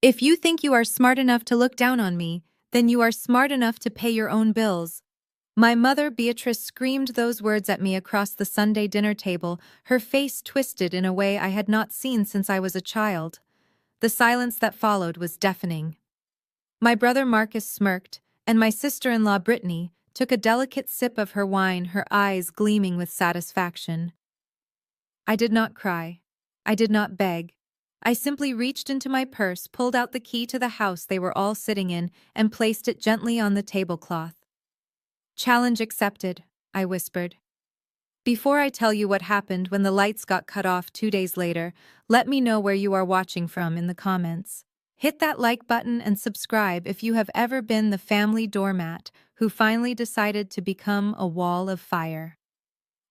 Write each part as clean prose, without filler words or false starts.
If you think you are smart enough to look down on me, then you are smart enough to pay your own bills. My mother, Beatrice, screamed those words at me across the Sunday dinner table, her face twisted in a way I had not seen since I was a child. The silence that followed was deafening. My brother Marcus smirked, and my sister-in-law Brittany took a delicate sip of her wine, her eyes gleaming with satisfaction. I did not cry. I did not beg. I simply reached into my purse, pulled out the key to the house they were all sitting in, and placed it gently on the tablecloth. "Challenge accepted," I whispered. Before I tell you what happened when the lights got cut off 2 days later, let me know where you are watching from in the comments. Hit that like button and subscribe if you have ever been the family doormat who finally decided to become a wall of fire.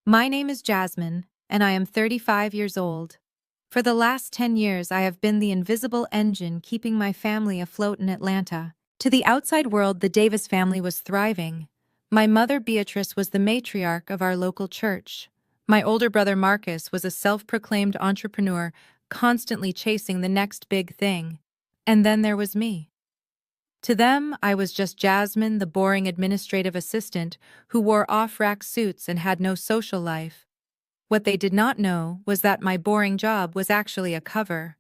My name is Jasmine, and I am 35 years old. For the last 10 years, I have been the invisible engine keeping my family afloat in Atlanta. To the outside world, the Davis family was thriving. My mother, Beatrice, was the matriarch of our local church. My older brother, Marcus, was a self-proclaimed entrepreneur, constantly chasing the next big thing. And then there was me. To them, I was just Jasmine, the boring administrative assistant who wore off-rack suits and had no social life. What they did not know was that my boring job was actually a cover.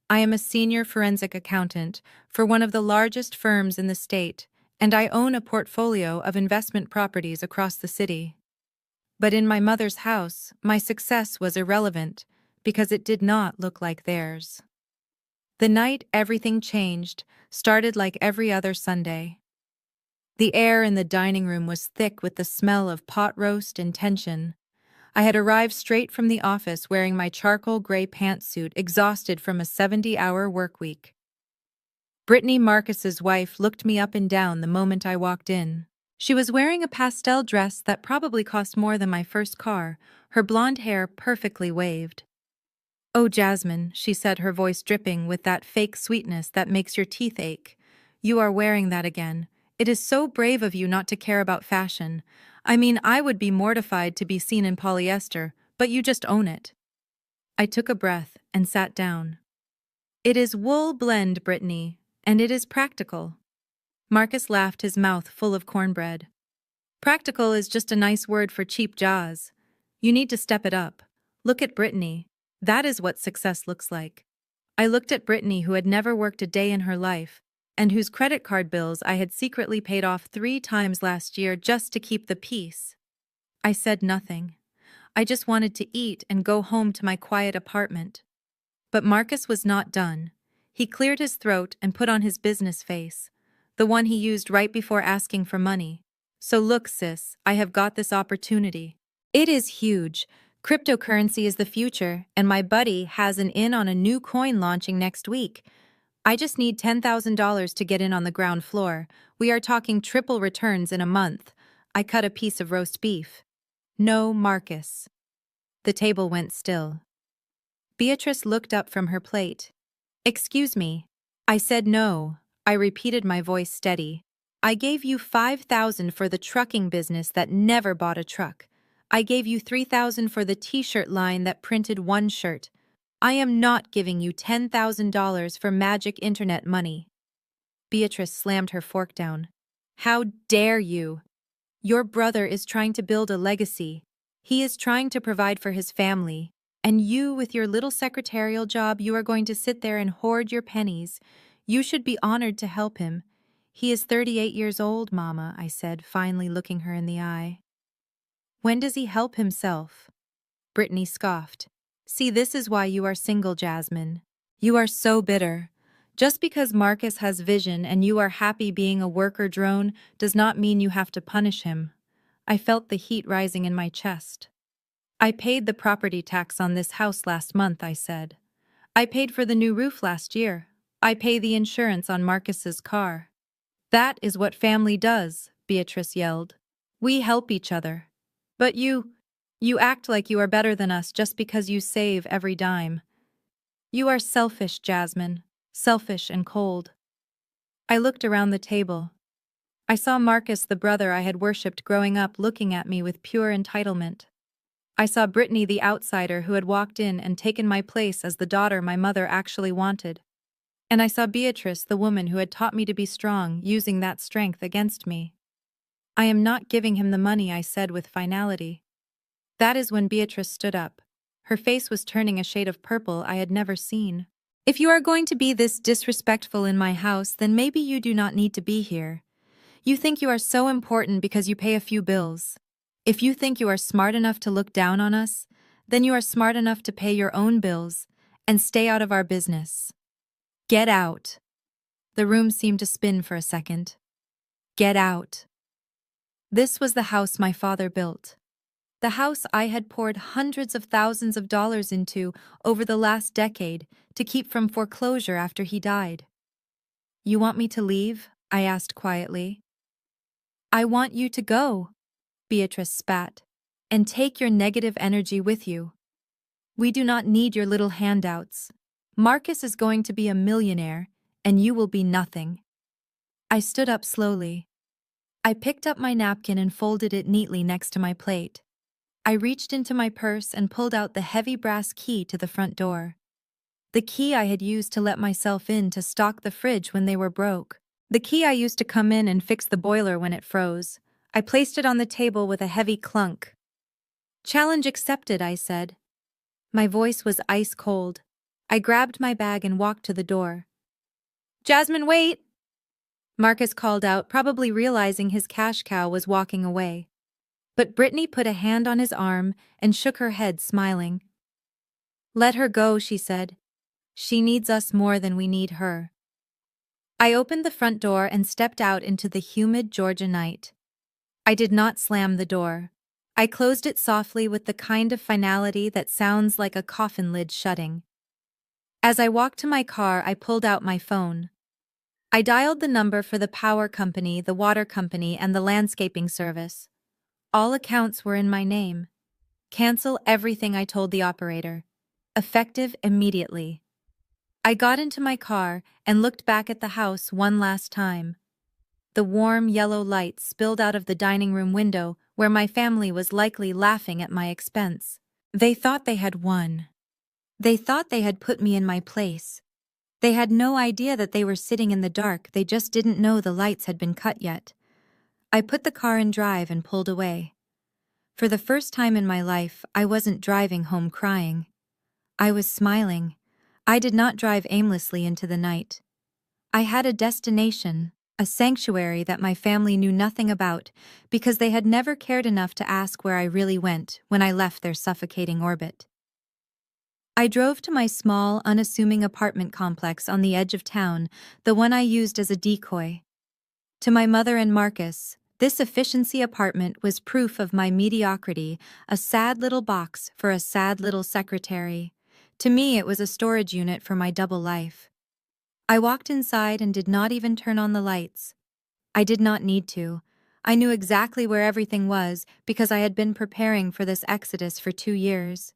I am a senior forensic accountant for one of the largest firms in the state, and I own a portfolio of investment properties across the city. But in my mother's house, my success was irrelevant because it did not look like theirs. The night everything changed started like every other Sunday. The air in the dining room was thick with the smell of pot roast and tension. I had arrived straight from the office wearing my charcoal gray pantsuit, exhausted from a 70-hour work week. Brittany, Marcus's wife, looked me up and down the moment I walked in. She was wearing a pastel dress that probably cost more than my first car, her blonde hair perfectly waved. "Oh, Jasmine," she said, her voice dripping with that fake sweetness that makes your teeth ache. "You are wearing that again. It is so brave of you not to care about fashion. I mean, I would be mortified to be seen in polyester, but you just own it." I took a breath and sat down. "It is wool blend, Brittany, and it is practical." Marcus laughed, his mouth full of cornbread. "Practical is just a nice word for cheap jaws. You need to step it up. Look at Brittany. That is what success looks like." I looked at Brittany, who had never worked a day in her life, and whose credit card bills I had secretly paid off 3 times last year just to keep the peace. I said nothing. I just wanted to eat and go home to my quiet apartment. But Marcus was not done. He cleared his throat and put on his business face, the one he used right before asking for money. "So look, sis, I have got this opportunity. It is huge. Cryptocurrency is the future, and my buddy has an in on a new coin launching next week. I just need $10,000 to get in on the ground floor. We are talking triple returns in a month." I cut a piece of roast beef. "No, Marcus." The table went still. Beatrice looked up from her plate. "Excuse me." I said no. I repeated, my voice steady. "I gave you $5,000 for the trucking business that never bought a truck. I gave you $3,000 for the t-shirt line that printed one shirt. I am not giving you $10,000 for magic internet money." Beatrice slammed her fork down. "How dare you? Your brother is trying to build a legacy. He is trying to provide for his family. And you, with your little secretarial job, you are going to sit there and hoard your pennies. You should be honored to help him. He is 38 years old, Mama," I said, finally looking her in the eye. "When does he help himself?" Brittany scoffed. "See, this is why you are single, Jasmine. You are so bitter. Just because Marcus has vision and you are happy being a worker drone does not mean you have to punish him." I felt the heat rising in my chest. "I paid the property tax on this house last month," I said. "I paid for the new roof last year. I pay the insurance on Marcus's car." "That is what family does," Beatrice yelled. "We help each other. But you act like you are better than us just because you save every dime. You are selfish, Jasmine. Selfish and cold." I looked around the table. I saw Marcus, the brother I had worshipped growing up, looking at me with pure entitlement. I saw Brittany, the outsider who had walked in and taken my place as the daughter my mother actually wanted. And I saw Beatrice, the woman who had taught me to be strong, using that strength against me. "I am not giving him the money," I said with finality. That is when Beatrice stood up. Her face was turning a shade of purple I had never seen. "If you are going to be this disrespectful in my house, then maybe you do not need to be here. You think you are so important because you pay a few bills. If you think you are smart enough to look down on us, then you are smart enough to pay your own bills and stay out of our business. Get out." The room seemed to spin for a second. Get out. This was the house my father built. The house I had poured hundreds of thousands of dollars into over the last decade to keep from foreclosure after he died. "You want me to leave?" I asked quietly. "I want you to go," Beatrice spat, "and take your negative energy with you. We do not need your little handouts. Marcus is going to be a millionaire, and you will be nothing." I stood up slowly. I picked up my napkin and folded it neatly next to my plate. I reached into my purse and pulled out the heavy brass key to the front door. The key I had used to let myself in to stock the fridge when they were broke. The key I used to come in and fix the boiler when it froze. I placed it on the table with a heavy clunk. "Challenge accepted," I said. My voice was ice cold. I grabbed my bag and walked to the door. "Jasmine, wait!" Marcus called out, probably realizing his cash cow was walking away. But Brittany put a hand on his arm and shook her head, smiling. "Let her go," she said. "She needs us more than we need her." I opened the front door and stepped out into the humid Georgia night. I did not slam the door. I closed it softly with the kind of finality that sounds like a coffin lid shutting. As I walked to my car, I pulled out my phone. I dialed the number for the power company, the water company, and the landscaping service. All accounts were in my name. Cancel everything, I told the operator. Effective immediately. I got into my car and looked back at the house one last time. The warm yellow light spilled out of the dining room window where my family was likely laughing at my expense. They thought they had won. They thought they had put me in my place. They had no idea that they were sitting in the dark, they just didn't know the lights had been cut yet. I put the car in drive and pulled away. For the first time in my life, I wasn't driving home crying. I was smiling. I did not drive aimlessly into the night. I had a destination, a sanctuary that my family knew nothing about because they had never cared enough to ask where I really went when I left their suffocating orbit. I drove to my small, unassuming apartment complex on the edge of town, the one I used as a decoy. To my mother and Marcus, this efficiency apartment was proof of my mediocrity, a sad little box for a sad little secretary. To me, it was a storage unit for my double life. I walked inside and did not even turn on the lights. I did not need to. I knew exactly where everything was because I had been preparing for this exodus for 2 years.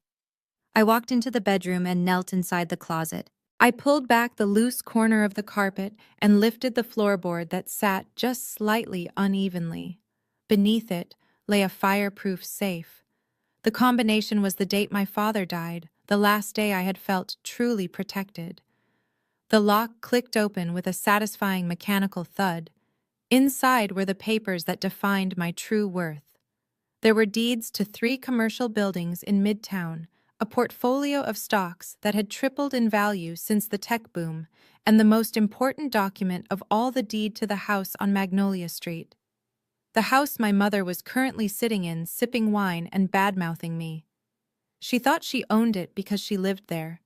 I walked into the bedroom and knelt inside the closet. I pulled back the loose corner of the carpet and lifted the floorboard that sat just slightly unevenly. Beneath it lay a fireproof safe. The combination was the date my father died, the last day I had felt truly protected. The lock clicked open with a satisfying mechanical thud. Inside were the papers that defined my true worth. There were deeds to 3 commercial buildings in Midtown, a portfolio of stocks that had tripled in value since the tech boom, and the most important document of all, the deed to the house on Magnolia Street. The house my mother was currently sitting in, sipping wine and bad-mouthing me. She thought she owned it because she lived there.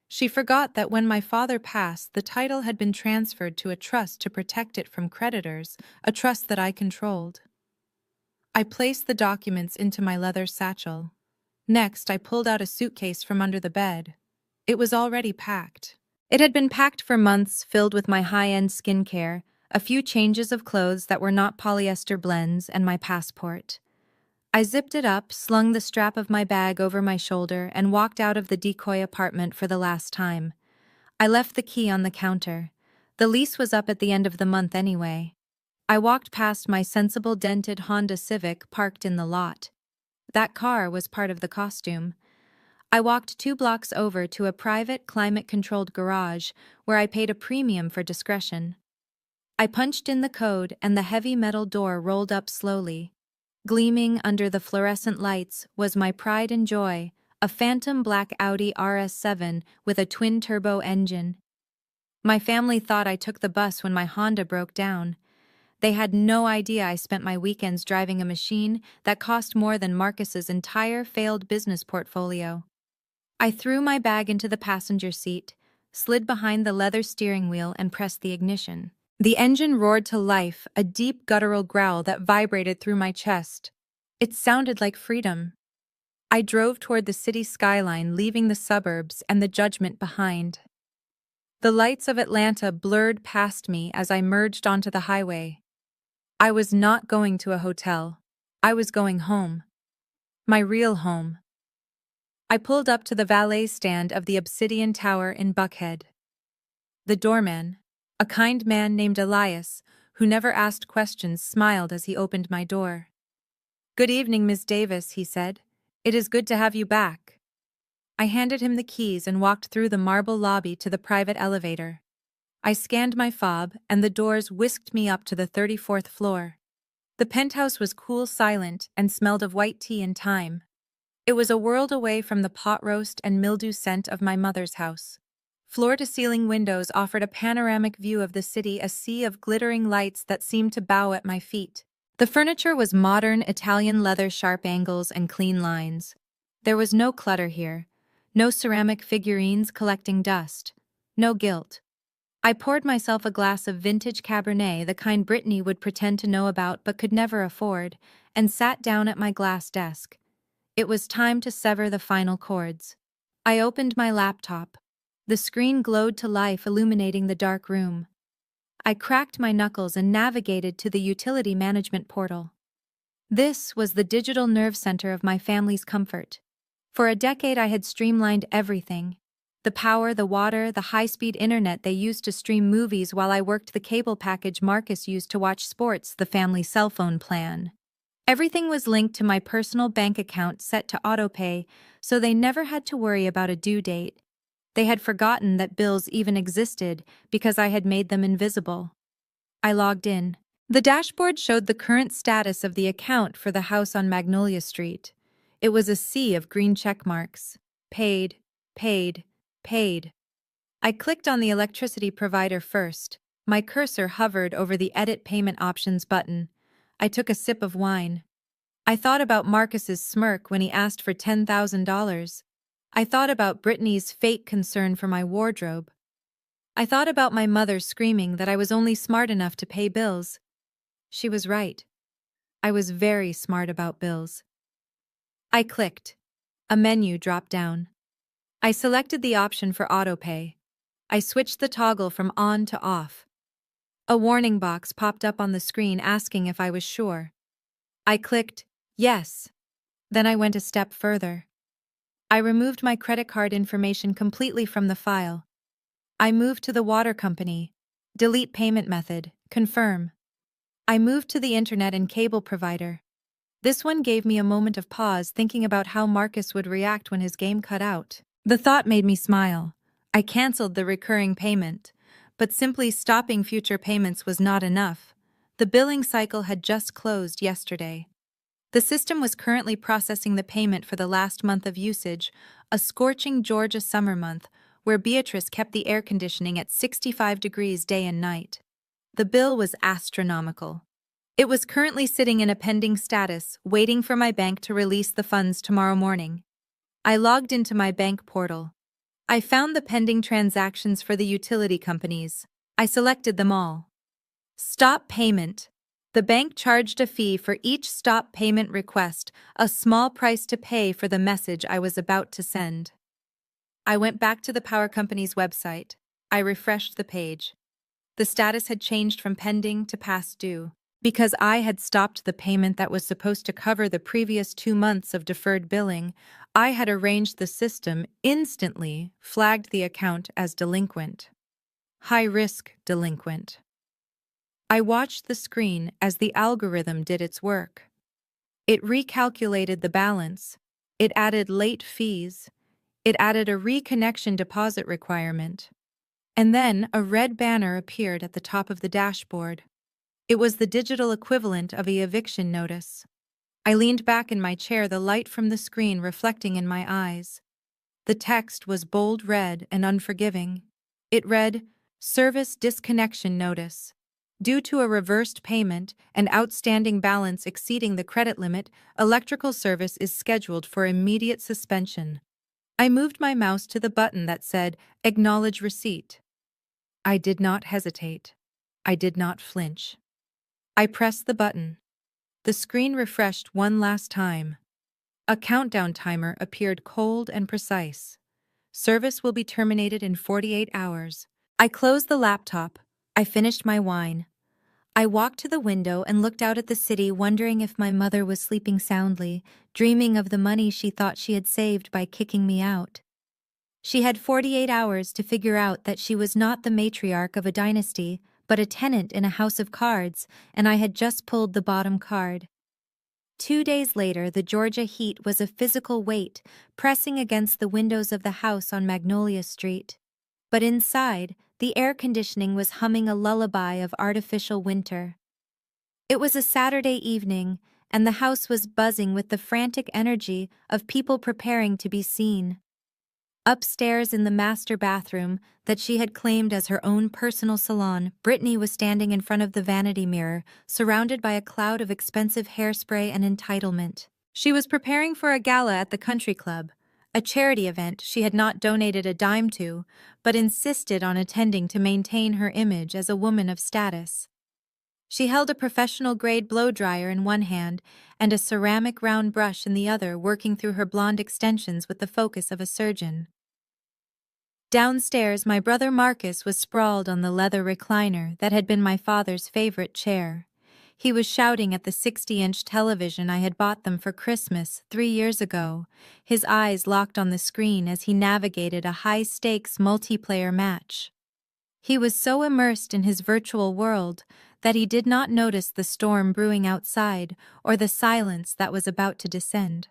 She forgot that when my father passed, the title had been transferred to a trust to protect it from creditors, a trust that I controlled. I placed the documents into my leather satchel. Next, I pulled out a suitcase from under the bed. It was already packed. It had been packed for months, filled with my high-end skincare, a few changes of clothes that were not polyester blends, and my passport. I zipped it up, slung the strap of my bag over my shoulder, and walked out of the decoy apartment for the last time. I left the key on the counter. The lease was up at the end of the month anyway. I walked past my sensible dented Honda Civic parked in the lot. That car was part of the costume. I walked 2 blocks over to a private, climate-controlled garage where I paid a premium for discretion. I punched in the code and the heavy metal door rolled up slowly. Gleaming under the fluorescent lights was my pride and joy, a phantom black Audi RS7 with a twin-turbo engine. My family thought I took the bus when my Honda broke down. They had no idea I spent my weekends driving a machine that cost more than Marcus's entire failed business portfolio. I threw my bag into the passenger seat, slid behind the leather steering wheel, and pressed the ignition. The engine roared to life, a deep guttural growl that vibrated through my chest. It sounded like freedom. I drove toward the city skyline, leaving the suburbs and the judgment behind. The lights of Atlanta blurred past me as I merged onto the highway. I was not going to a hotel. I was going home. My real home. I pulled up to the valet stand of the Obsidian Tower in Buckhead. The doorman, a kind man named Elias, who never asked questions, smiled as he opened my door. "Good evening, Miss Davis," he said. "It is good to have you back." I handed him the keys and walked through the marble lobby to the private elevator. I scanned my fob, and the doors whisked me up to the 34th floor. The penthouse was cool, silent, and smelled of white tea and thyme. It was a world away from the pot roast and mildew scent of my mother's house. Floor-to-ceiling windows offered a panoramic view of the city, a sea of glittering lights that seemed to bow at my feet. The furniture was modern Italian leather, sharp angles and clean lines. There was no clutter here, no ceramic figurines collecting dust, no guilt. I poured myself a glass of vintage Cabernet, the kind Brittany would pretend to know about but could never afford, and sat down at my glass desk. It was time to sever the final chords. I opened my laptop. The screen glowed to life, illuminating the dark room. I cracked my knuckles and navigated to the utility management portal. This was the digital nerve center of my family's comfort. For a decade I had streamlined everything. The power, the water, the high-speed internet they used to stream movies while I worked, the cable package Marcus used to watch sports, the family cell phone plan. Everything was linked to my personal bank account set to autopay, so they never had to worry about a due date. They had forgotten that bills even existed because I had made them invisible. I logged in. The dashboard showed the current status of the account for the house on Magnolia Street. It was a sea of green check marks. Paid, paid, paid. I clicked on the electricity provider first. My cursor hovered over the Edit Payment Options button. I took a sip of wine. I thought about Marcus's smirk when he asked for $10,000. I thought about Brittany's fake concern for my wardrobe. I thought about my mother screaming that I was only smart enough to pay bills. She was right. I was very smart about bills. I clicked. A menu dropped down. I selected the option for autopay. I switched the toggle from on to off. A warning box popped up on the screen asking if I was sure. I clicked yes. Then I went a step further. I removed my credit card information completely from the file. I moved to the water company. Delete payment method. Confirm. I moved to the internet and cable provider. This one gave me a moment of pause, thinking about how Marcus would react when his game cut out. The thought made me smile. I canceled the recurring payment, but simply stopping future payments was not enough. The billing cycle had just closed yesterday. The system was currently processing the payment for the last month of usage, a scorching Georgia summer month where Beatrice kept the air conditioning at 65 degrees day and night. The bill was astronomical. It was currently sitting in a pending status, waiting for my bank to release the funds tomorrow morning. I logged into my bank portal. I found the pending transactions for the utility companies. I selected them all. Stop payment. The bank charged a fee for each stop payment request, a small price to pay for the message I was about to send. I went back to the power company's website. I refreshed the page. The status had changed from pending to past due. Because I had stopped the payment that was supposed to cover the previous 2 months of deferred billing, I had arranged the system instantly flagged the account as delinquent. High-risk delinquent. I watched the screen as the algorithm did its work. It recalculated the balance. It added late fees. It added a reconnection deposit requirement. And then a red banner appeared at the top of the dashboard. It was the digital equivalent of a eviction notice. I leaned back in my chair, the light from the screen reflecting in my eyes. The text was bold red and unforgiving. It read, "Service disconnection notice. Due to a reversed payment and outstanding balance exceeding the credit limit, electrical service is scheduled for immediate suspension." I moved my mouse to the button that said, "Acknowledge receipt." I did not hesitate. I did not flinch. I pressed the button. The screen refreshed one last time. A countdown timer appeared, cold and precise. "Service will be terminated in 48 hours. I closed the laptop. I finished my wine. I walked to the window and looked out at the city, wondering if my mother was sleeping soundly, dreaming of the money she thought she had saved by kicking me out. She had 48 hours to figure out that she was not the matriarch of a dynasty, but a tenant in a house of cards, and I had just pulled the bottom card. 2 days later, the Georgia heat was a physical weight, pressing against the windows of the house on Magnolia Street. But inside, the air conditioning was humming a lullaby of artificial winter. It was a Saturday evening, and the house was buzzing with the frantic energy of people preparing to be seen. Upstairs in the master bathroom that she had claimed as her own personal salon, Brittany was standing in front of the vanity mirror, surrounded by a cloud of expensive hairspray and entitlement. She was preparing for a gala at the country club, a charity event she had not donated a dime to, but insisted on attending to maintain her image as a woman of status. She held a professional-grade blow-dryer in one hand and a ceramic round brush in the other, working through her blonde extensions with the focus of a surgeon. Downstairs, my brother Marcus was sprawled on the leather recliner that had been my father's favorite chair. He was shouting at the 60-inch television I had bought them for Christmas 3 years ago, his eyes locked on the screen as he navigated a high-stakes multiplayer match. He was so immersed in his virtual world that he did not notice the storm brewing outside or the silence that was about to descend.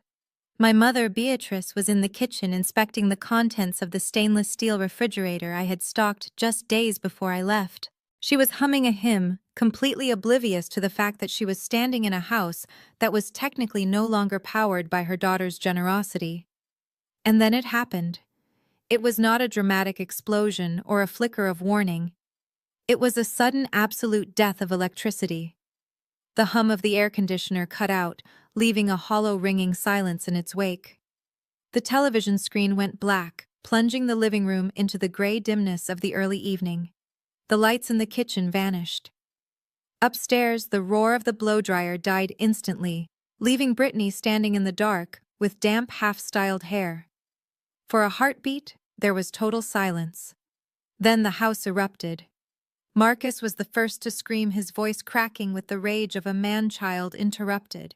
My mother, Beatrice, was in the kitchen inspecting the contents of the stainless steel refrigerator I had stocked just days before I left. She was humming a hymn, completely oblivious to the fact that she was standing in a house that was technically no longer powered by her daughter's generosity. And then it happened. It was not a dramatic explosion or a flicker of warning. It was a sudden absolute death of electricity. The hum of the air conditioner cut out, leaving a hollow ringing silence in its wake. The television screen went black, plunging the living room into the gray dimness of the early evening. The lights in the kitchen vanished. Upstairs, the roar of the blow-dryer died instantly, leaving Brittany standing in the dark with damp, half-styled hair. For a heartbeat, there was total silence. Then the house erupted. Marcus was the first to scream, his voice cracking with the rage of a man-child interrupted.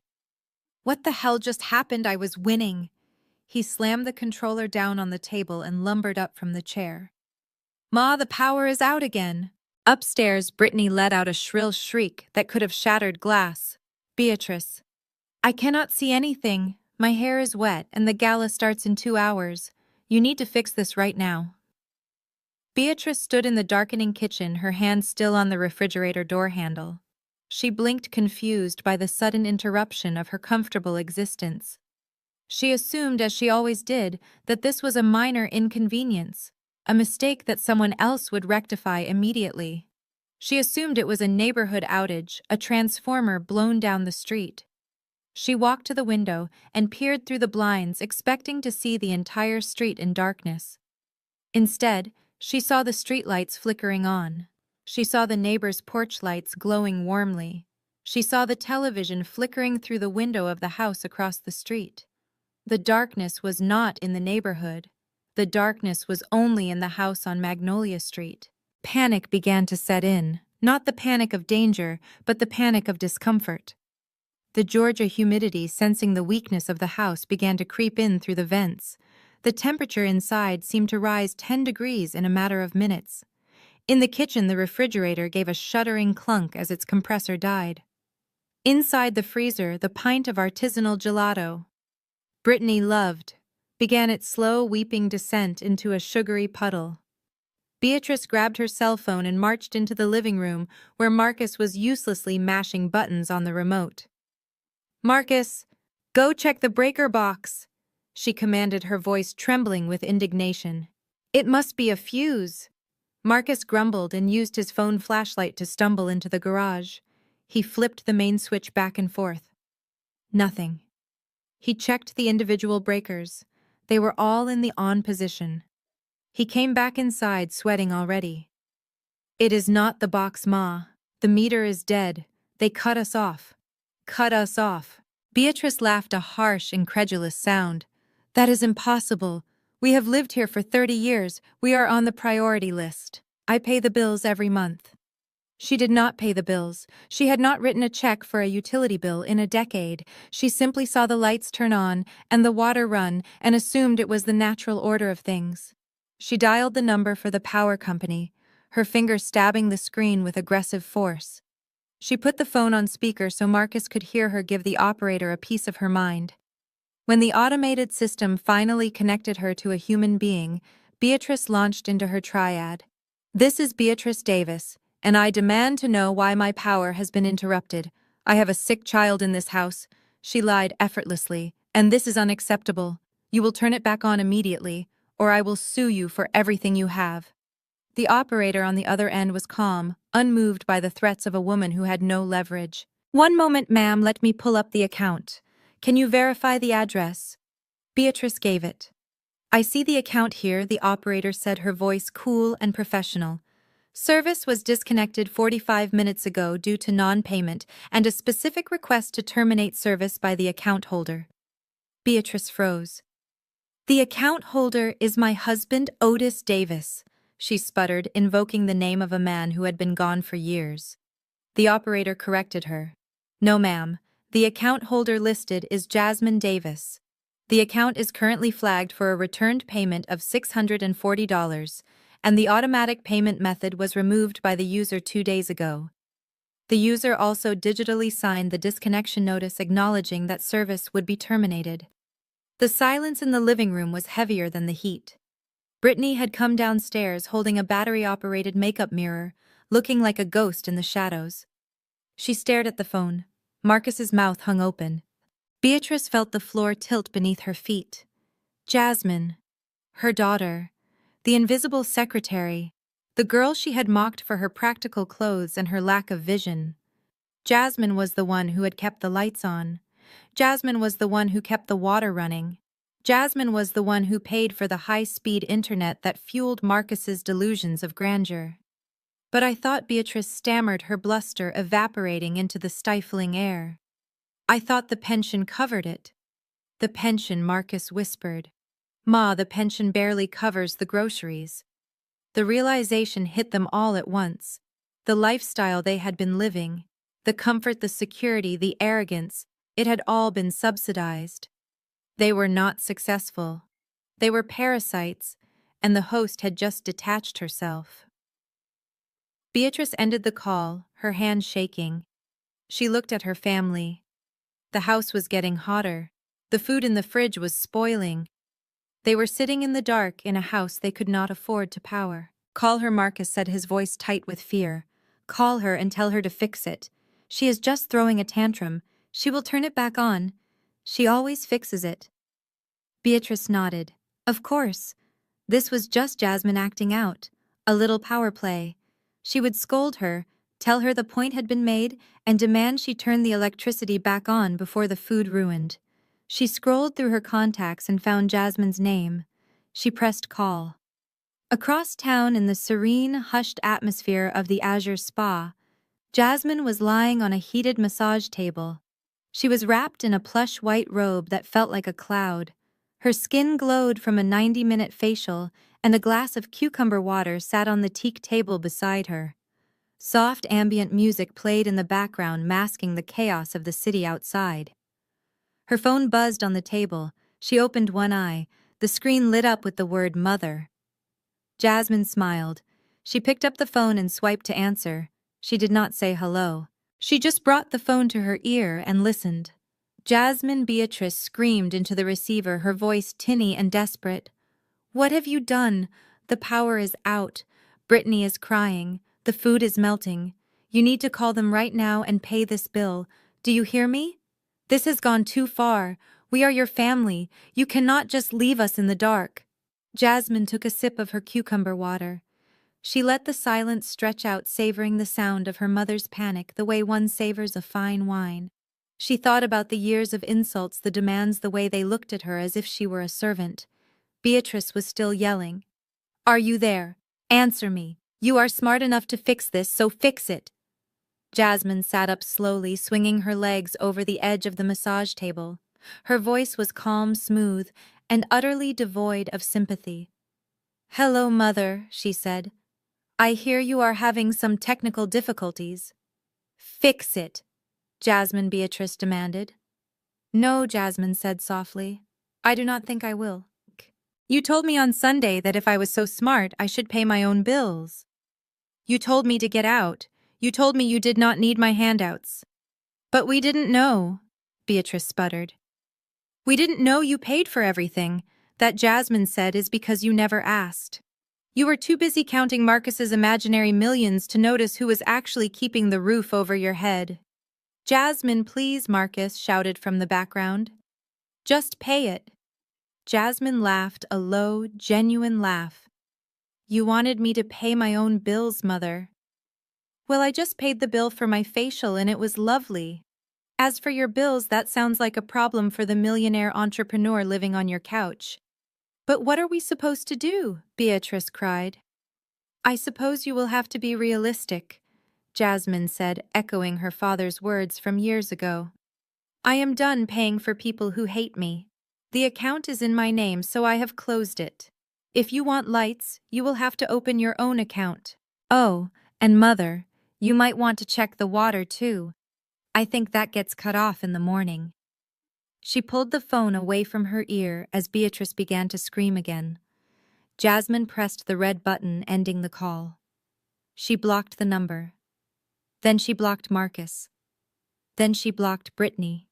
"What the hell just happened? I was winning." He slammed the controller down on the table and lumbered up from the chair. "Ma, the power is out again." Upstairs, Brittany let out a shrill shriek that could have shattered glass. "Beatrice, I cannot see anything. My hair is wet and the gala starts in 2 hours. You need to fix this right now." Beatrice stood in the darkening kitchen, her hand still on the refrigerator door handle. She blinked, confused by the sudden interruption of her comfortable existence. She assumed, as she always did, that this was a minor inconvenience, a mistake that someone else would rectify immediately. She assumed it was a neighborhood outage, a transformer blown down the street. She walked to the window and peered through the blinds, expecting to see the entire street in darkness. Instead, she saw the streetlights flickering on. She saw the neighbors' porch lights glowing warmly. She saw the television flickering through the window of the house across the street. The darkness was not in the neighborhood. The darkness was only in the house on Magnolia Street. Panic began to set in, not the panic of danger, but the panic of discomfort. The Georgia humidity, sensing the weakness of the house, began to creep in through the vents. The temperature inside seemed to rise 10 degrees in a matter of minutes. In the kitchen, the refrigerator gave a shuddering clunk as its compressor died. Inside the freezer, the pint of artisanal gelato Brittany loved, began its slow, weeping descent into a sugary puddle. Beatrice grabbed her cell phone and marched into the living room where Marcus was uselessly mashing buttons on the remote. "Marcus, go check the breaker box," she commanded, her voice trembling with indignation. "It must be a fuse." Marcus grumbled and used his phone flashlight to stumble into the garage. He flipped the main switch back and forth. Nothing. He checked the individual breakers. They were all in the on position. He came back inside, sweating already. "It is not the box, Ma. The meter is dead. They cut us off." "Cut us off." Beatrice laughed, a harsh, incredulous sound. "That is impossible. We have lived here for 30 years. We are on the priority list. I pay the bills every month." She did not pay the bills. She had not written a check for a utility bill in a decade. She simply saw the lights turn on and the water run and assumed it was the natural order of things. She dialed the number for the power company, her finger stabbing the screen with aggressive force. She put the phone on speaker so Marcus could hear her give the operator a piece of her mind. When the automated system finally connected her to a human being, Beatrice launched into her triad. "This is Beatrice Davis, and I demand to know why my power has been interrupted. I have a sick child in this house," she lied effortlessly, "and this is unacceptable. You will turn it back on immediately, or I will sue you for everything you have." The operator on the other end was calm, unmoved by the threats of a woman who had no leverage. "One moment, ma'am, let me pull up the account. Can you verify the address?" Beatrice gave it. "I see the account here," the operator said, her voice cool and professional. "Service was disconnected 45 minutes ago due to non-payment and a specific request to terminate service by the account holder." Beatrice froze. "The account holder is my husband, Otis Davis," she sputtered, invoking the name of a man who had been gone for years. The operator corrected her. "No, ma'am. The account holder listed is Jasmine Davis. The account is currently flagged for a returned payment of $640, and the automatic payment method was removed by the user 2 days ago." The user also digitally signed the disconnection notice acknowledging that service would be terminated. The silence in the living room was heavier than the heat. Brittany had come downstairs holding a battery-operated makeup mirror, looking like a ghost in the shadows. She stared at the phone. Marcus's mouth hung open. Beatrice felt the floor tilt beneath her feet. Jasmine. Her daughter. The invisible secretary. The girl she had mocked for her practical clothes and her lack of vision. Jasmine was the one who had kept the lights on. Jasmine was the one who kept the water running. Jasmine was the one who paid for the high-speed internet that fueled Marcus's delusions of grandeur. "But I thought," Beatrice stammered, her bluster evaporating into the stifling air. "I thought the pension covered it." "The pension," Marcus whispered. "Ma, the pension barely covers the groceries." The realization hit them all at once. The lifestyle they had been living, the comfort, the security, the arrogance, it had all been subsidized. They were not successful. They were parasites, and the host had just detached herself. Beatrice ended the call, her hand shaking. She looked at her family. The house was getting hotter. The food in the fridge was spoiling. They were sitting in the dark in a house they could not afford to power. "Call her," Marcus said, his voice tight with fear. "Call her and tell her to fix it. She is just throwing a tantrum. She will turn it back on. She always fixes it." Beatrice nodded. Of course. This was just Jasmine acting out. A little power play. She would scold her, tell her the point had been made, and demand she turn the electricity back on before the food ruined. She scrolled through her contacts and found Jasmine's name. She pressed call. Across town, in the serene, hushed atmosphere of the Azure Spa, Jasmine was lying on a heated massage table. She was wrapped in a plush white robe that felt like a cloud. Her skin glowed from a 90-minute facial, and a glass of cucumber water sat on the teak table beside her. Soft ambient music played in the background, masking the chaos of the city outside. Her phone buzzed on the table. She opened one eye. The screen lit up with the word "Mother." Jasmine smiled. She picked up the phone and swiped to answer. She did not say hello. She just brought the phone to her ear and listened. Jasmine Beatrice screamed into the receiver, her voice tinny and desperate. "What have you done? The power is out. Brittany is crying. The food is melting. You need to call them right now and pay this bill. Do you hear me? This has gone too far. We are your family. You cannot just leave us in the dark." Jasmine took a sip of her cucumber water. She let the silence stretch out, savoring the sound of her mother's panic the way one savors a fine wine. She thought about the years of insults, the demands, the way they looked at her as if she were a servant. Beatrice was still yelling. "Are you there? Answer me. You are smart enough to fix this, so fix it." Jasmine sat up slowly, swinging her legs over the edge of the massage table. Her voice was calm, smooth, and utterly devoid of sympathy. "Hello, Mother," she said. "I hear you are having some technical difficulties." "Fix it," Jasmine Beatrice demanded. "No," Jasmine said softly. "I do not think I will. You told me on Sunday that if I was so smart, I should pay my own bills. You told me to get out. You told me you did not need my handouts. But we didn't know," Beatrice sputtered. "We didn't know you paid for everything. That," Jasmine said, "is because you never asked. You were too busy counting Marcus's imaginary millions to notice who was actually keeping the roof over your head." "Jasmine, please," Marcus shouted from the background. "Just pay it." Jasmine laughed, a low, genuine laugh. "You wanted me to pay my own bills, Mother." "Well, I just paid the bill for my facial and it was lovely. As for your bills, that sounds like a problem for the millionaire entrepreneur living on your couch." "But what are we supposed to do?" Beatrice cried. "I suppose you will have to be realistic," Jasmine said, echoing her father's words from years ago. "I am done paying for people who hate me. The account is in my name, so I have closed it. If you want lights, you will have to open your own account. Oh, and Mother, you might want to check the water too. I think that gets cut off in the morning." She pulled the phone away from her ear as Beatrice began to scream again. Jasmine pressed the red button ending the call. She blocked the number. Then she blocked Marcus. Then she blocked Brittany.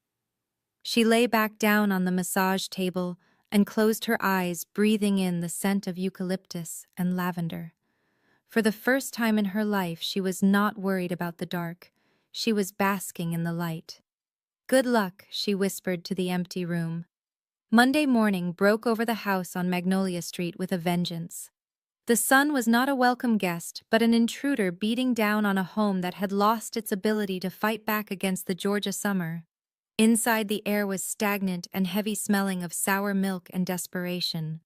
She lay back down on the massage table and closed her eyes, breathing in the scent of eucalyptus and lavender. For the first time in her life, she was not worried about the dark. She was basking in the light. "Good luck," she whispered to the empty room. Monday morning broke over the house on Magnolia Street with a vengeance. The sun was not a welcome guest, but an intruder beating down on a home that had lost its ability to fight back against the Georgia summer. Inside, the air was stagnant and heavy, smelling of sour milk and desperation.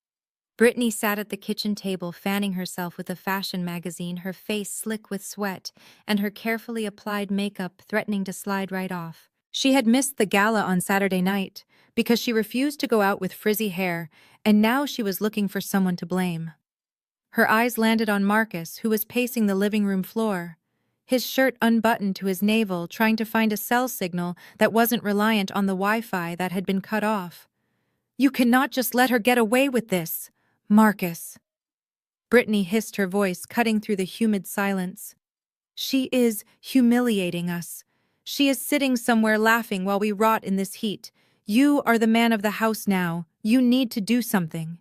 Brittany sat at the kitchen table, fanning herself with a fashion magazine, her face slick with sweat, and her carefully applied makeup threatening to slide right off. She had missed the gala on Saturday night because she refused to go out with frizzy hair, and now she was looking for someone to blame. Her eyes landed on Marcus, who was pacing the living room floor, his shirt unbuttoned to his navel, trying to find a cell signal that wasn't reliant on the Wi-Fi that had been cut off. "You cannot just let her get away with this, Marcus." Brittany hissed, her voice cutting through the humid silence. "She is humiliating us. She is sitting somewhere laughing while we rot in this heat. You are the man of the house now. You need to do something."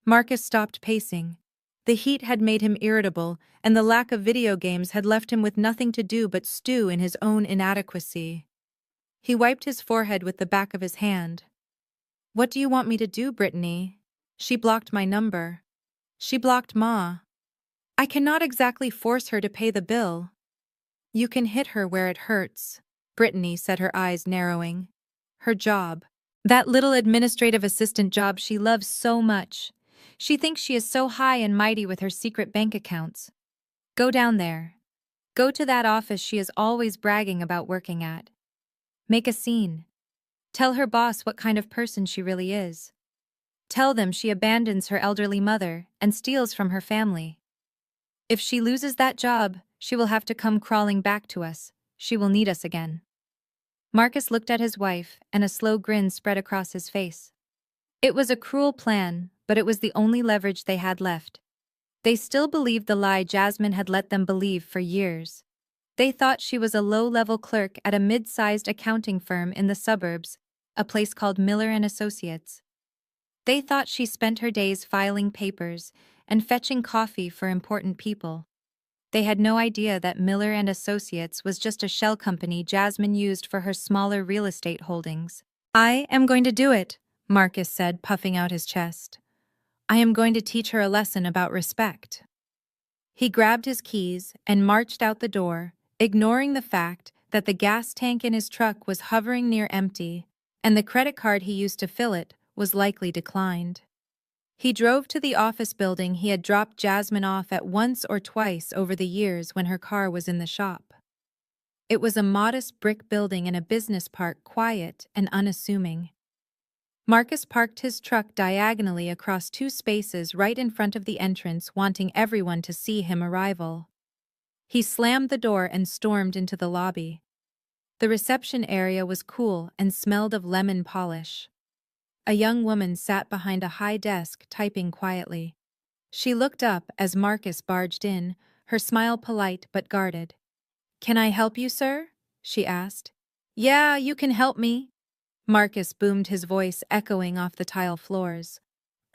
Marcus stopped pacing. The heat had made him irritable, and the lack of video games had left him with nothing to do but stew in his own inadequacy. He wiped his forehead with the back of his hand. "What do you want me to do, Brittany? She blocked my number. She blocked Ma. I cannot exactly force her to pay the bill." "You can hit her where it hurts," Brittany said, her eyes narrowing. "Her job. That little administrative assistant job she loves so much. She thinks she is so high and mighty with her secret bank accounts. Go down there. Go to that office she is always bragging about working at. Make a scene. Tell her boss what kind of person she really is. Tell them she abandons her elderly mother and steals from her family. If she loses that job, she will have to come crawling back to us. She will need us again." Marcus looked at his wife, and a slow grin spread across his face. It was a cruel plan, but it was the only leverage they had left. They still believed the lie Jasmine had let them believe for years. They thought she was a low-level clerk at a mid-sized accounting firm in the suburbs, a place called Miller and Associates. They thought she spent her days filing papers and fetching coffee for important people. They had no idea that Miller and Associates was just a shell company Jasmine used for her smaller real estate holdings. "I am going to do it," Marcus said, puffing out his chest. "I am going to teach her a lesson about respect." He grabbed his keys and marched out the door, ignoring the fact that the gas tank in his truck was hovering near empty, and the credit card he used to fill it was likely declined. He drove to the office building he had dropped Jasmine off at once or twice over the years when her car was in the shop. It was a modest brick building in a business park, quiet and unassuming. Marcus parked his truck diagonally across two spaces right in front of the entrance, wanting everyone to see him arrival. He slammed the door and stormed into the lobby. The reception area was cool and smelled of lemon polish. A young woman sat behind a high desk, typing quietly. She looked up as Marcus barged in, her smile polite but guarded. "Can I help you, sir?" she asked. "Yeah, you can help me." Marcus boomed, his voice echoing off the tile floors.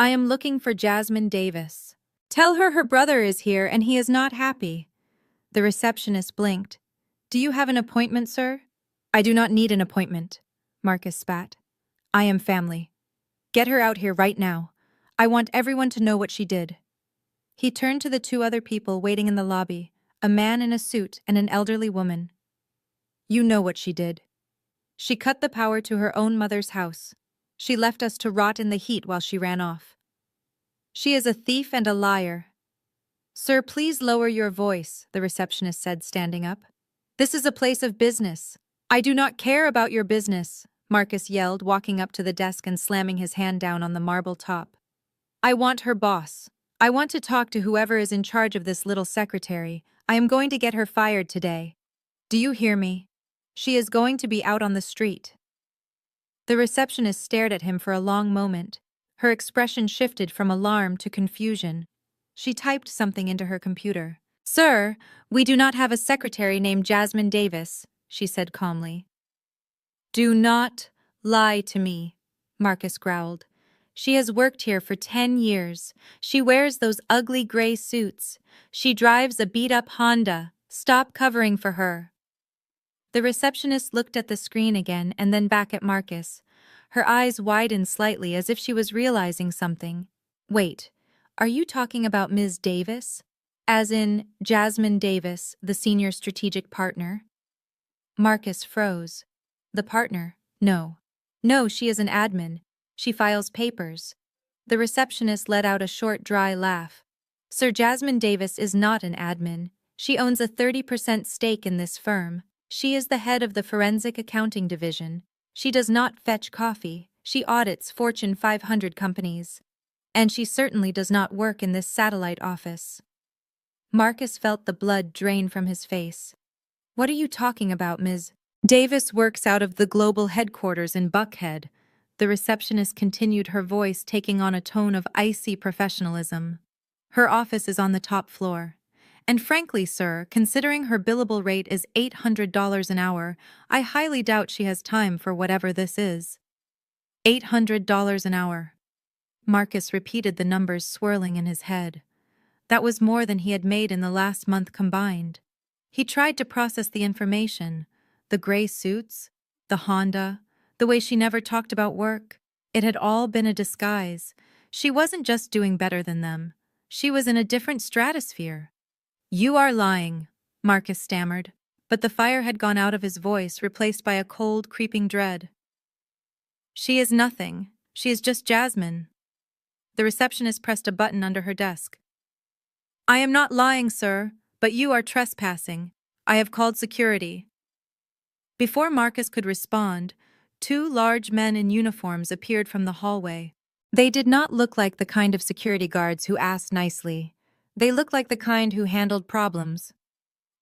"I am looking for Jasmine Davis. Tell her brother is here and he is not happy." The receptionist blinked. "Do you have an appointment, sir?" "I do not need an appointment," Marcus spat. "I am family. Get her out here right now. I want everyone to know what she did." He turned to the two other people waiting in the lobby, a man in a suit and an elderly woman. "You know what she did. She cut the power to her own mother's house. She left us to rot in the heat while she ran off. She is a thief and a liar." "Sir, please lower your voice," the receptionist said, standing up. "This is a place of business." "I do not care about your business," Marcus yelled, walking up to the desk and slamming his hand down on the marble top. "I want her boss. I want to talk to whoever is in charge of this little secretary. I am going to get her fired today. Do you hear me? She is going to be out on the street." The receptionist stared at him for a long moment. Her expression shifted from alarm to confusion. She typed something into her computer. "Sir, we do not have a secretary named Jasmine Davis," she said calmly. "Do not lie to me," Marcus growled. "She has worked here for 10 years. She wears those ugly gray suits. She drives a beat-up Honda. Stop covering for her." The receptionist looked at the screen again and then back at Marcus. Her eyes widened slightly as if she was realizing something. "Wait, are you talking about Ms. Davis? As in Jasmine Davis, the senior strategic partner?" Marcus froze. "The partner? No. No, she is an admin. She files papers." The receptionist let out a short, dry laugh. "Sir, Jasmine Davis is not an admin. She owns a 30% stake in this firm. She is the head of the forensic accounting division. She does not fetch coffee. She audits Fortune 500 companies. And she certainly does not work in this satellite office." Marcus felt the blood drain from his face. "What are you talking about, Ms. Davis works out of the global headquarters in Buckhead." The receptionist continued, her voice taking on a tone of icy professionalism. "Her office is on the top floor. And frankly, sir, considering her billable rate is $800 an hour, I highly doubt she has time for whatever this is." $800 an hour. Marcus repeated the numbers swirling in his head. That was more than he had made in the last month combined. He tried to process the information. The gray suits, the Honda, the way she never talked about work. It had all been a disguise. She wasn't just doing better than them. She was in a different stratosphere. "You are lying," Marcus stammered, but the fire had gone out of his voice, replaced by a cold, creeping dread. "She is nothing. She is just Jasmine." The receptionist pressed a button under her desk. "I am not lying, sir, but you are trespassing. I have called security." Before Marcus could respond, two large men in uniforms appeared from the hallway. They did not look like the kind of security guards who asked nicely. They looked like the kind who handled problems.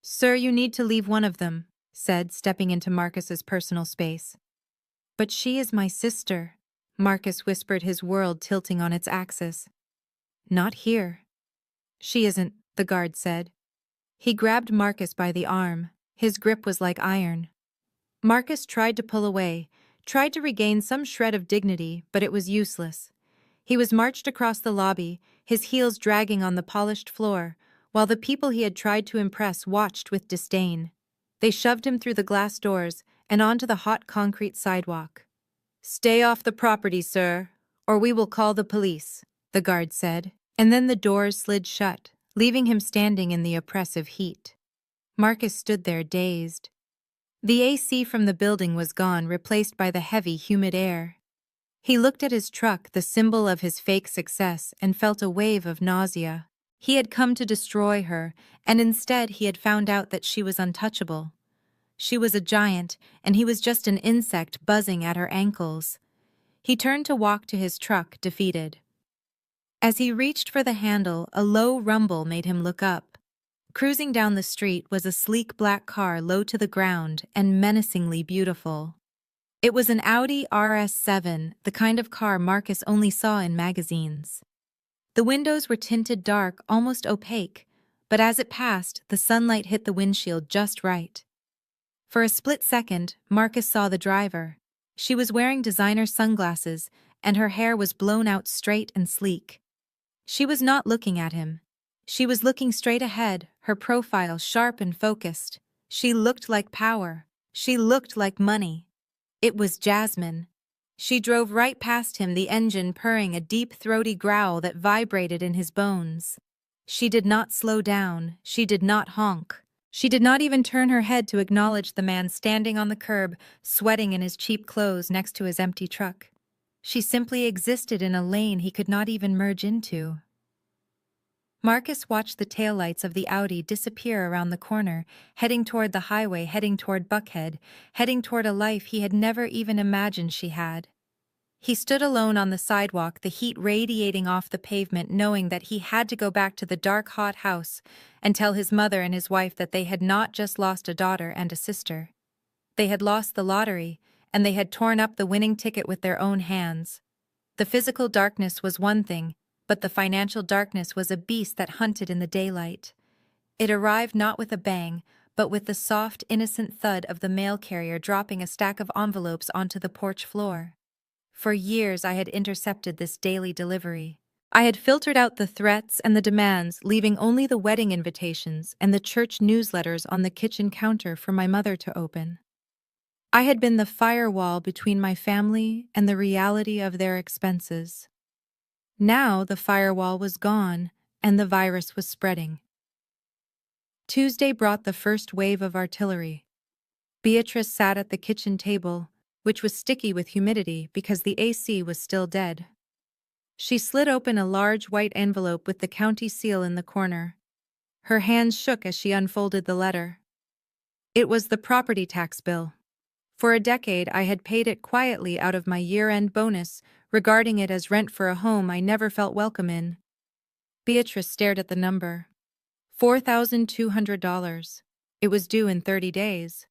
"Sir, you need to leave one of them," said, stepping into Marcus's personal space. "But she is my sister," Marcus whispered, his world tilting on its axis. "Not here." "She isn't," the guard said. He grabbed Marcus by the arm. His grip was like iron. Marcus tried to pull away, tried to regain some shred of dignity, but it was useless. He was marched across the lobby, his heels dragging on the polished floor, while the people he had tried to impress watched with disdain. They shoved him through the glass doors and onto the hot concrete sidewalk. "Stay off the property, sir, or we will call the police," the guard said, and then the doors slid shut, leaving him standing in the oppressive heat. Marcus stood there dazed. The AC from the building was gone, replaced by the heavy, humid air. He looked at his truck, the symbol of his fake success, and felt a wave of nausea. He had come to destroy her, and instead he had found out that she was untouchable. She was a giant, and he was just an insect buzzing at her ankles. He turned to walk to his truck, defeated. As he reached for the handle, a low rumble made him look up. Cruising down the street was a sleek black car, low to the ground and menacingly beautiful. It was an Audi RS7, the kind of car Marcus only saw in magazines. The windows were tinted dark, almost opaque, but as it passed, the sunlight hit the windshield just right. For a split second, Marcus saw the driver. She was wearing designer sunglasses, and her hair was blown out straight and sleek. She was not looking at him. She was looking straight ahead, her profile sharp and focused. She looked like power. She looked like money. It was Jasmine. She drove right past him, the engine purring a deep, throaty growl that vibrated in his bones. She did not slow down. She did not honk. She did not even turn her head to acknowledge the man standing on the curb, sweating in his cheap clothes next to his empty truck. She simply existed in a lane he could not even merge into. Marcus watched the taillights of the Audi disappear around the corner, heading toward the highway, heading toward Buckhead, heading toward a life he had never even imagined she had. He stood alone on the sidewalk, the heat radiating off the pavement, knowing that he had to go back to the dark, hot house and tell his mother and his wife that they had not just lost a daughter and a sister. They had lost the lottery, and they had torn up the winning ticket with their own hands. The physical darkness was one thing, but the financial darkness was a beast that hunted in the daylight. It arrived not with a bang, but with the soft, innocent thud of the mail carrier dropping a stack of envelopes onto the porch floor. For years I had intercepted this daily delivery. I had filtered out the threats and the demands, leaving only the wedding invitations and the church newsletters on the kitchen counter for my mother to open. I had been the firewall between my family and the reality of their expenses. Now the firewall was gone, and the virus was spreading. Tuesday brought the first wave of artillery. Beatrice sat at the kitchen table, which was sticky with humidity because the AC was still dead. She slid open a large white envelope with the county seal in the corner. Her hands shook as she unfolded the letter. It was the property tax bill. For a decade I had paid it quietly out of my year-end bonus, regarding it as rent for a home I never felt welcome in. Beatrice stared at the number. $4,200. It was due in 30 days.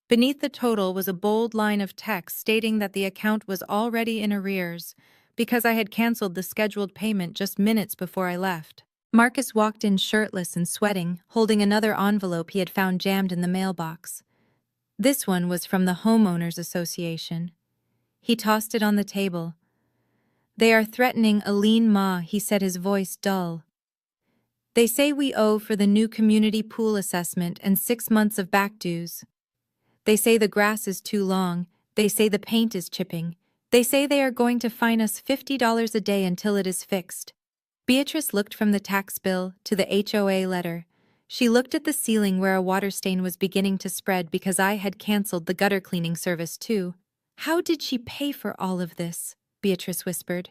Beneath the total was a bold line of text stating that the account was already in arrears, because I had canceled the scheduled payment just minutes before I left. Marcus walked in shirtless and sweating, holding another envelope he had found jammed in the mailbox. This one was from the Homeowners Association. He tossed it on the table. "They are threatening Aline Ma," he said, his voice dull. "They say we owe for the new community pool assessment and 6 months of back dues. They say the grass is too long. They say the paint is chipping. They say they are going to fine us $50 a day until it is fixed." Beatrice looked from the tax bill to the HOA letter. She looked at the ceiling where a water stain was beginning to spread because I had canceled the gutter cleaning service too. "How did she pay for all of this?" Beatrice whispered.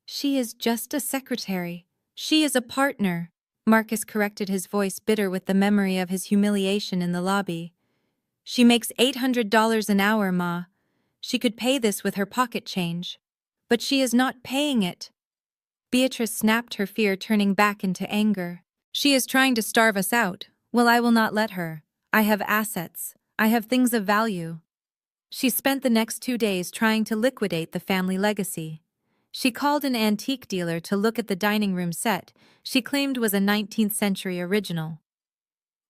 "She is just a secretary. She is a partner." Marcus corrected, his voice bitter with the memory of his humiliation in the lobby. "She makes $800 an hour, Ma. She could pay this with her pocket change. But she is not paying it." Beatrice snapped, her fear turning back into anger. "She is trying to starve us out. Well, I will not let her. I have assets. I have things of value." She spent the next 2 days trying to liquidate the family legacy. She called an antique dealer to look at the dining room set she claimed was a 19th century original.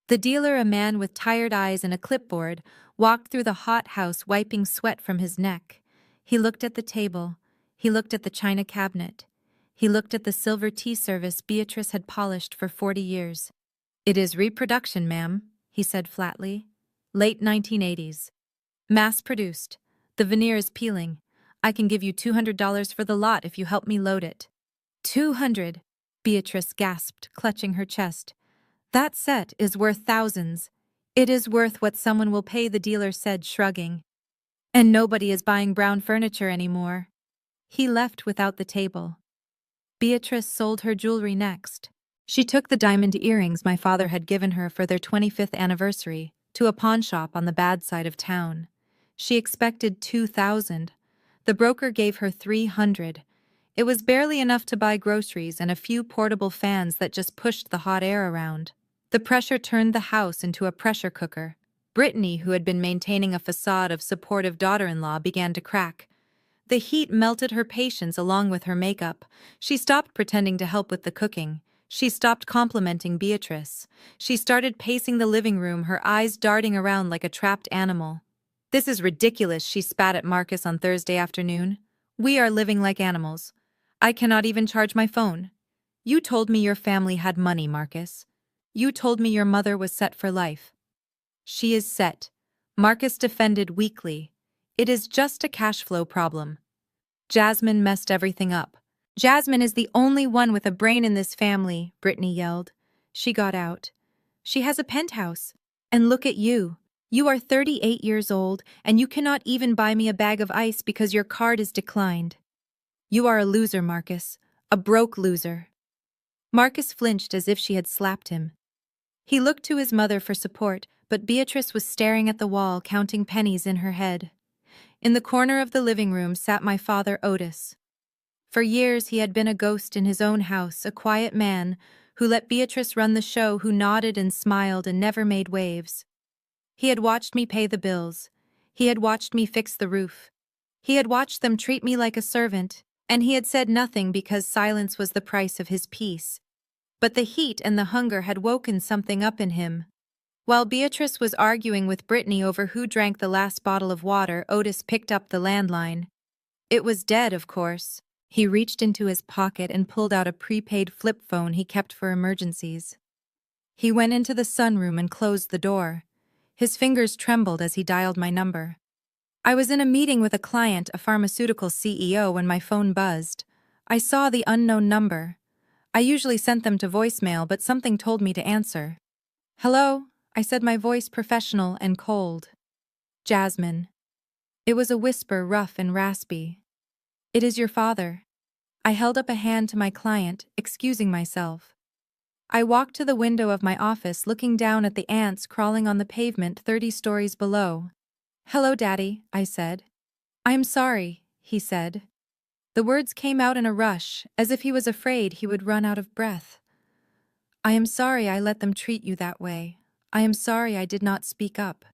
The dealer, a man with tired eyes and a clipboard, walked through the hot house wiping sweat from his neck. He looked at the table. He looked at the china cabinet. He looked at the silver tea service Beatrice had polished for 40 years. "It is reproduction, ma'am," he said flatly. "Late 1980s. Mass-produced. The veneer is peeling. I can give you $200 for the lot if you help me load it." 200, Beatrice gasped, clutching her chest. "That set is worth thousands." "It is worth what someone will pay," the dealer said, shrugging. "And nobody is buying brown furniture anymore." He left without the table. Beatrice sold her jewelry next. She took the diamond earrings my father had given her for their 25th anniversary to a pawn shop on the bad side of town. She expected 2,000. The broker gave her 300. It was barely enough to buy groceries and a few portable fans that just pushed the hot air around. The pressure turned the house into a pressure cooker. Brittany, who had been maintaining a facade of supportive daughter-in-law, began to crack. The heat melted her patience along with her makeup. She stopped pretending to help with the cooking. She stopped complimenting Beatrice. She started pacing the living room, her eyes darting around like a trapped animal. "This is ridiculous," she spat at Marcus on Thursday afternoon. "We are living like animals. I cannot even charge my phone. You told me your family had money, Marcus. You told me your mother was set for life." "She is set," Marcus defended weakly. "It is just a cash flow problem." "Jasmine messed everything up." "Jasmine is the only one with a brain in this family," Brittany yelled. She got out. "She has a penthouse. And look at you. You are 38 years old, and you cannot even buy me a bag of ice because your card is declined. You are a loser, Marcus. A broke loser." Marcus flinched as if she had slapped him. He looked to his mother for support, but Beatrice was staring at the wall, counting pennies in her head. In the corner of the living room sat my father, Otis. For years he had been a ghost in his own house, a quiet man who let Beatrice run the show, who nodded and smiled and never made waves. He had watched me pay the bills. He had watched me fix the roof. He had watched them treat me like a servant, and he had said nothing because silence was the price of his peace. But the heat and the hunger had woken something up in him. While Beatrice was arguing with Brittany over who drank the last bottle of water, Otis picked up the landline. It was dead, of course. He reached into his pocket and pulled out a prepaid flip phone he kept for emergencies. He went into the sunroom and closed the door. His fingers trembled as he dialed my number. I was in a meeting with a client, a pharmaceutical CEO, when my phone buzzed. I saw the unknown number. I usually sent them to voicemail, but something told me to answer. "Hello," I said, my voice professional and cold. "Jasmine." It was a whisper, rough and raspy. "It is your father." I held up a hand to my client, excusing myself. I walked to the window of my office, looking down at the ants crawling on the pavement 30 stories below. "Hello, Daddy," I said. "I am sorry," he said. The words came out in a rush, as if he was afraid he would run out of breath. "I am sorry I let them treat you that way. I am sorry I did not speak up.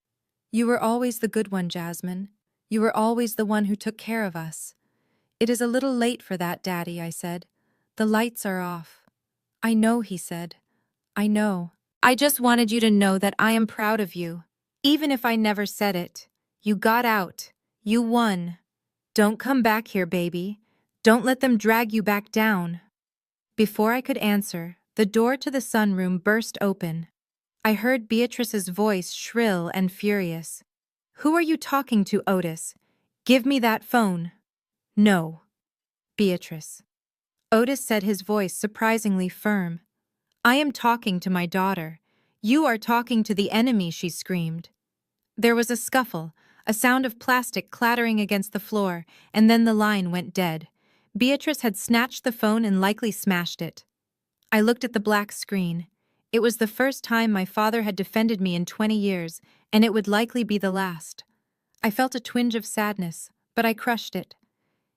You were always the good one, Jasmine. You were always the one who took care of us." "It is a little late for that, Daddy," I said. "The lights are off." "I know," he said. "I know. I just wanted you to know that I am proud of you. Even if I never said it. You got out. You won. Don't come back here, baby. Don't let them drag you back down." Before I could answer, the door to the sunroom burst open. I heard Beatrice's voice, shrill and furious. "Who are you talking to, Otis? Give me that phone." "No." "Beatrice." Otis said, his voice surprisingly firm. "I am talking to my daughter. You are talking to the enemy," she screamed. There was a scuffle, a sound of plastic clattering against the floor, and then the line went dead. Beatrice had snatched the phone and likely smashed it. I looked at the black screen. It was the first time my father had defended me in 20 years, and it would likely be the last. I felt a twinge of sadness, but I crushed it.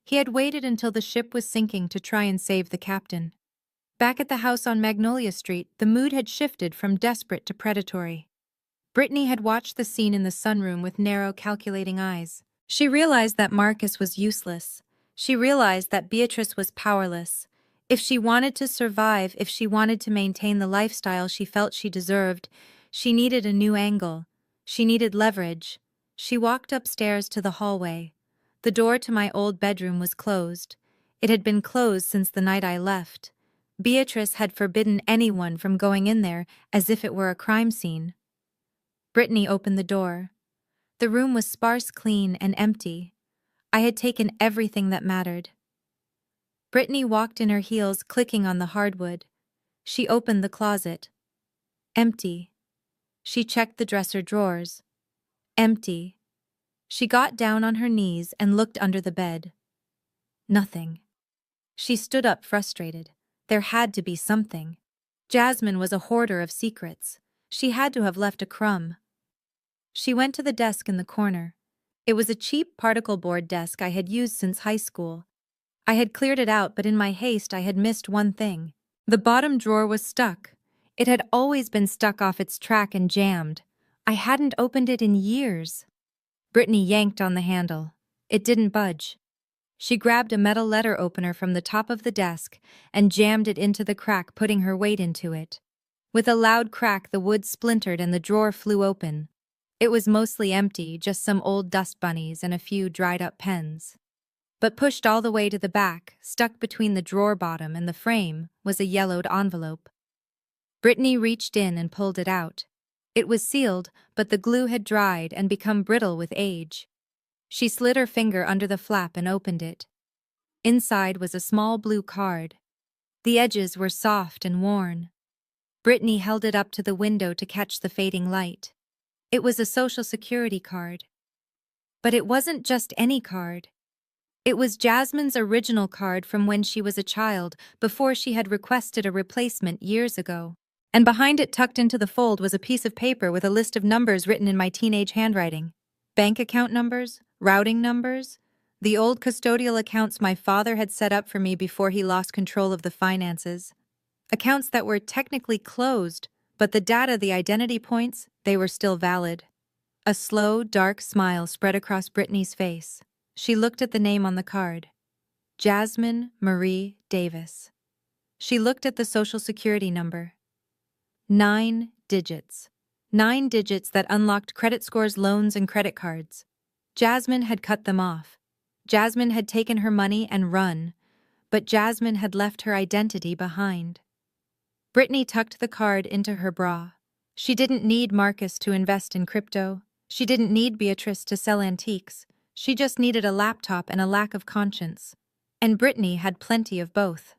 He had waited until the ship was sinking to try and save the captain. Back at the house on Magnolia Street, the mood had shifted from desperate to predatory. Brittany had watched the scene in the sunroom with narrow, calculating eyes. She realized that Marcus was useless. She realized that Beatrice was powerless. If she wanted to survive, if she wanted to maintain the lifestyle she felt she deserved, She needed a new angle. She needed leverage. She walked upstairs to the hallway. The door to my old bedroom was closed. It had been closed since the night I left. Beatrice had forbidden anyone from going in there as if it were a crime scene. Brittany opened the door. The room was sparse, clean, and empty. I had taken everything that mattered. Brittany walked in her heels, clicking on the hardwood. She opened the closet. Empty. She checked the dresser drawers. Empty. She got down on her knees and looked under the bed. Nothing. She stood up, frustrated. There had to be something. Jasmine was a hoarder of secrets. She had to have left a crumb. She went to the desk in the corner. It was a cheap particle board desk I had used since high school. I had cleared it out, but in my haste I had missed one thing. The bottom drawer was stuck. It had always been stuck off its track and jammed. I hadn't opened it in years. Brittany yanked on the handle. It didn't budge. She grabbed a metal letter opener from the top of the desk and jammed it into the crack, putting her weight into it. With a loud crack, the wood splintered and the drawer flew open. It was mostly empty, just some old dust bunnies and a few dried-up pens. But pushed all the way to the back, stuck between the drawer bottom and the frame, was a yellowed envelope. Brittany reached in and pulled it out. It was sealed, but the glue had dried and become brittle with age. She slid her finger under the flap and opened it. Inside was a small blue card. The edges were soft and worn. Brittany held it up to the window to catch the fading light. It was a Social Security card. But it wasn't just any card. It was Jasmine's original card from when she was a child, before she had requested a replacement years ago. And behind it, tucked into the fold, was a piece of paper with a list of numbers written in my teenage handwriting. Bank account numbers, routing numbers, the old custodial accounts my father had set up for me before he lost control of the finances. Accounts that were technically closed, but the data, the identity points, they were still valid. A slow, dark smile spread across Brittany's face. She looked at the name on the card. Jasmine Marie Davis. She looked at the Social Security number. 9 digits. 9 digits that unlocked credit scores, loans, and credit cards. Jasmine had cut them off. Jasmine had taken her money and run, but Jasmine had left her identity behind. Brittany tucked the card into her bra. She didn't need Marcus to invest in crypto. She didn't need Beatrice to sell antiques. She just needed a laptop and a lack of conscience. And Brittany had plenty of both.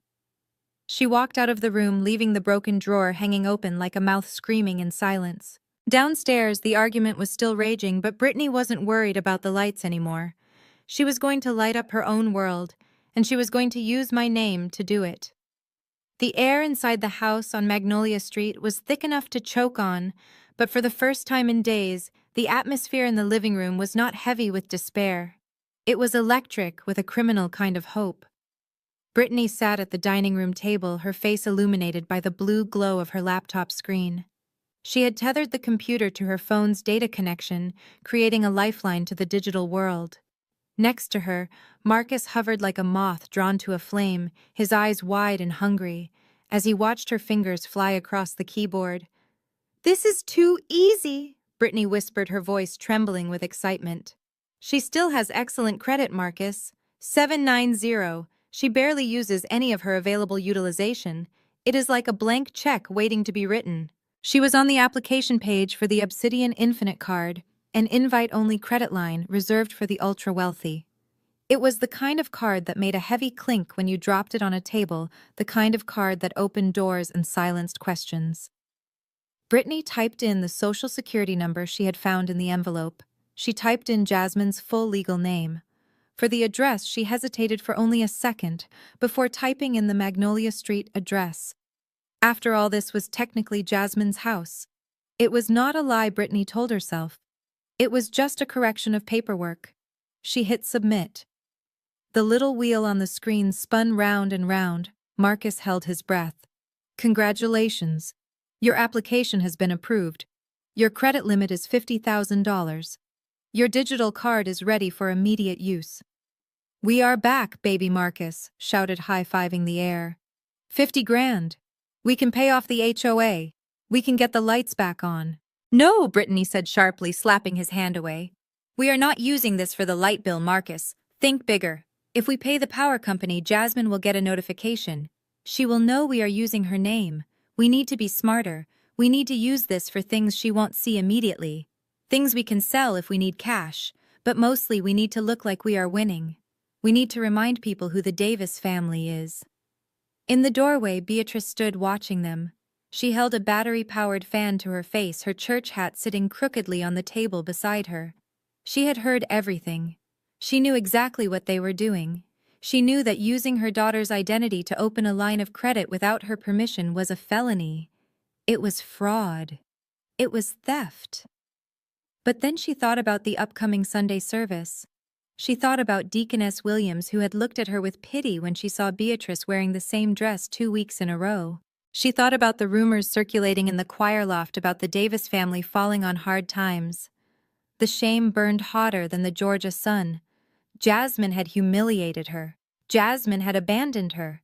She walked out of the room, leaving the broken drawer hanging open like a mouth screaming in silence. Downstairs, the argument was still raging, but Brittany wasn't worried about the lights anymore. She was going to light up her own world, and she was going to use my name to do it. The air inside the house on Magnolia Street was thick enough to choke on, but for the first time in days, the atmosphere in the living room was not heavy with despair. It was electric with a criminal kind of hope. Brittany sat at the dining room table, her face illuminated by the blue glow of her laptop screen. She had tethered the computer to her phone's data connection, creating a lifeline to the digital world. Next to her, Marcus hovered like a moth drawn to a flame, his eyes wide and hungry, as he watched her fingers fly across the keyboard. "This is too easy," Brittany whispered, her voice trembling with excitement. "She still has excellent credit, Marcus. 790. She barely uses any of her available utilization. It is like a blank check waiting to be written." She was on the application page for the Obsidian Infinite card, an invite-only credit line reserved for the ultra-wealthy. It was the kind of card that made a heavy clink when you dropped it on a table, the kind of card that opened doors and silenced questions. Brittany typed in the Social Security number she had found in the envelope. She typed in Jasmine's full legal name. For the address, she hesitated for only a second before typing in the Magnolia Street address. After all, this was technically Jasmine's house. It was not a lie, Brittany told herself. It was just a correction of paperwork. She hit submit. The little wheel on the screen spun round and round. Marcus held his breath. "Congratulations. Your application has been approved. Your credit limit is $50,000. Your digital card is ready for immediate use." "We are back, baby," Marcus shouted, high-fiving the air. 50 grand. We can pay off the HOA. We can get the lights back on. No, Brittany said sharply, slapping his hand away. We are not using this for the light bill, Marcus. Think bigger. If we pay the power company, Jasmine will get a notification. She will know we are using her name. We need to be smarter. We need to use this for things she won't see immediately. Things we can sell if we need cash. But mostly we need to look like we are winning. We need to remind people who the Davis family is. In the doorway, Beatrice stood watching them. She held a battery-powered fan to her face, her church hat sitting crookedly on the table beside her. She had heard everything. She knew exactly what they were doing. She knew that using her daughter's identity to open a line of credit without her permission was a felony. It was fraud. It was theft. But then she thought about the upcoming Sunday service. She thought about Deaconess Williams, who had looked at her with pity when she saw Beatrice wearing the same dress 2 weeks in a row. She thought about the rumors circulating in the choir loft about the Davis family falling on hard times. The shame burned hotter than the Georgia sun. Jasmine had humiliated her. Jasmine had abandoned her.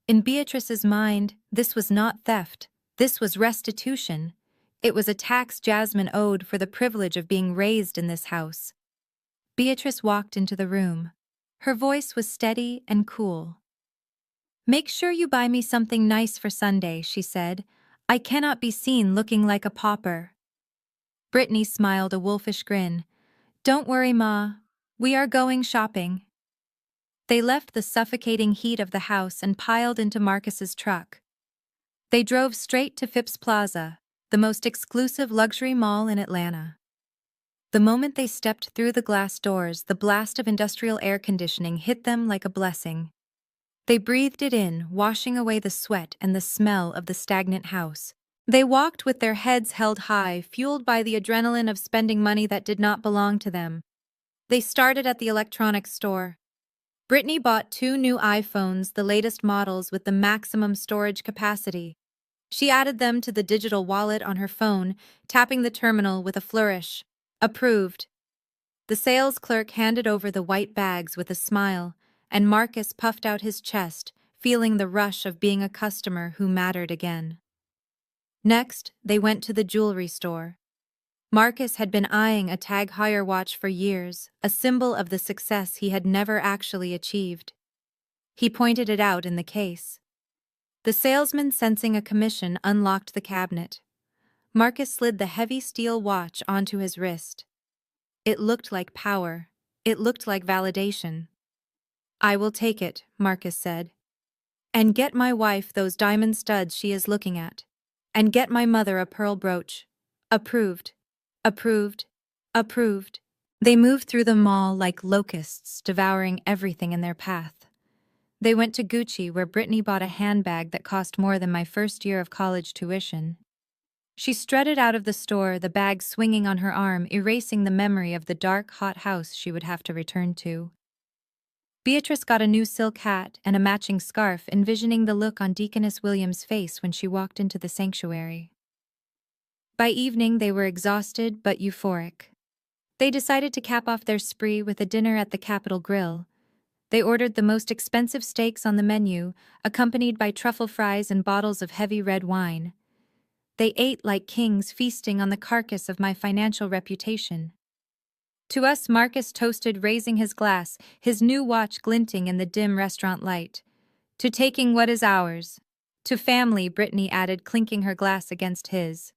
In Beatrice's mind, this was not theft. This was restitution. It was a tax Jasmine owed for the privilege of being raised in this house. Beatrice walked into the room. Her voice was steady and cool. "Make sure you buy me something nice for Sunday," she said. "I cannot be seen looking like a pauper." Brittany smiled a wolfish grin. "Don't worry, Ma. We are going shopping." They left the suffocating heat of the house and piled into Marcus's truck. They drove straight to Phipps Plaza, the most exclusive luxury mall in Atlanta. The moment they stepped through the glass doors, the blast of industrial air conditioning hit them like a blessing. They breathed it in, washing away the sweat and the smell of the stagnant house. They walked with their heads held high, fueled by the adrenaline of spending money that did not belong to them. They started at the electronics store. Brittany bought 2 new iPhones, the latest models with the maximum storage capacity. She added them to the digital wallet on her phone, tapping the terminal with a flourish. "Approved." The sales clerk handed over the white bags with a smile, and Marcus puffed out his chest, feeling the rush of being a customer who mattered again. Next, they went to the jewelry store. Marcus had been eyeing a Tag Heuer watch for years, a symbol of the success he had never actually achieved. He pointed it out in the case. The salesman, sensing a commission, unlocked the cabinet. Marcus slid the heavy steel watch onto his wrist. It looked like power. It looked like validation. "I will take it," Marcus said. "And get my wife those diamond studs she is looking at. And get my mother a pearl brooch." "Approved. Approved. Approved." They moved through the mall like locusts, devouring everything in their path. They went to Gucci, where Brittany bought a handbag that cost more than my first year of college tuition. She strutted out of the store, the bag swinging on her arm, erasing the memory of the dark, hot house she would have to return to. Beatrice got a new silk hat and a matching scarf, envisioning the look on Deaconess Williams' face when she walked into the sanctuary. By evening, they were exhausted but euphoric. They decided to cap off their spree with a dinner at the Capitol Grill. They ordered the most expensive steaks on the menu, accompanied by truffle fries and bottles of heavy red wine. They ate like kings, feasting on the carcass of my financial reputation. To us, Marcus toasted, raising his glass, his new watch glinting in the dim restaurant light. "To taking what is ours." "To family," Brittany added, clinking her glass against his.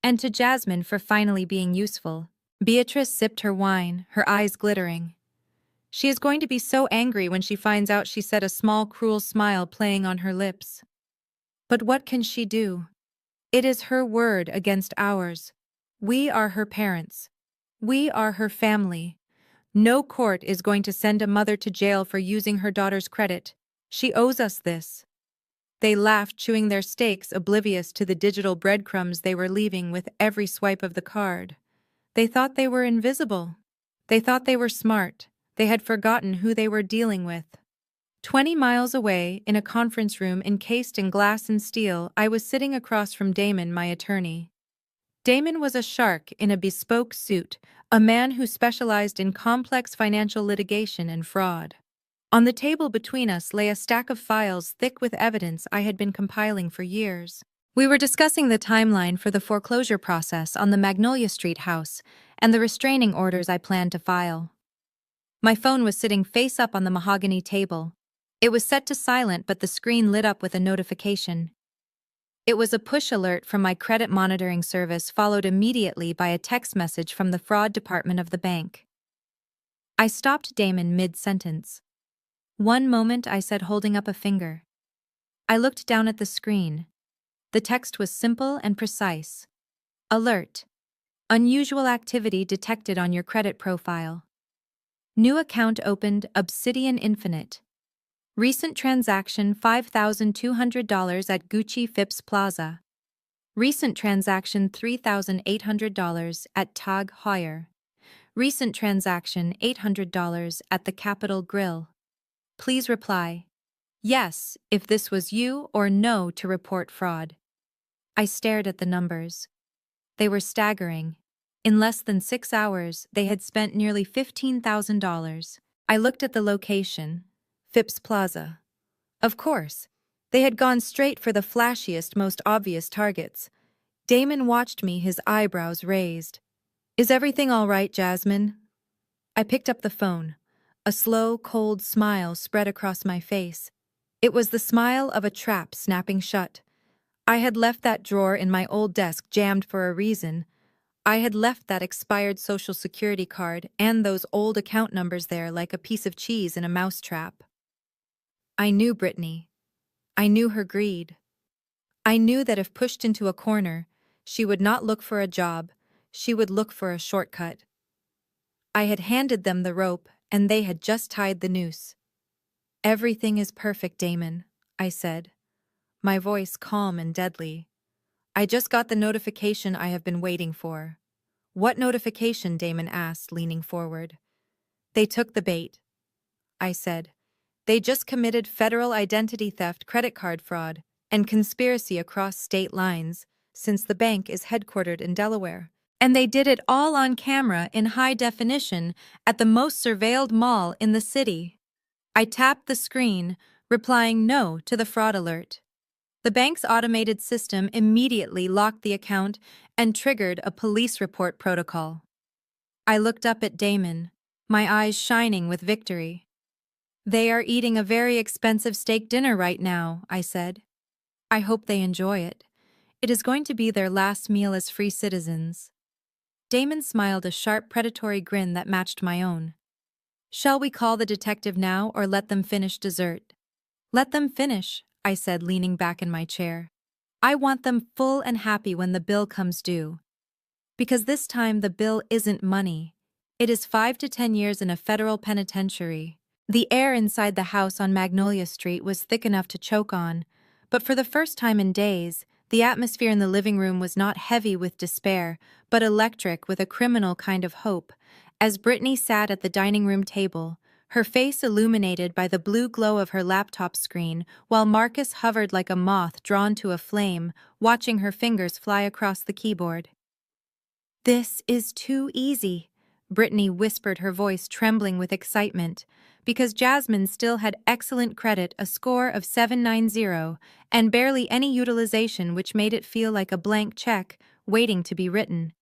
"And to Jasmine for finally being useful." Beatrice sipped her wine, her eyes glittering. "She is going to be so angry when she finds out," she said, a small, cruel smile playing on her lips. "But what can she do? It is her word against ours. We are her parents. We are her family. No court is going to send a mother to jail for using her daughter's credit. She owes us this." They laughed, chewing their steaks, oblivious to the digital breadcrumbs they were leaving with every swipe of the card. They thought they were invisible. They thought they were smart. They had forgotten who they were dealing with. 20 miles away, in a conference room encased in glass and steel, I was sitting across from Damon, my attorney. Damon was a shark in a bespoke suit, a man who specialized in complex financial litigation and fraud. On the table between us lay a stack of files thick with evidence I had been compiling for years. We were discussing the timeline for the foreclosure process on the Magnolia Street house and the restraining orders I planned to file. My phone was sitting face up on the mahogany table. It was set to silent, but the screen lit up with a notification. It was a push alert from my credit monitoring service, followed immediately by a text message from the fraud department of the bank. I stopped Damon mid-sentence. "One moment," I said, holding up a finger. I looked down at the screen. The text was simple and precise. Alert. Unusual activity detected on your credit profile. New account opened, Obsidian Infinite. Recent transaction $5,200 at Gucci Phipps Plaza. Recent transaction $3,800 at Tag Heuer. Recent transaction $800 at the Capitol Grill. Please reply yes if this was you, or no to report fraud. I stared at the numbers. They were staggering. In less than 6 hours, they had spent nearly $15,000. I looked at the location. Phipps Plaza. Of course. They had gone straight for the flashiest, most obvious targets. Damon watched me, his eyebrows raised. "Is everything all right, Jasmine?" I picked up the phone. A slow, cold smile spread across my face. It was the smile of a trap snapping shut. I had left that drawer in my old desk jammed for a reason. I had left that expired Social Security card and those old account numbers there like a piece of cheese in a mousetrap. I knew Brittany. I knew her greed. I knew that if pushed into a corner, she would not look for a job, she would look for a shortcut. I had handed them the rope, and they had just tied the noose. "Everything is perfect, Damon," I said, my voice calm and deadly. "I just got the notification I have been waiting for." "What notification?" Damon asked, leaning forward. "They took the bait," I said. "They just committed federal identity theft, credit card fraud, and conspiracy across state lines, since the bank is headquartered in Delaware. And they did it all on camera in high definition at the most surveilled mall in the city." I tapped the screen, replying no to the fraud alert. The bank's automated system immediately locked the account and triggered a police report protocol. I looked up at Damon, my eyes shining with victory. "They are eating a very expensive steak dinner right now," I said. "I hope they enjoy it. It is going to be their last meal as free citizens." Damon smiled, a sharp, predatory grin that matched my own. "Shall we call the detective now or let them finish dessert?" "Let them finish," I said, leaning back in my chair. "I want them full and happy when the bill comes due. Because this time the bill isn't money. It is 5 to 10 years in a federal penitentiary." The air inside the house on Magnolia Street was thick enough to choke on, but for the first time in days, the atmosphere in the living room was not heavy with despair, but electric with a criminal kind of hope. As Brittany sat at the dining room table, her face illuminated by the blue glow of her laptop screen, while Marcus hovered like a moth drawn to a flame, watching her fingers fly across the keyboard. "This is too easy," Brittany whispered, her voice trembling with excitement, because Jasmine still had excellent credit, a score of 790, and barely any utilization, which made it feel like a blank check waiting to be written.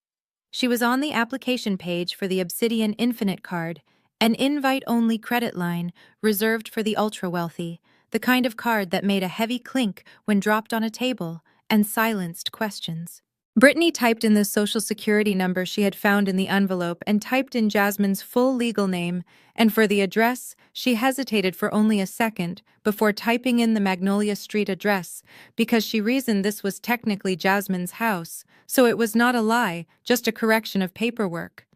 She was on the application page for the Obsidian Infinite card, an invite-only credit line reserved for the ultra-wealthy, the kind of card that made a heavy clink when dropped on a table and silenced questions. Brittany typed in the Social Security number she had found in the envelope and typed in Jasmine's full legal name, and for the address, she hesitated for only a second before typing in the Magnolia Street address, because she reasoned this was technically Jasmine's house, so it was not a lie, just a correction of paperwork.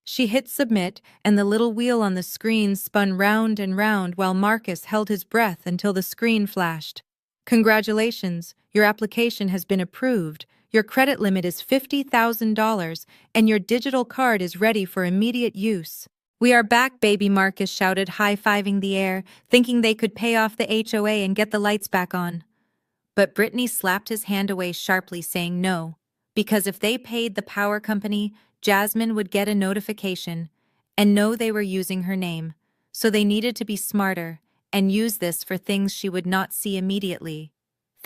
She hit submit, and the little wheel on the screen spun round and round while Marcus held his breath until the screen flashed. "Congratulations, your application has been approved. Your credit limit is $50,000, and your digital card is ready for immediate use." "We are back, baby," Marcus shouted, high-fiving the air, thinking they could pay off the HOA and get the lights back on. But Brittany slapped his hand away sharply, saying no, because if they paid the power company, Jasmine would get a notification and know they were using her name, so they needed to be smarter and use this for things she would not see immediately.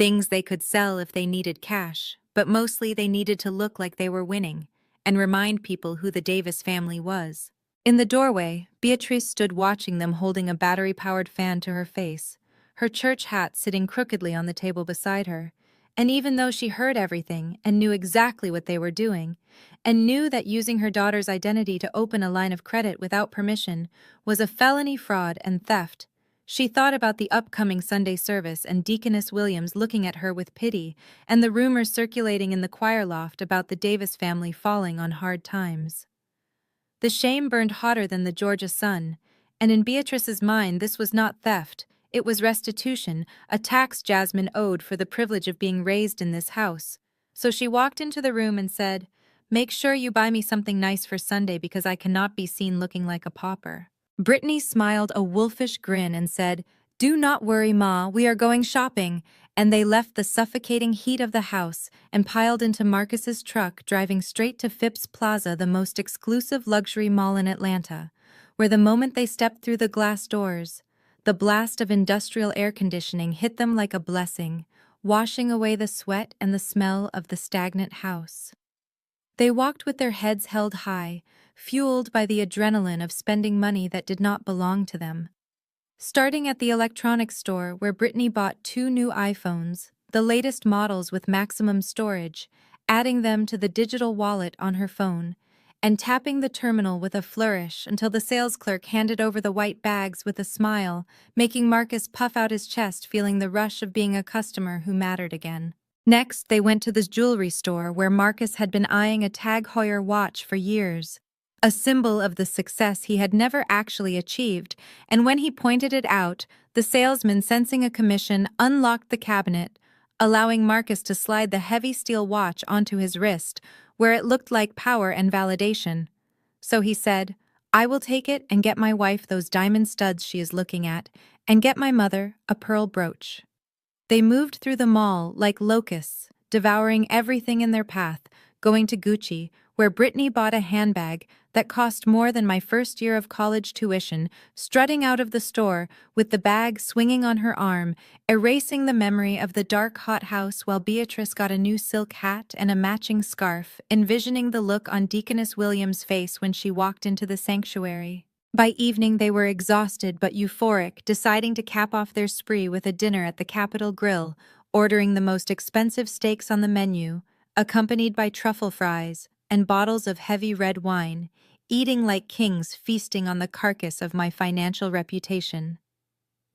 things they could sell if they needed cash, but mostly they needed to look like they were winning and remind people who the Davis family was. In the doorway, Beatrice stood watching them holding a battery-powered fan to her face, her church hat sitting crookedly on the table beside her. And even though she heard everything and knew exactly what they were doing, and knew that using her daughter's identity to open a line of credit without permission was a felony fraud and theft, she thought about the upcoming Sunday service and Deaconess Williams looking at her with pity and the rumors circulating in the choir loft about the Davis family falling on hard times. The shame burned hotter than the Georgia sun, and in Beatrice's mind this was not theft, it was restitution, a tax Jasmine owed for the privilege of being raised in this house. So she walked into the room and said, "Make sure you buy me something nice for Sunday because I cannot be seen looking like a pauper." Brittany smiled a wolfish grin and said, "Do not worry, Ma, we are going shopping," and they left the suffocating heat of the house and piled into Marcus's truck, driving straight to Phipps Plaza, the most exclusive luxury mall in Atlanta, where the moment they stepped through the glass doors, the blast of industrial air conditioning hit them like a blessing, washing away the sweat and the smell of the stagnant house. They walked with their heads held high, fueled by the adrenaline of spending money that did not belong to them. Starting at the electronics store where Brittany bought 2 new iPhones, the latest models with maximum storage, adding them to the digital wallet on her phone, and tapping the terminal with a flourish until the sales clerk handed over the white bags with a smile, making Marcus puff out his chest, feeling the rush of being a customer who mattered again. Next, they went to the jewelry store where Marcus had been eyeing a Tag Heuer watch for years, a symbol of the success he had never actually achieved, and when he pointed it out, the salesman, sensing a commission, unlocked the cabinet, allowing Marcus to slide the heavy steel watch onto his wrist, where it looked like power and validation. So he said, "I will take it and get my wife those diamond studs she is looking at, and get my mother a pearl brooch." They moved through the mall like locusts, devouring everything in their path, going to Gucci, where Brittany bought a handbag that cost more than my first year of college tuition, strutting out of the store with the bag swinging on her arm, erasing the memory of the dark hot house, while Beatrice got a new silk hat and a matching scarf, envisioning the look on Deaconess Williams' face when she walked into the sanctuary. By evening they were exhausted but euphoric, deciding to cap off their spree with a dinner at the Capitol Grill, ordering the most expensive steaks on the menu, accompanied by truffle fries and bottles of heavy red wine, eating like kings, feasting on the carcass of my financial reputation.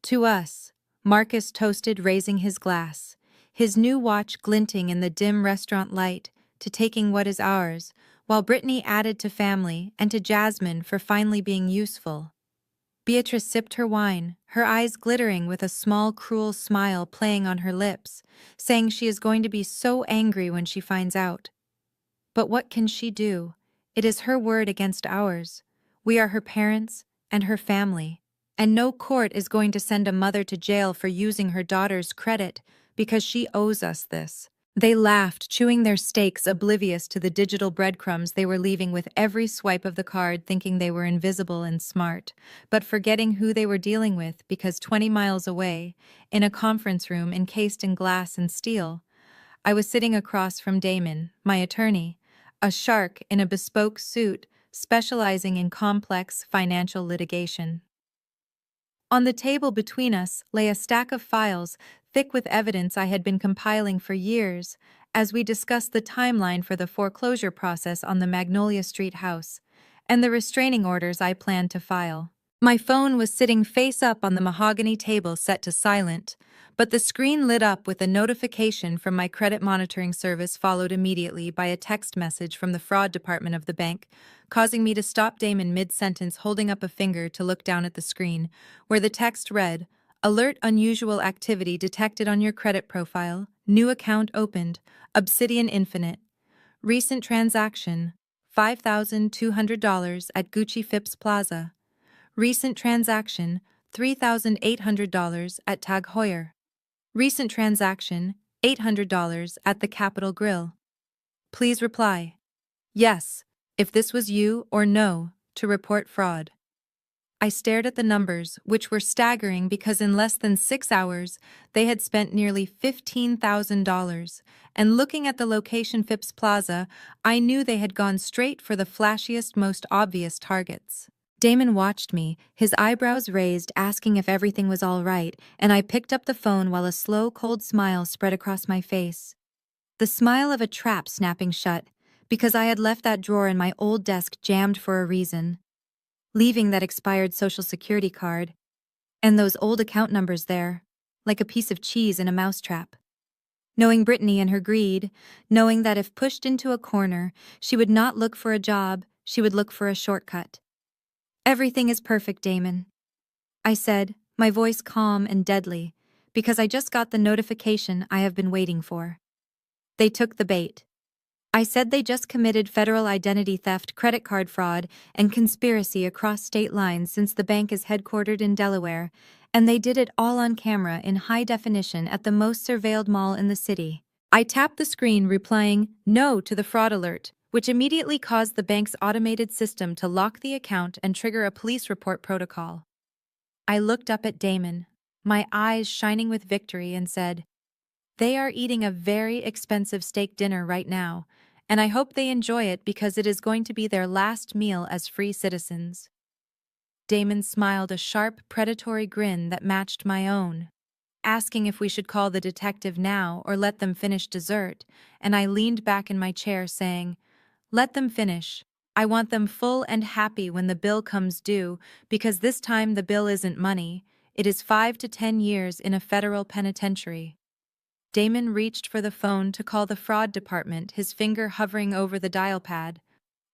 To us, Marcus toasted, raising his glass, his new watch glinting in the dim restaurant light, to taking what is ours, while Brittany added to family and to Jasmine for finally being useful. Beatrice sipped her wine, her eyes glittering with a small, cruel smile playing on her lips, saying she is going to be so angry when she finds out. But what can she do? It is her word against ours. We are her parents and her family, and no court is going to send a mother to jail for using her daughter's credit because she owes us this. They laughed, chewing their steaks, oblivious to the digital breadcrumbs they were leaving with every swipe of the card, thinking they were invisible and smart, but forgetting who they were dealing with because 20 miles away, in a conference room encased in glass and steel, I was sitting across from Damon, my attorney, a shark in a bespoke suit specializing in complex financial litigation. On the table between us lay a stack of files thick with evidence I had been compiling for years as we discussed the timeline for the foreclosure process on the Magnolia Street house and the restraining orders I planned to file. My phone was sitting face up on the mahogany table set to silent, but the screen lit up with a notification from my credit monitoring service, followed immediately by a text message from the fraud department of the bank, causing me to stop Damon mid-sentence, holding up a finger to look down at the screen, where the text read, "Alert, unusual activity detected on your credit profile. New account opened. Obsidian Infinite. Recent transaction, $5,200 at Gucci Phipps Plaza. Recent transaction, $3,800 at Tag Heuer. Recent transaction, $800 at the Capitol Grill. Please reply yes, if this was you, or no, to report fraud." I stared at the numbers, which were staggering because in less than 6 hours, they had spent nearly $15,000, and looking at the location Phipps Plaza, I knew they had gone straight for the flashiest, most obvious targets. Damon watched me, his eyebrows raised, asking if everything was all right, and I picked up the phone while a slow, cold smile spread across my face. The smile of a trap snapping shut, because I had left that drawer in my old desk jammed for a reason, leaving that expired social security card, and those old account numbers there, like a piece of cheese in a mousetrap. Knowing Brittany and her greed, knowing that if pushed into a corner, she would not look for a job, she would look for a shortcut. "Everything is perfect, Damon," I said, my voice calm and deadly, because I just got the notification I have been waiting for. They took the bait. I said they just committed federal identity theft, credit card fraud, and conspiracy across state lines since the bank is headquartered in Delaware, and they did it all on camera in high definition at the most surveilled mall in the city. I tapped the screen replying no to the fraud alert, which immediately caused the bank's automated system to lock the account and trigger a police report protocol. I looked up at Damon, my eyes shining with victory, and said, "They are eating a very expensive steak dinner right now, and I hope they enjoy it because it is going to be their last meal as free citizens." Damon smiled a sharp, predatory grin that matched my own, asking if we should call the detective now or let them finish dessert, and I leaned back in my chair saying, "Let them finish. I want them full and happy when the bill comes due, because this time the bill isn't money, it is 5 to 10 years in a federal penitentiary." Damon reached for the phone to call the fraud department, his finger hovering over the dial pad,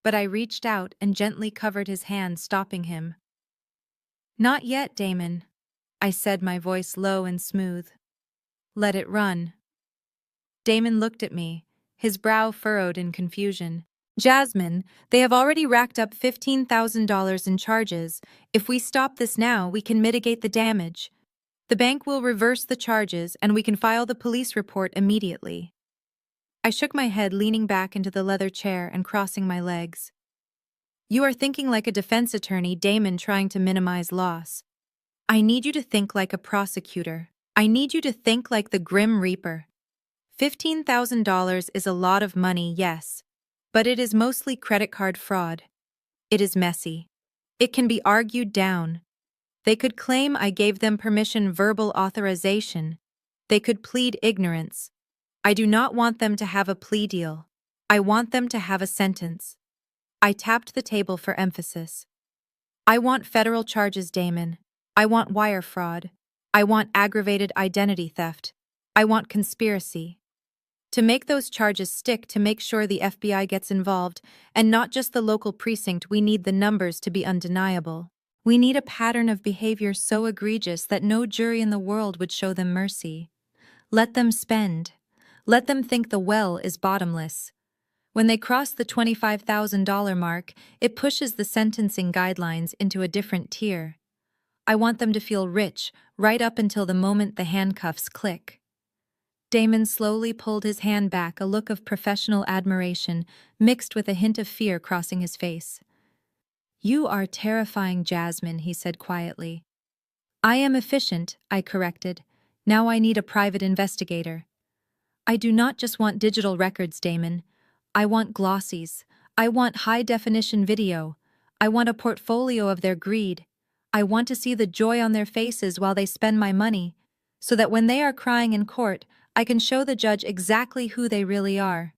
but I reached out and gently covered his hand, stopping him. "Not yet, Damon," I said, my voice low and smooth. "Let it run." Damon looked at me, his brow furrowed in confusion. "Jasmine, they have already racked up $15,000 in charges. If we stop this now, we can mitigate the damage. The bank will reverse the charges and we can file the police report immediately." I shook my head, leaning back into the leather chair and crossing my legs. "You are thinking like a defense attorney, Damon, trying to minimize loss. I need you to think like a prosecutor. I need you to think like the Grim Reaper. $15,000 is a lot of money, yes, but it is mostly credit card fraud. It is messy. It can be argued down. They could claim I gave them permission, verbal authorization. They could plead ignorance. I do not want them to have a plea deal. I want them to have a sentence." I tapped the table for emphasis. "I want federal charges, Damon. I want wire fraud. I want aggravated identity theft. I want conspiracy. To make those charges stick, to make sure the FBI gets involved, and not just the local precinct, we need the numbers to be undeniable. We need a pattern of behavior so egregious that no jury in the world would show them mercy. Let them spend. Let them think the well is bottomless. When they cross the $25,000 mark, it pushes the sentencing guidelines into a different tier. I want them to feel rich right up until the moment the handcuffs click." Damon slowly pulled his hand back, a look of professional admiration mixed with a hint of fear crossing his face. "You are terrifying, Jasmine," he said quietly. "I am efficient," I corrected. "Now I need a private investigator. I do not just want digital records, Damon. I want glossies. I want high-definition video. I want a portfolio of their greed. I want to see the joy on their faces while they spend my money, so that when they are crying in court, I can show the judge exactly who they really are."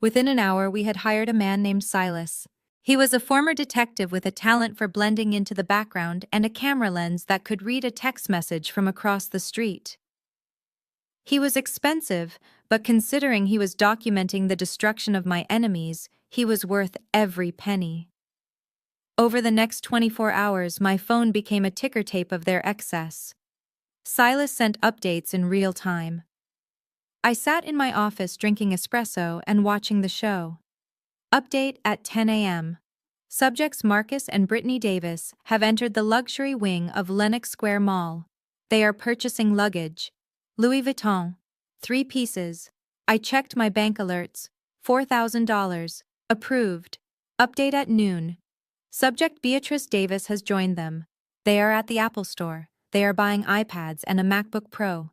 Within an hour, we had hired a man named Silas. He was a former detective with a talent for blending into the background and a camera lens that could read a text message from across the street. He was expensive, but considering he was documenting the destruction of my enemies, he was worth every penny. Over the next 24 hours, my phone became a ticker tape of their excess. Silas sent updates in real time. I sat in my office drinking espresso and watching the show. Update at 10 a.m. Subjects Marcus and Brittany Davis have entered the luxury wing of Lenox Square Mall. They are purchasing luggage. Louis Vuitton. 3 pieces. I checked my bank alerts. $4,000. Approved. Update at noon. Subject: Beatrice Davis has joined them. They are at the Apple Store. They are buying iPads and a MacBook Pro.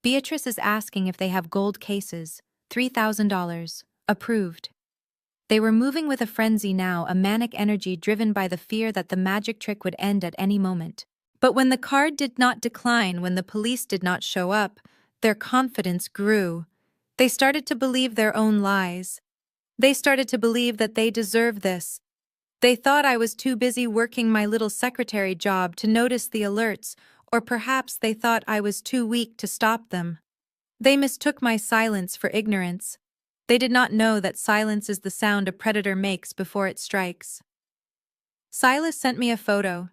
Beatrice is asking if they have gold cases. $3,000. Approved. They were moving with a frenzy now, a manic energy driven by the fear that the magic trick would end at any moment. But when the card did not decline, when the police did not show up, their confidence grew. They started to believe their own lies. They started to believe that they deserved this. They thought I was too busy working my little secretary job to notice the alerts, or perhaps they thought I was too weak to stop them. They mistook my silence for ignorance. They did not know that silence is the sound a predator makes before it strikes. Silas sent me a photo.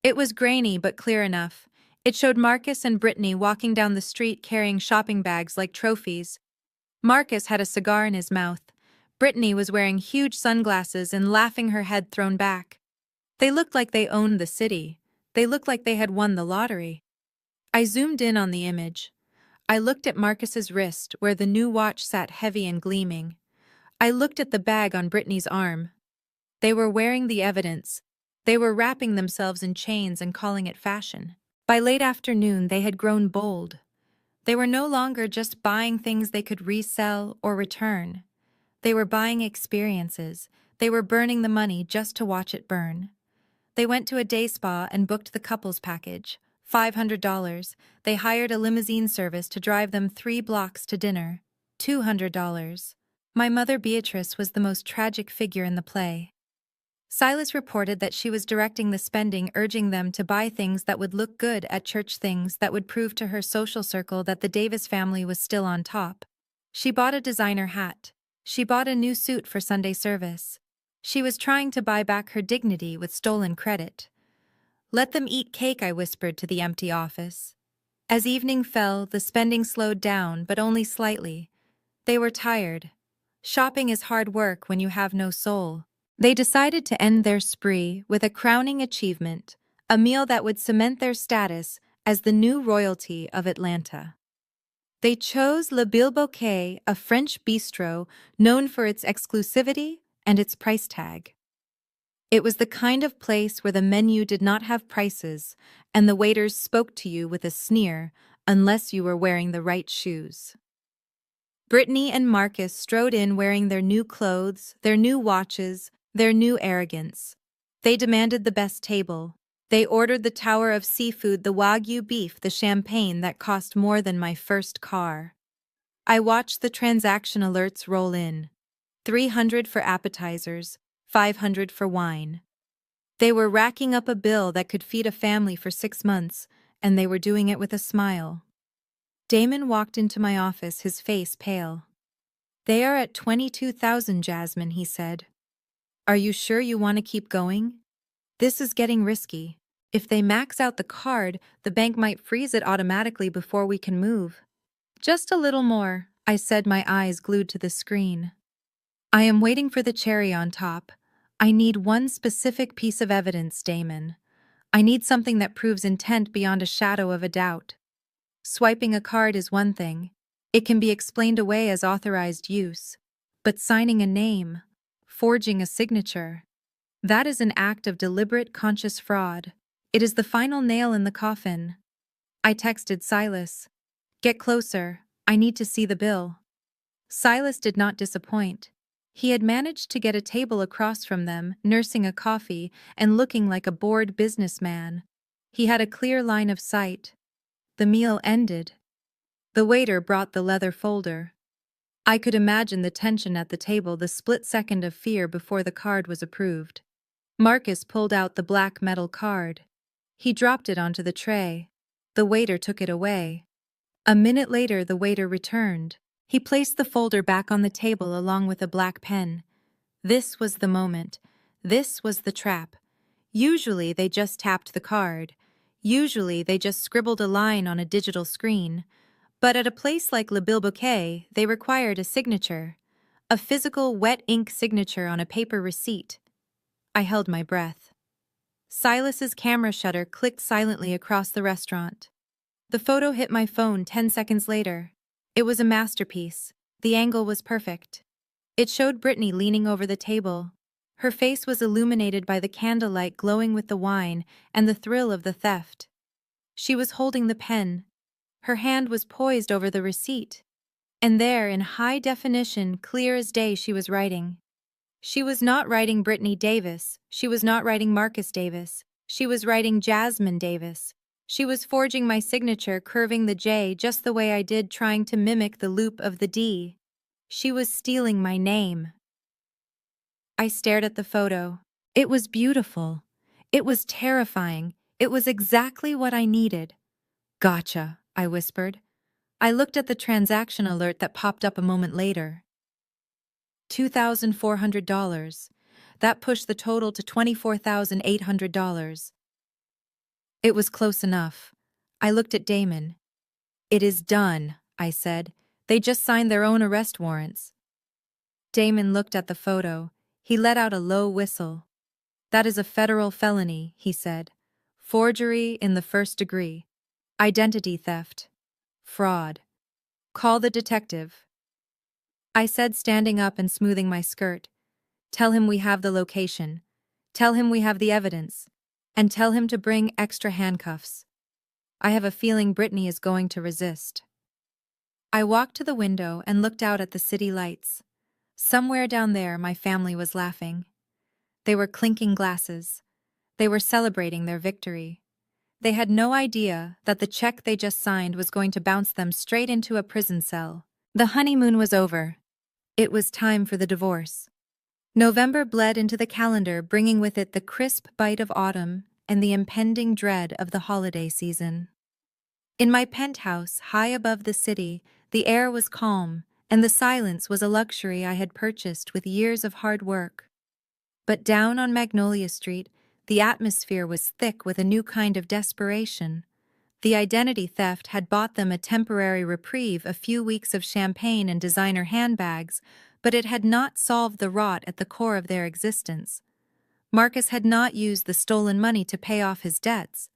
It was grainy but clear enough. It showed Marcus and Brittany walking down the street carrying shopping bags like trophies. Marcus had a cigar in his mouth. Brittany was wearing huge sunglasses and laughing, her head thrown back. They looked like they owned the city. They looked like they had won the lottery. I zoomed in on the image. I looked at Marcus's wrist, where the new watch sat heavy and gleaming. I looked at the bag on Brittany's arm. They were wearing the evidence. They were wrapping themselves in chains and calling it fashion. By late afternoon, they had grown bold. They were no longer just buying things they could resell or return. They were buying experiences. They were burning the money just to watch it burn. They went to a day spa and booked the couples package. $500. They hired a limousine service to drive them 3 blocks to dinner. $200. My mother Beatrice was the most tragic figure in the play. Silas reported that she was directing the spending, urging them to buy things that would look good at church, things that would prove to her social circle that the Davis family was still on top. She bought a designer hat. She bought a new suit for Sunday service. She was trying to buy back her dignity with stolen credit. Let them eat cake, I whispered to the empty office. As evening fell, the spending slowed down, but only slightly. They were tired. Shopping is hard work when you have no soul. They decided to end their spree with a crowning achievement, a meal that would cement their status as the new royalty of Atlanta. They chose Le Bilboquet, a French bistro known for its exclusivity and its price tag. It was the kind of place where the menu did not have prices, and the waiters spoke to you with a sneer unless you were wearing the right shoes. Brittany and Marcus strode in wearing their new clothes, their new watches, their new arrogance. They demanded the best table. They ordered the tower of seafood, the Wagyu beef, the champagne that cost more than my first car. I watched the transaction alerts roll in. $300 for appetizers, $500 for wine. They were racking up a bill that could feed a family for 6 months, and they were doing it with a smile. Damon walked into my office, his face pale. "They are at 22,000, Jasmine," he said. "Are you sure you want to keep going? This is getting risky. If they max out the card, the bank might freeze it automatically before we can move." "Just a little more," I said, my eyes glued to the screen. "I am waiting for the cherry on top. I need one specific piece of evidence, Damon. I need something that proves intent beyond a shadow of a doubt. Swiping a card is one thing. It can be explained away as authorized use. But signing a name, forging a signature, that is an act of deliberate, conscious fraud. It is the final nail in the coffin." I texted Silas. "Get closer. I need to see the bill." Silas did not disappoint. He had managed to get a table across from them, nursing a coffee and looking like a bored businessman. He had a clear line of sight. The meal ended. The waiter brought the leather folder. I could imagine the tension at the table, the split second of fear before the card was approved. Marcus pulled out the black metal card. He dropped it onto the tray. The waiter took it away. A minute later, the waiter returned. He placed the folder back on the table along with a black pen. This was the moment. This was the trap. Usually they just tapped the card. Usually they just scribbled a line on a digital screen. But at a place like Le Bilboquet, they required a signature. A physical wet ink signature on a paper receipt. I held my breath. Silas's camera shutter clicked silently across the restaurant. The photo hit my phone 10 seconds later. It was a masterpiece. The angle was perfect. It showed Brittany leaning over the table. Her face was illuminated by the candlelight glowing with the wine and the thrill of the theft. She was holding the pen. Her hand was poised over the receipt. And there, in high definition, clear as day, she was writing. She was not writing Brittany Davis. She was not writing Marcus Davis. She was writing Jasmine Davis. She was forging my signature, curving the J just the way I did, trying to mimic the loop of the D. She was stealing my name. I stared at the photo. It was beautiful. It was terrifying. It was exactly what I needed. Gotcha, I whispered. I looked at the transaction alert that popped up a moment later. $2,400. That pushed the total to $24,800. It was close enough. I looked at Damon. It is done, I said. They just signed their own arrest warrants. Damon looked at the photo. He let out a low whistle. That is a federal felony, he said. Forgery in the first degree. Identity theft. Fraud. Call the detective. I said, standing up and smoothing my skirt. Tell him we have the location. Tell him we have the evidence. And tell him to bring extra handcuffs. I have a feeling Brittany is going to resist. I walked to the window and looked out at the city lights. Somewhere down there, my family was laughing. They were clinking glasses. They were celebrating their victory. They had no idea that the check they just signed was going to bounce them straight into a prison cell. The honeymoon was over. It was time for the divorce. November bled into the calendar, bringing with it the crisp bite of autumn and the impending dread of the holiday season. In my penthouse, high above the city, the air was calm, and the silence was a luxury I had purchased with years of hard work. But down on Magnolia Street, the atmosphere was thick with a new kind of desperation. The identity theft had bought them a temporary reprieve, a few weeks of champagne and designer handbags, but it had not solved the rot at the core of their existence. Marcus had not used the stolen money to pay off his debts.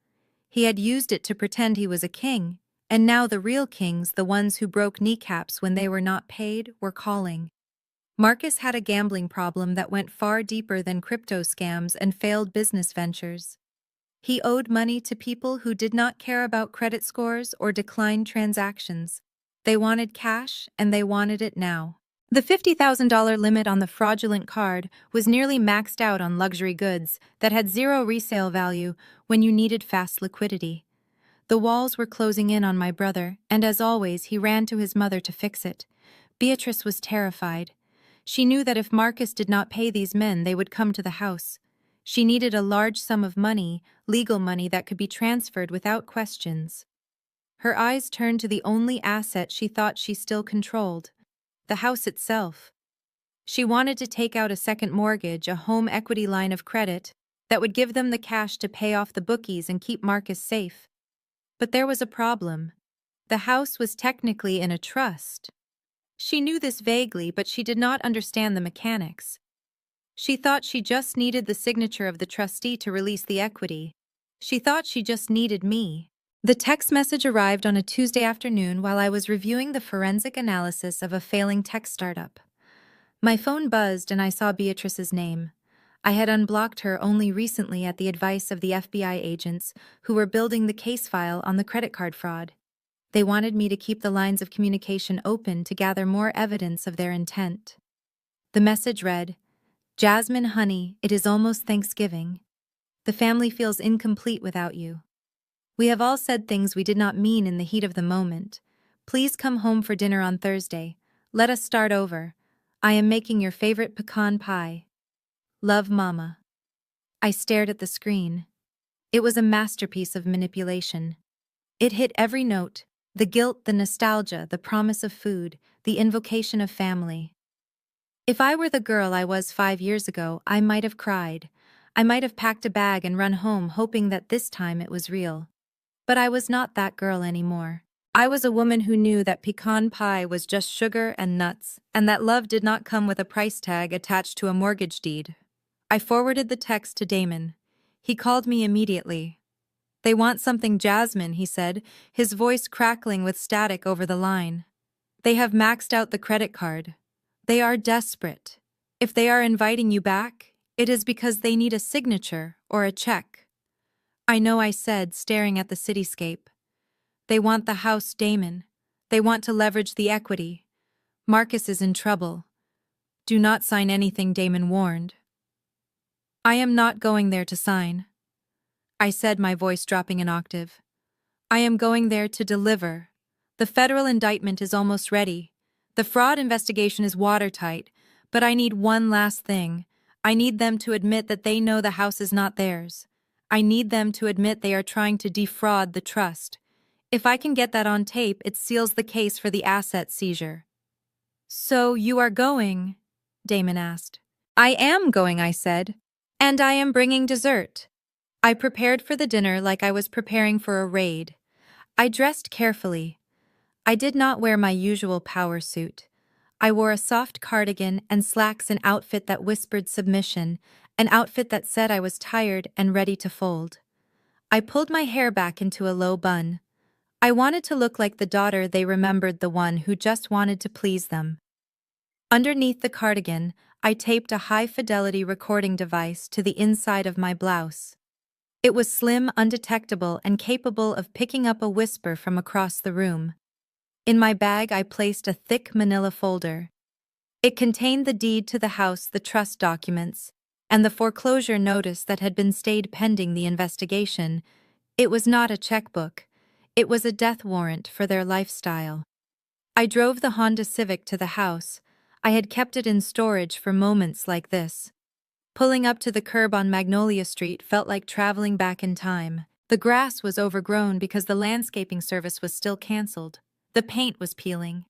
He had used it to pretend he was a king, and now the real kings, the ones who broke kneecaps when they were not paid, were calling. Marcus had a gambling problem that went far deeper than crypto scams and failed business ventures. He owed money to people who did not care about credit scores or declined transactions. They wanted cash, and they wanted it now. The $50,000 limit on the fraudulent card was nearly maxed out on luxury goods that had zero resale value when you needed fast liquidity. The walls were closing in on my brother, and as always, he ran to his mother to fix it. Beatrice was terrified. She knew that if Marcus did not pay these men, they would come to the house. She needed a large sum of money, legal money that could be transferred without questions. Her eyes turned to the only asset she thought she still controlled, the house itself. She wanted to take out a second mortgage, a home equity line of credit, that would give them the cash to pay off the bookies and keep Marcus safe. But there was a problem. The house was technically in a trust. She knew this vaguely, but she did not understand the mechanics. She thought she just needed the signature of the trustee to release the equity. She thought she just needed me. The text message arrived on a Tuesday afternoon while I was reviewing the forensic analysis of a failing tech startup. My phone buzzed and I saw Beatrice's name. I had unblocked her only recently at the advice of the FBI agents who were building the case file on the credit card fraud. They wanted me to keep the lines of communication open to gather more evidence of their intent. The message read, "Jasmine, honey, it is almost Thanksgiving. The family feels incomplete without you. We have all said things we did not mean in the heat of the moment. Please come home for dinner on Thursday. Let us start over. I am making your favorite pecan pie. Love, Mama." I stared at the screen. It was a masterpiece of manipulation. It hit every note: the guilt, the nostalgia, the promise of food, the invocation of family. If I were the girl I was 5 years ago, I might have cried. I might have packed a bag and run home, hoping that this time it was real. But I was not that girl anymore. I was a woman who knew that pecan pie was just sugar and nuts, and that love did not come with a price tag attached to a mortgage deed. I forwarded the text to Damon. He called me immediately. "They want something, Jasmine," he said, his voice crackling with static over the line. "They have maxed out the credit card. They are desperate. If they are inviting you back, It is because they need a signature or a check. I know, I said, staring at the cityscape. They want the house, Damon. They want to leverage the equity. Marcus is in trouble. Do not sign anything, Damon warned. I am not going there to sign, I said, my voice dropping an octave. I am going there to deliver. The federal indictment is almost ready. The fraud investigation is watertight, but I need one last thing. I need them to admit that they know the house is not theirs. I need them to admit they are trying to defraud the trust. If I can get that on tape, it seals the case for the asset seizure. So you are going? Damon asked. I am going, I said. And I am bringing dessert. I prepared for the dinner like I was preparing for a raid. I dressed carefully. I did not wear my usual power suit. I wore a soft cardigan and slacks, an outfit that whispered submission, an outfit that said I was tired and ready to fold. I pulled my hair back into a low bun. I wanted to look like the daughter they remembered, the one who just wanted to please them. Underneath the cardigan, I taped a high-fidelity recording device to the inside of my blouse. It was slim, undetectable, and capable of picking up a whisper from across the room. In my bag, I placed a thick manila folder. It contained the deed to the house, the trust documents, and the foreclosure notice that had been stayed pending the investigation. It was not a checkbook. It was a death warrant for their lifestyle. I drove the Honda Civic to the house. I had kept it in storage for moments like this. Pulling up to the curb on Magnolia Street felt like traveling back in time. The grass was overgrown because the landscaping service was still canceled. The paint was peeling.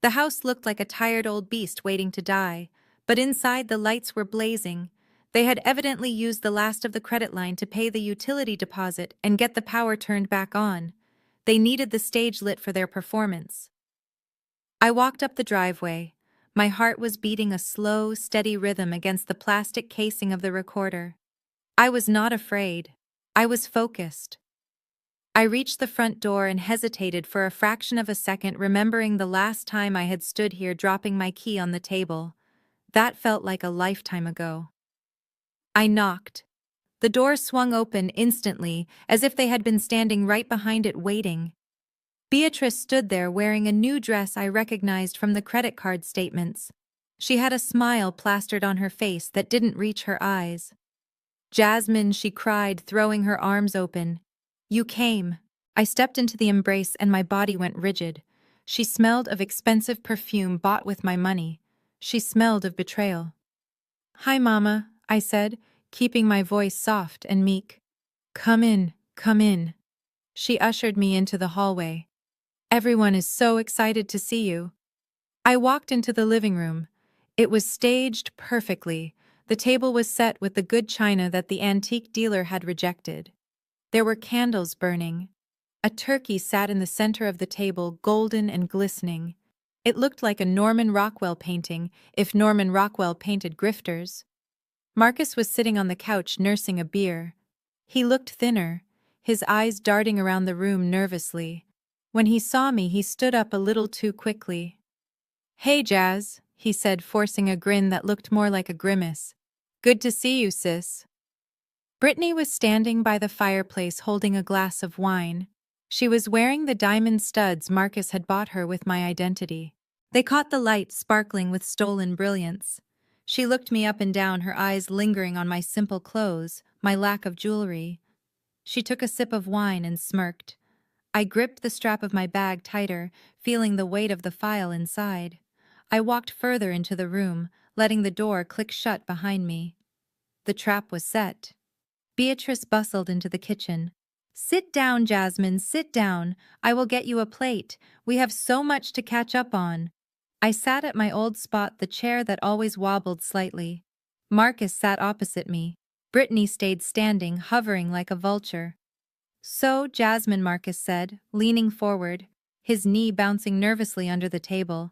The house looked like a tired old beast waiting to die, but inside the lights were blazing. They had evidently used the last of the credit line to pay the utility deposit and get the power turned back on. They needed the stage lit for their performance. I walked up the driveway. My heart was beating a slow, steady rhythm against the plastic casing of the recorder. I was not afraid. I was focused. I reached the front door and hesitated for a fraction of a second, remembering the last time I had stood here, dropping my key on the table. That felt like a lifetime ago. I knocked. The door swung open instantly, as if they had been standing right behind it waiting. Beatrice stood there wearing a new dress I recognized from the credit card statements. She had a smile plastered on her face that didn't reach her eyes. "Jasmine," she cried, throwing her arms open. "You came." I stepped into the embrace and my body went rigid. She smelled of expensive perfume bought with my money. She smelled of betrayal. "Hi, Mama," I said, keeping my voice soft and meek. Come in, come in." She ushered me into the hallway. "Everyone is so excited to see you." I walked into the living room. It was staged perfectly. The table was set with the good china that the antique dealer had rejected. There were candles burning. A turkey sat in the center of the table, golden and glistening. It looked like a Norman Rockwell painting, if Norman Rockwell painted grifters. Marcus was sitting on the couch nursing a beer. He looked thinner, his eyes darting around the room nervously. When he saw me, he stood up a little too quickly. "Hey, Jazz," he said, forcing a grin that looked more like a grimace. "Good to see you, sis." Brittany was standing by the fireplace holding a glass of wine. She was wearing the diamond studs Marcus had bought her with my identity. They caught the light, sparkling with stolen brilliance. She looked me up and down, her eyes lingering on my simple clothes, my lack of jewelry. She took a sip of wine and smirked. I gripped the strap of my bag tighter, feeling the weight of the file inside. I walked further into the room, letting the door click shut behind me. The trap was set. Beatrice bustled into the kitchen. "Sit down, Jasmine, sit down. I will get you a plate. We have so much to catch up on." I sat at my old spot, the chair that always wobbled slightly. Marcus sat opposite me. Brittany stayed standing, hovering like a vulture. "So, Jasmine," Marcus said, leaning forward, his knee bouncing nervously under the table.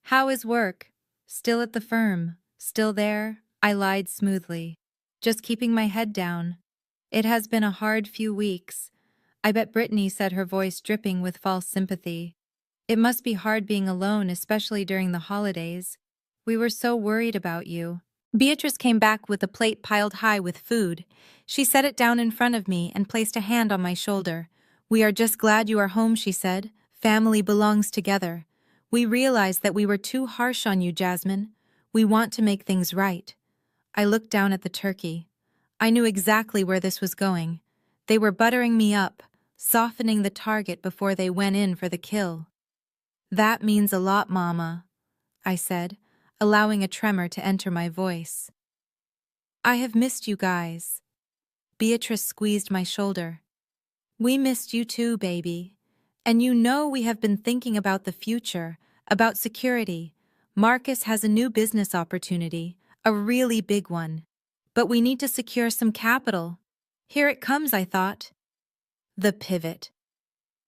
"How is work? Still at the firm? Still there?" I lied smoothly, just keeping my head down. "It has been a hard few weeks." I bet Brittany said, her voice dripping with false sympathy. "It must be hard being alone, especially during the holidays. We were so worried about you." Beatrice came back with a plate piled high with food. She set it down in front of me and placed a hand on my shoulder. "We are just glad you are home," she said. "Family belongs together. We realize that we were too harsh on you, Jasmine. We want to make things right." I looked down at the turkey. I knew exactly where this was going. They were buttering me up, softening the target before they went in for the kill. "That means a lot, Mama," I said, allowing a tremor to enter my voice. "I have missed you guys." Beatrice squeezed my shoulder. "We missed you too, baby. And you know we have been thinking about the future, about security. Marcus has a new business opportunity, a really big one. But we need to secure some capital. Here it comes, I thought." The pivot.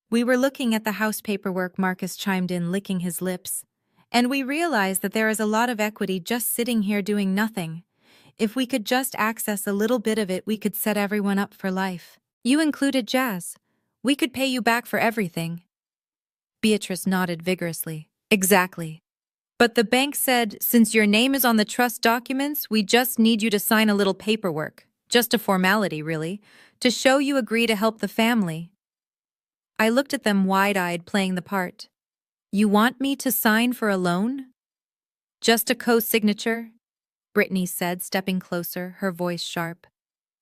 We were looking at the house paperwork, Marcus chimed in, licking his lips. "And we realized that there is a lot of equity just sitting here doing nothing. If we could just access a little bit of it, we could set everyone up for life. You included, Jazz. We could pay you back for everything." Beatrice nodded vigorously. "Exactly. But the bank said, since your name is on the trust documents, we just need you to sign a little paperwork. Just a formality, really, to show you agree to help the family." I looked at them wide-eyed, playing the part. "You want me to sign for a loan?" "Just a co-signature," Brittany said, stepping closer, her voice sharp.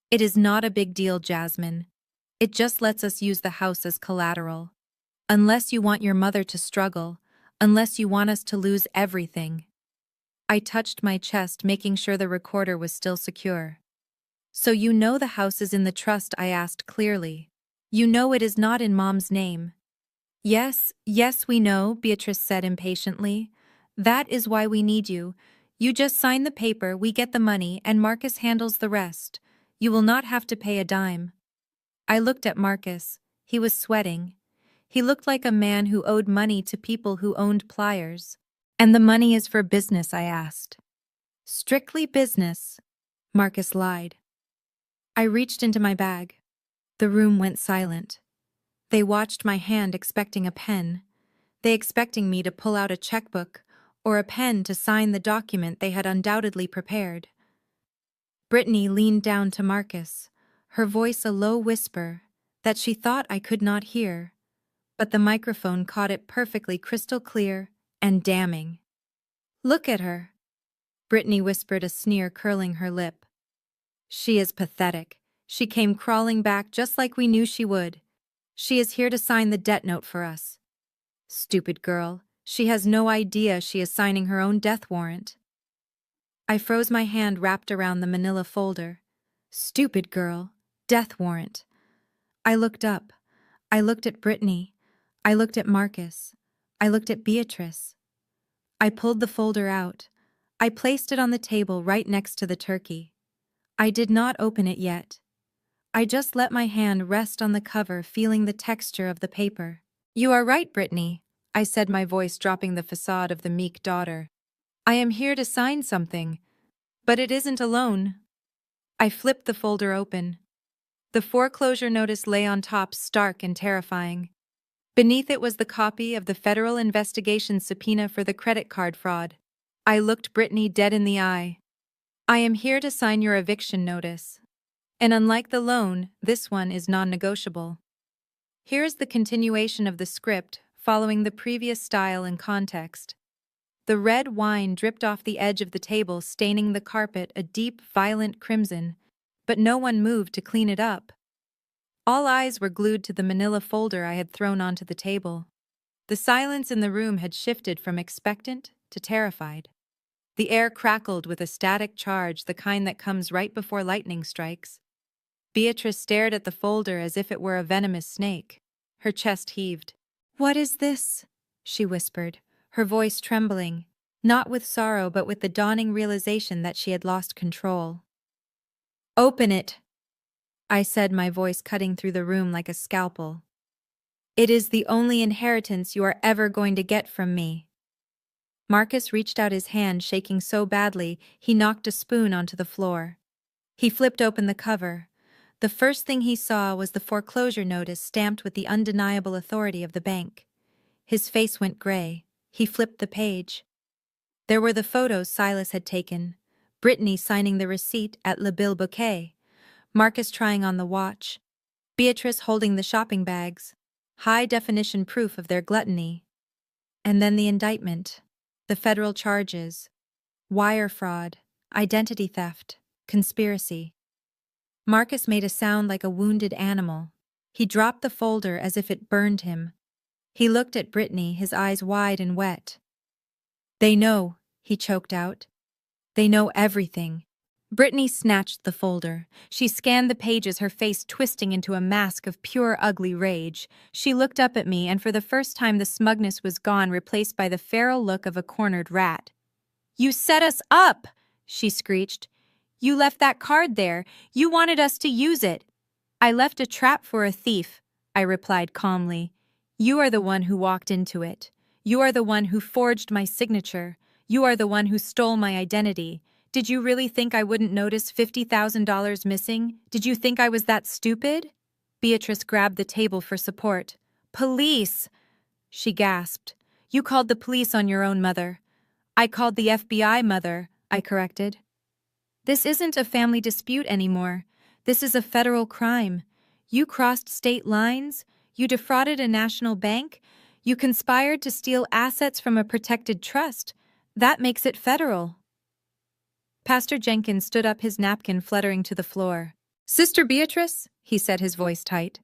"It is not a big deal, Jasmine. It just lets us use the house as collateral. Unless you want your mother to struggle, unless you want us to lose everything." I touched my chest, making sure the recorder was still secure. "So you know the house is in the trust?" I asked clearly. "You know it is not in Mom's name?" "Yes, yes, we know," Beatrice said impatiently. "That is why we need you. You just sign the paper, we get the money, and Marcus handles the rest. You will not have to pay a dime." I looked at Marcus. He was sweating. He looked like a man who owed money to people who owned pliers. "And the money is for business?" I asked. "Strictly business," Marcus lied. I reached into my bag. The room went silent. They watched my hand, expecting a pen. They expecting me to pull out a checkbook or a pen to sign the document they had undoubtedly prepared. Brittany leaned down to Marcus, her voice a low whisper that she thought I could not hear, but the microphone caught it perfectly, crystal clear and damning. "Look at her," Brittany whispered, a sneer curling her lip. "She is pathetic. She came crawling back just like we knew she would. She is here to sign the debt note for us. Stupid girl. She has no idea she is signing her own death warrant." I froze, my hand wrapped around the manila folder. Stupid girl. Death warrant. I looked up. I looked at Brittany. I looked at Marcus. I looked at Beatrice. I pulled the folder out. I placed it on the table right next to the turkey. I did not open it yet. I just let my hand rest on the cover, feeling the texture of the paper. "You are right, Brittany," I said, my voice dropping the facade of the meek daughter. "I am here to sign something, but it isn't a loan." I flipped the folder open. The foreclosure notice lay on top, stark and terrifying. Beneath it was the copy of the federal investigation subpoena for the credit card fraud. I looked Brittany dead in the eye. "I am here to sign your eviction notice. And unlike the loan, this one is non-negotiable." Here is the continuation of the script, following the previous style and context. The red wine dripped off the edge of the table, staining the carpet a deep, violent crimson, but no one moved to clean it up. All eyes were glued to the manila folder I had thrown onto the table. The silence in the room had shifted from expectant to terrified. The air crackled with a static charge, the kind that comes right before lightning strikes. Beatrice stared at the folder as if it were a venomous snake. Her chest heaved. "What is this?" she whispered, her voice trembling, not with sorrow but with the dawning realization that she had lost control. "Open it," I said, my voice cutting through the room like a scalpel. "It is the only inheritance you are ever going to get from me." Marcus reached out his hand, shaking so badly he knocked a spoon onto the floor. He flipped open the cover. The first thing he saw was the foreclosure notice stamped with the undeniable authority of the bank. His face went gray. He flipped the page. There were the photos Silas had taken. Brittany signing the receipt at Le Bill Bouquet, Marcus trying on the watch, Beatrice holding the shopping bags, high-definition proof of their gluttony. And then the indictment, the federal charges, wire fraud, identity theft, conspiracy. Marcus made a sound like a wounded animal. He dropped the folder as if it burned him. He looked at Brittany, his eyes wide and wet. "They know," he choked out. "They know everything." Brittany snatched the folder. She scanned the pages, her face twisting into a mask of pure ugly rage. She looked up at me, and for the first time the smugness was gone, replaced by the feral look of a cornered rat. "You set us up!" she screeched. "You left that card there. You wanted us to use it." "I left a trap for a thief," I replied calmly. "You are the one who walked into it. You are the one who forged my signature. You are the one who stole my identity. Did you really think I wouldn't notice $50,000 missing? Did you think I was that stupid?" Beatrice grabbed the table for support. "Police!" she gasped. "You called the police on your own mother." "I called the FBI, mother," I corrected. "This isn't a family dispute anymore. This is a federal crime. You crossed state lines. You defrauded a national bank. You conspired to steal assets from a protected trust. That makes it federal." Pastor Jenkins stood up, his napkin fluttering to the floor. "Sister Beatrice," he said, his voice tight.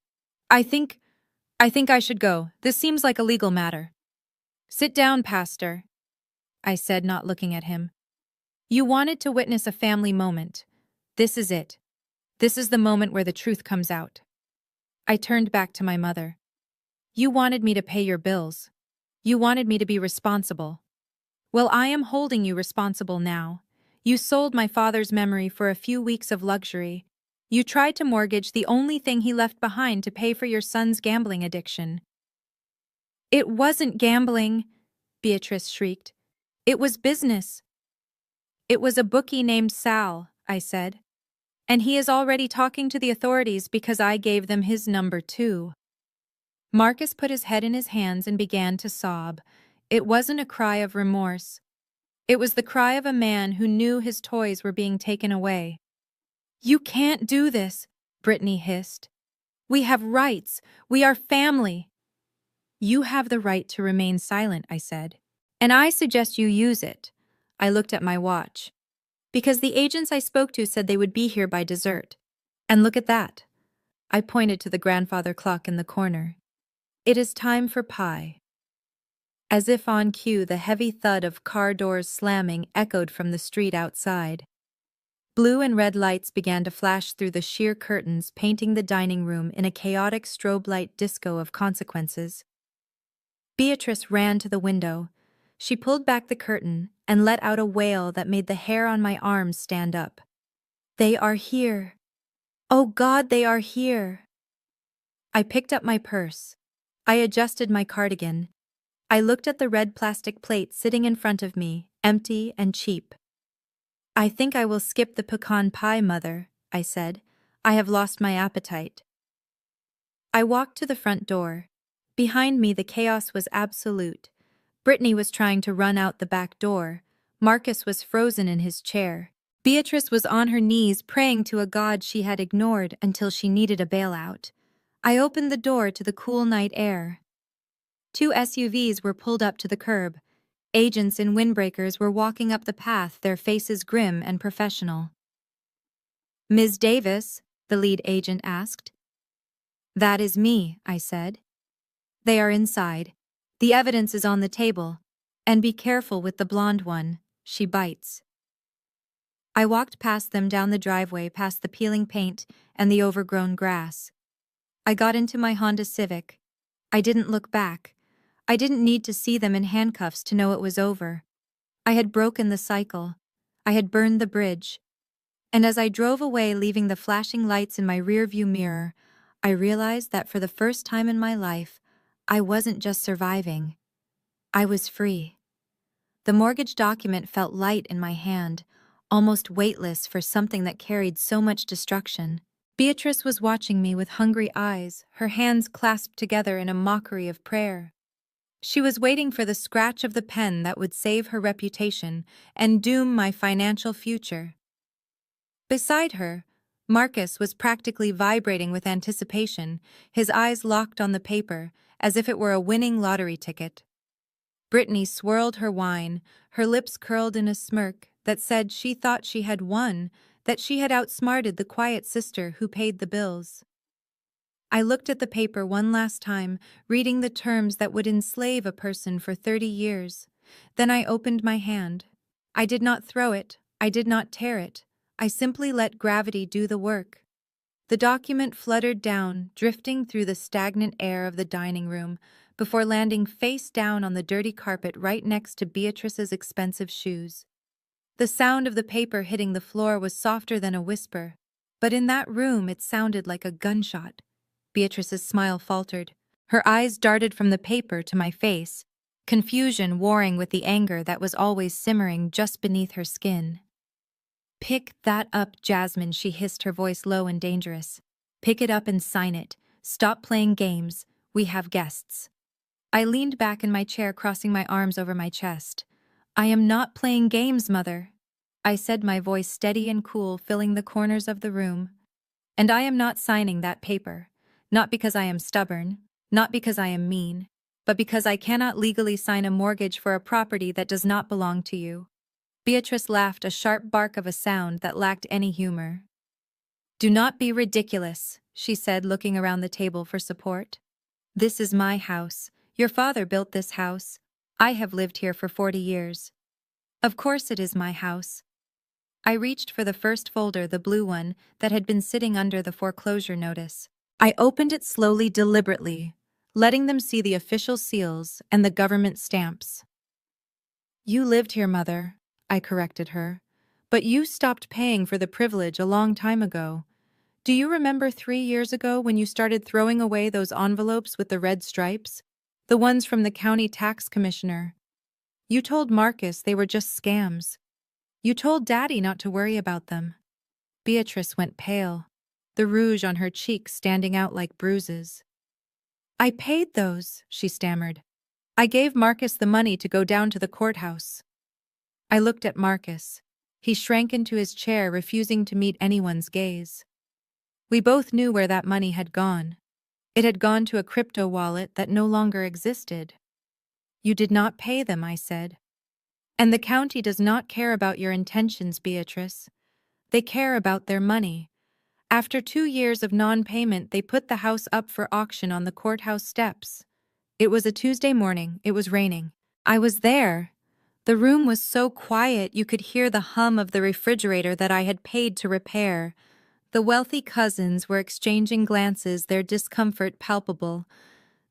I think I should go. This seems like a legal matter." "Sit down, Pastor," I said, not looking at him. "You wanted to witness a family moment. This is it. This is the moment where the truth comes out." I turned back to my mother. "You wanted me to pay your bills. You wanted me to be responsible. Well, I am holding you responsible now. You sold my father's memory for a few weeks of luxury. You tried to mortgage the only thing he left behind to pay for your son's gambling addiction." "It wasn't gambling," Beatrice shrieked. "It was business." "It was a bookie named Sal," I said. "And he is already talking to the authorities because I gave them his number too." Marcus put his head in his hands and began to sob. It wasn't a cry of remorse. It was the cry of a man who knew his toys were being taken away. "You can't do this," Brittany hissed. "We have rights. We are family." "You have the right to remain silent," I said. "And I suggest you use it." I looked at my watch. "Because the agents I spoke to said they would be here by dessert. And look at that." I pointed to the grandfather clock in the corner. "It is time for pie." As if on cue, the heavy thud of car doors slamming echoed from the street outside. Blue and red lights began to flash through the sheer curtains, painting the dining room in a chaotic strobe light disco of consequences. Beatrice ran to the window. She pulled back the curtain and let out a wail that made the hair on my arms stand up. "They are here. Oh God, they are here." I picked up my purse. I adjusted my cardigan. I looked at the red plastic plate sitting in front of me, empty and cheap. "I think I will skip the pecan pie, Mother," I said. "I have lost my appetite." I walked to the front door. Behind me, the chaos was absolute. Brittany was trying to run out the back door. Marcus was frozen in his chair. Beatrice was on her knees praying to a god she had ignored until she needed a bailout. I opened the door to the cool night air. 2 SUVs were pulled up to the curb. Agents in windbreakers were walking up the path, their faces grim and professional. "Ms. Davis?" the lead agent asked. "That is me," I said. "They are inside. The evidence is on the table. And be careful with the blonde one. She bites." I walked past them down the driveway, past the peeling paint and the overgrown grass. I got into my Honda Civic. I didn't look back. I didn't need to see them in handcuffs to know it was over. I had broken the cycle. I had burned the bridge. And as I drove away, leaving the flashing lights in my rearview mirror, I realized that for the first time in my life, I wasn't just surviving. I was free. The mortgage document felt light in my hand, almost weightless for something that carried so much destruction. Beatrice was watching me with hungry eyes, her hands clasped together in a mockery of prayer. She was waiting for the scratch of the pen that would save her reputation and doom my financial future. Beside her, Marcus was practically vibrating with anticipation, his eyes locked on the paper, as if it were a winning lottery ticket. Brittany swirled her wine, her lips curled in a smirk that said she thought she had won, that she had outsmarted the quiet sister who paid the bills. I looked at the paper one last time, reading the terms that would enslave a person for 30 years. Then I opened my hand. I did not throw it, I did not tear it. I simply let gravity do the work. The document fluttered down, drifting through the stagnant air of the dining room, before landing face down on the dirty carpet right next to Beatrice's expensive shoes. The sound of the paper hitting the floor was softer than a whisper, but in that room it sounded like a gunshot. Beatrice's smile faltered. Her eyes darted from the paper to my face, confusion warring with the anger that was always simmering just beneath her skin. "Pick that up, Jasmine," she hissed, her voice low and dangerous. "Pick it up and sign it. Stop playing games. We have guests." I leaned back in my chair, crossing my arms over my chest. "I am not playing games, Mother," I said, my voice steady and cool, filling the corners of the room. "And I am not signing that paper. Not because I am stubborn, not because I am mean, but because I cannot legally sign a mortgage for a property that does not belong to you." Beatrice laughed, a sharp bark of a sound that lacked any humor. "Do not be ridiculous," she said, looking around the table for support. "This is my house. Your father built this house. I have lived here for 40 years. Of course it is my house." I reached for the first folder, the blue one, that had been sitting under the foreclosure notice. I opened it slowly, deliberately, letting them see the official seals and the government stamps. "You lived here, Mother," I corrected her, "but you stopped paying for the privilege a long time ago. Do you remember 3 years ago when you started throwing away those envelopes with the red stripes? The ones from the county tax commissioner. You told Marcus they were just scams. You told Daddy not to worry about them." Beatrice went pale, the rouge on her cheeks standing out like bruises. "I paid those," she stammered. "I gave Marcus the money to go down to the courthouse." I looked at Marcus. He shrank into his chair, refusing to meet anyone's gaze. We both knew where that money had gone. It had gone to a crypto wallet that no longer existed. "You did not pay them," I said. "And the county does not care about your intentions, Beatrice. They care about their money. After 2 years of non-payment, they put the house up for auction on the courthouse steps. It was a Tuesday morning. It was raining. I was there. The room was so quiet you could hear the hum of the refrigerator that I had paid to repair. The wealthy cousins were exchanging glances, their discomfort palpable.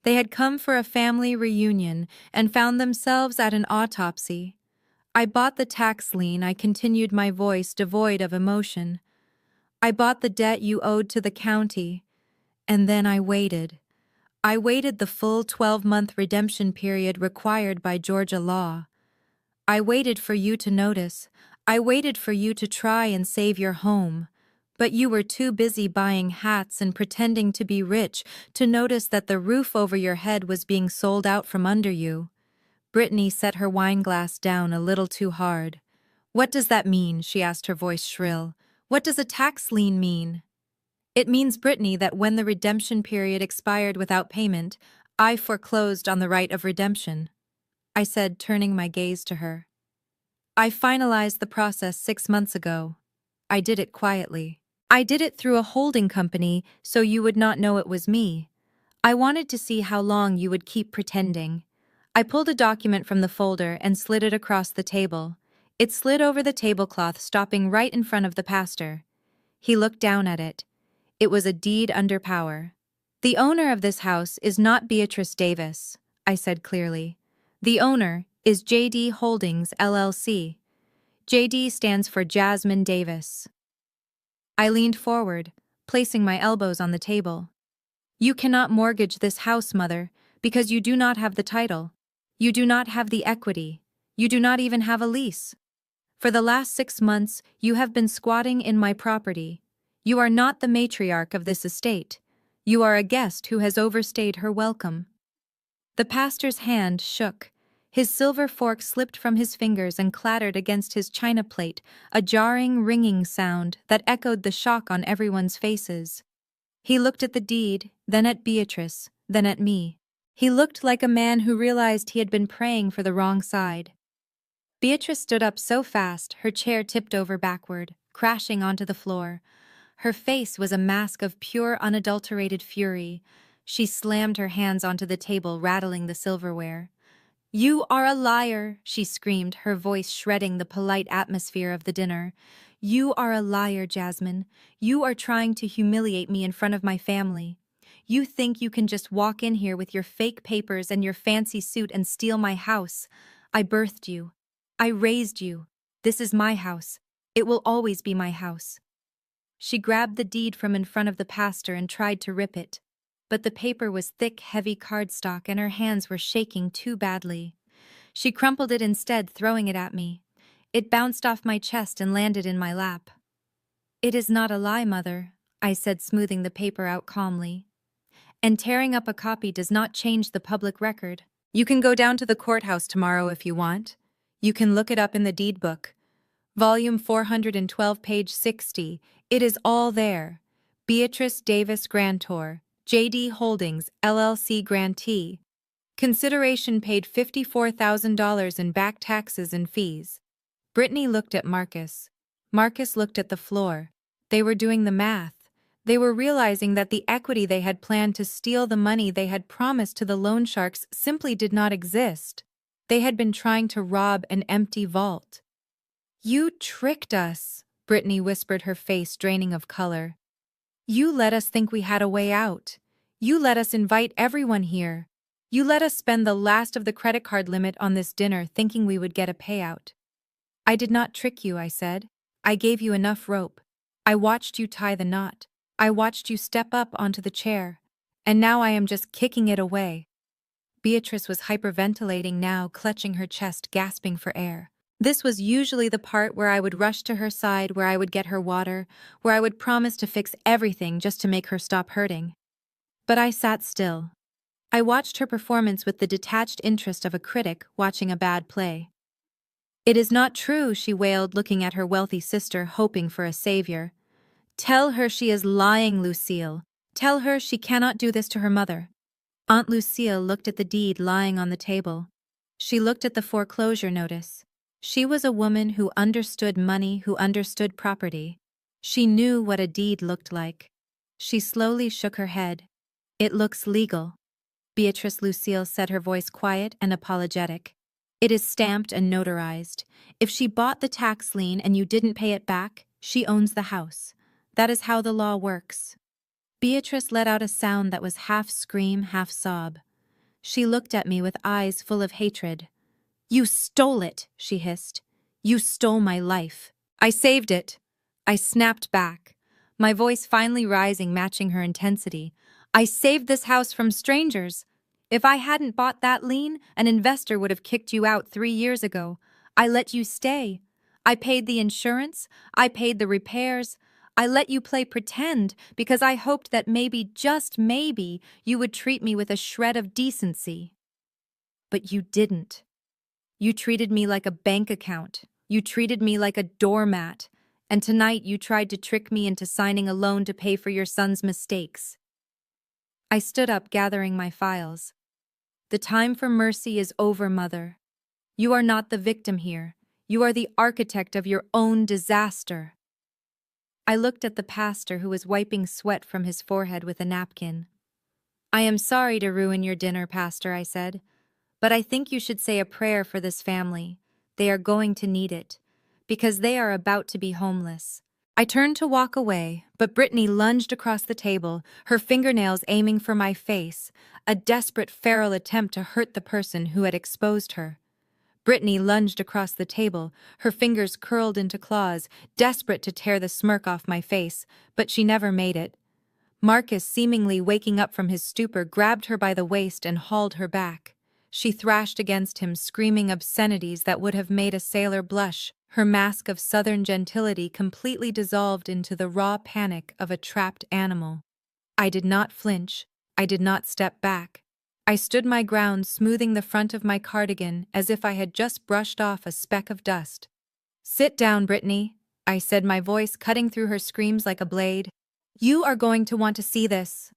They had come for a family reunion and found themselves at an autopsy. I bought the tax lien," I continued, my voice devoid of emotion. "I bought the debt you owed to the county. And then I waited. I waited the full 12-month redemption period required by Georgia law. I waited for you to notice. I waited for you to try and save your home. But you were too busy buying hats and pretending to be rich to notice that the roof over your head was being sold out from under you." Brittany set her wine glass down a little too hard. "What does that mean?" she asked, her voice shrill. "What does a tax lien mean?" "It means, Brittany, that when the redemption period expired without payment, I foreclosed on the right of redemption," I said, turning my gaze to her. "I finalized the process 6 months ago. I did it quietly. I did it through a holding company so you would not know it was me. I wanted to see how long you would keep pretending." I pulled a document from the folder and slid it across the table. It slid over the tablecloth, stopping right in front of the pastor. He looked down at it. It was a deed under power. "The owner of this house is not Beatrice Davis," I said clearly. "The owner is JD Holdings, LLC. JD stands for Jasmine Davis." I leaned forward, placing my elbows on the table. "You cannot mortgage this house, Mother, because you do not have the title. You do not have the equity. You do not even have a lease. For the last 6 months, you have been squatting in my property. You are not the matriarch of this estate. You are a guest who has overstayed her welcome." The pastor's hand shook. His silver fork slipped from his fingers and clattered against his china plate, a jarring, ringing sound that echoed the shock on everyone's faces. He looked at the deed, then at Beatrice, then at me. He looked like a man who realized he had been praying for the wrong side. Beatrice stood up so fast, her chair tipped over backward, crashing onto the floor. Her face was a mask of pure, unadulterated fury. She slammed her hands onto the table, rattling the silverware. "You are a liar," she screamed, her voice shredding the polite atmosphere of the dinner. "You are a liar, Jasmine. You are trying to humiliate me in front of my family. You think you can just walk in here with your fake papers and your fancy suit and steal my house. I birthed you. I raised you. This is my house. It will always be my house." She grabbed the deed from in front of the pastor and tried to rip it. But the paper was thick, heavy cardstock and her hands were shaking too badly. She crumpled it instead, throwing it at me. It bounced off my chest and landed in my lap. "It is not a lie, Mother," I said, smoothing the paper out calmly. "And tearing up a copy does not change the public record. You can go down to the courthouse tomorrow if you want. You can look it up in the deed book. Volume 412, page 60. It is all there. Beatrice Davis Grantor, J.D. Holdings, LLC grantee. Consideration paid $54,000 in back taxes and fees." Brittany looked at Marcus. Marcus looked at the floor. They were doing the math. They were realizing that the equity they had planned to steal the money they had promised to the loan sharks simply did not exist. They had been trying to rob an empty vault. "You tricked us," Brittany whispered, her face draining of color. "You let us think we had a way out. You let us invite everyone here. You let us spend the last of the credit card limit on this dinner thinking we would get a payout." "I did not trick you," I said. "I gave you enough rope. I watched you tie the knot. I watched you step up onto the chair. And now I am just kicking it away." Beatrice was hyperventilating now, clutching her chest, gasping for air. This was usually the part where I would rush to her side, where I would get her water, where I would promise to fix everything just to make her stop hurting. But I sat still. I watched her performance with the detached interest of a critic watching a bad play. "It is not true," she wailed, looking at her wealthy sister, hoping for a savior. "Tell her she is lying, Lucille. Tell her she cannot do this to her mother." Aunt Lucille looked at the deed lying on the table. She looked at the foreclosure notice. She was a woman who understood money, who understood property. She knew what a deed looked like. She slowly shook her head. "It looks legal," Beatrice Lucille said, her voice quiet and apologetic. "It is stamped and notarized. If she bought the tax lien and you didn't pay it back, she owns the house. That is how the law works." Beatrice let out a sound that was half scream, half sob. She looked at me with eyes full of hatred. "You stole it," she hissed. "You stole my life." "I saved it," I snapped back, my voice finally rising, matching her intensity. "I saved this house from strangers. If I hadn't bought that lien, an investor would have kicked you out 3 years ago. I let you stay. I paid the insurance. I paid the repairs. I let you play pretend because I hoped that maybe, just maybe, you would treat me with a shred of decency. But you didn't. You treated me like a bank account. You treated me like a doormat. And tonight you tried to trick me into signing a loan to pay for your son's mistakes." I stood up, gathering my files. "The time for mercy is over, Mother. You are not the victim here. You are the architect of your own disaster." I looked at the pastor, who was wiping sweat from his forehead with a napkin. "I am sorry to ruin your dinner, Pastor," I said. "But I think you should say a prayer for this family. They are going to need it, because they are about to be homeless." I turned to walk away, but Brittany lunged across the table, her fingernails aiming for my face, a desperate feral attempt to hurt the person who had exposed her. Brittany lunged across the table, her fingers curled into claws, desperate to tear the smirk off my face, but she never made it. Marcus, seemingly waking up from his stupor, grabbed her by the waist and hauled her back. She thrashed against him, screaming obscenities that would have made a sailor blush, her mask of southern gentility completely dissolved into the raw panic of a trapped animal. I did not flinch. I did not step back. I stood my ground, smoothing the front of my cardigan as if I had just brushed off a speck of dust. "Sit down, Brittany," I said, my voice cutting through her screams like a blade. "You are going to want to see this."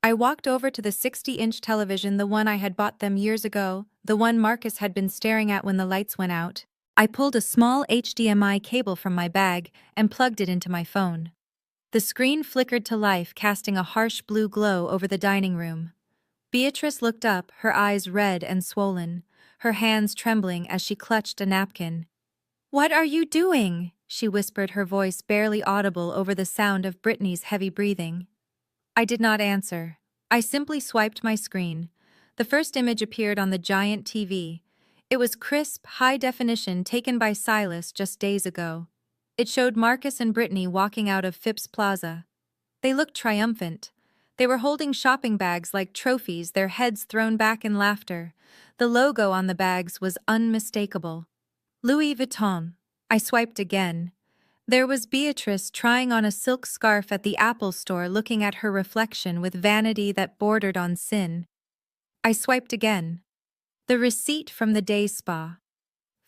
I walked over to the 60-inch television, the one I had bought them years ago, the one Marcus had been staring at when the lights went out. I pulled a small HDMI cable from my bag and plugged it into my phone. The screen flickered to life, casting a harsh blue glow over the dining room. Beatrice looked up, her eyes red and swollen, her hands trembling as she clutched a napkin. "What are you doing?" she whispered, her voice barely audible over the sound of Brittany's heavy breathing. I did not answer. I simply swiped my screen. The first image appeared on the giant TV. It was crisp, high definition, taken by Silas just days ago. It showed Marcus and Brittany walking out of Phipps Plaza. They looked triumphant. They were holding shopping bags like trophies, their heads thrown back in laughter. The logo on the bags was unmistakable. Louis Vuitton. I swiped again. There was Beatrice trying on a silk scarf at the Apple store, looking at her reflection with vanity that bordered on sin. I swiped again. The receipt from the day spa.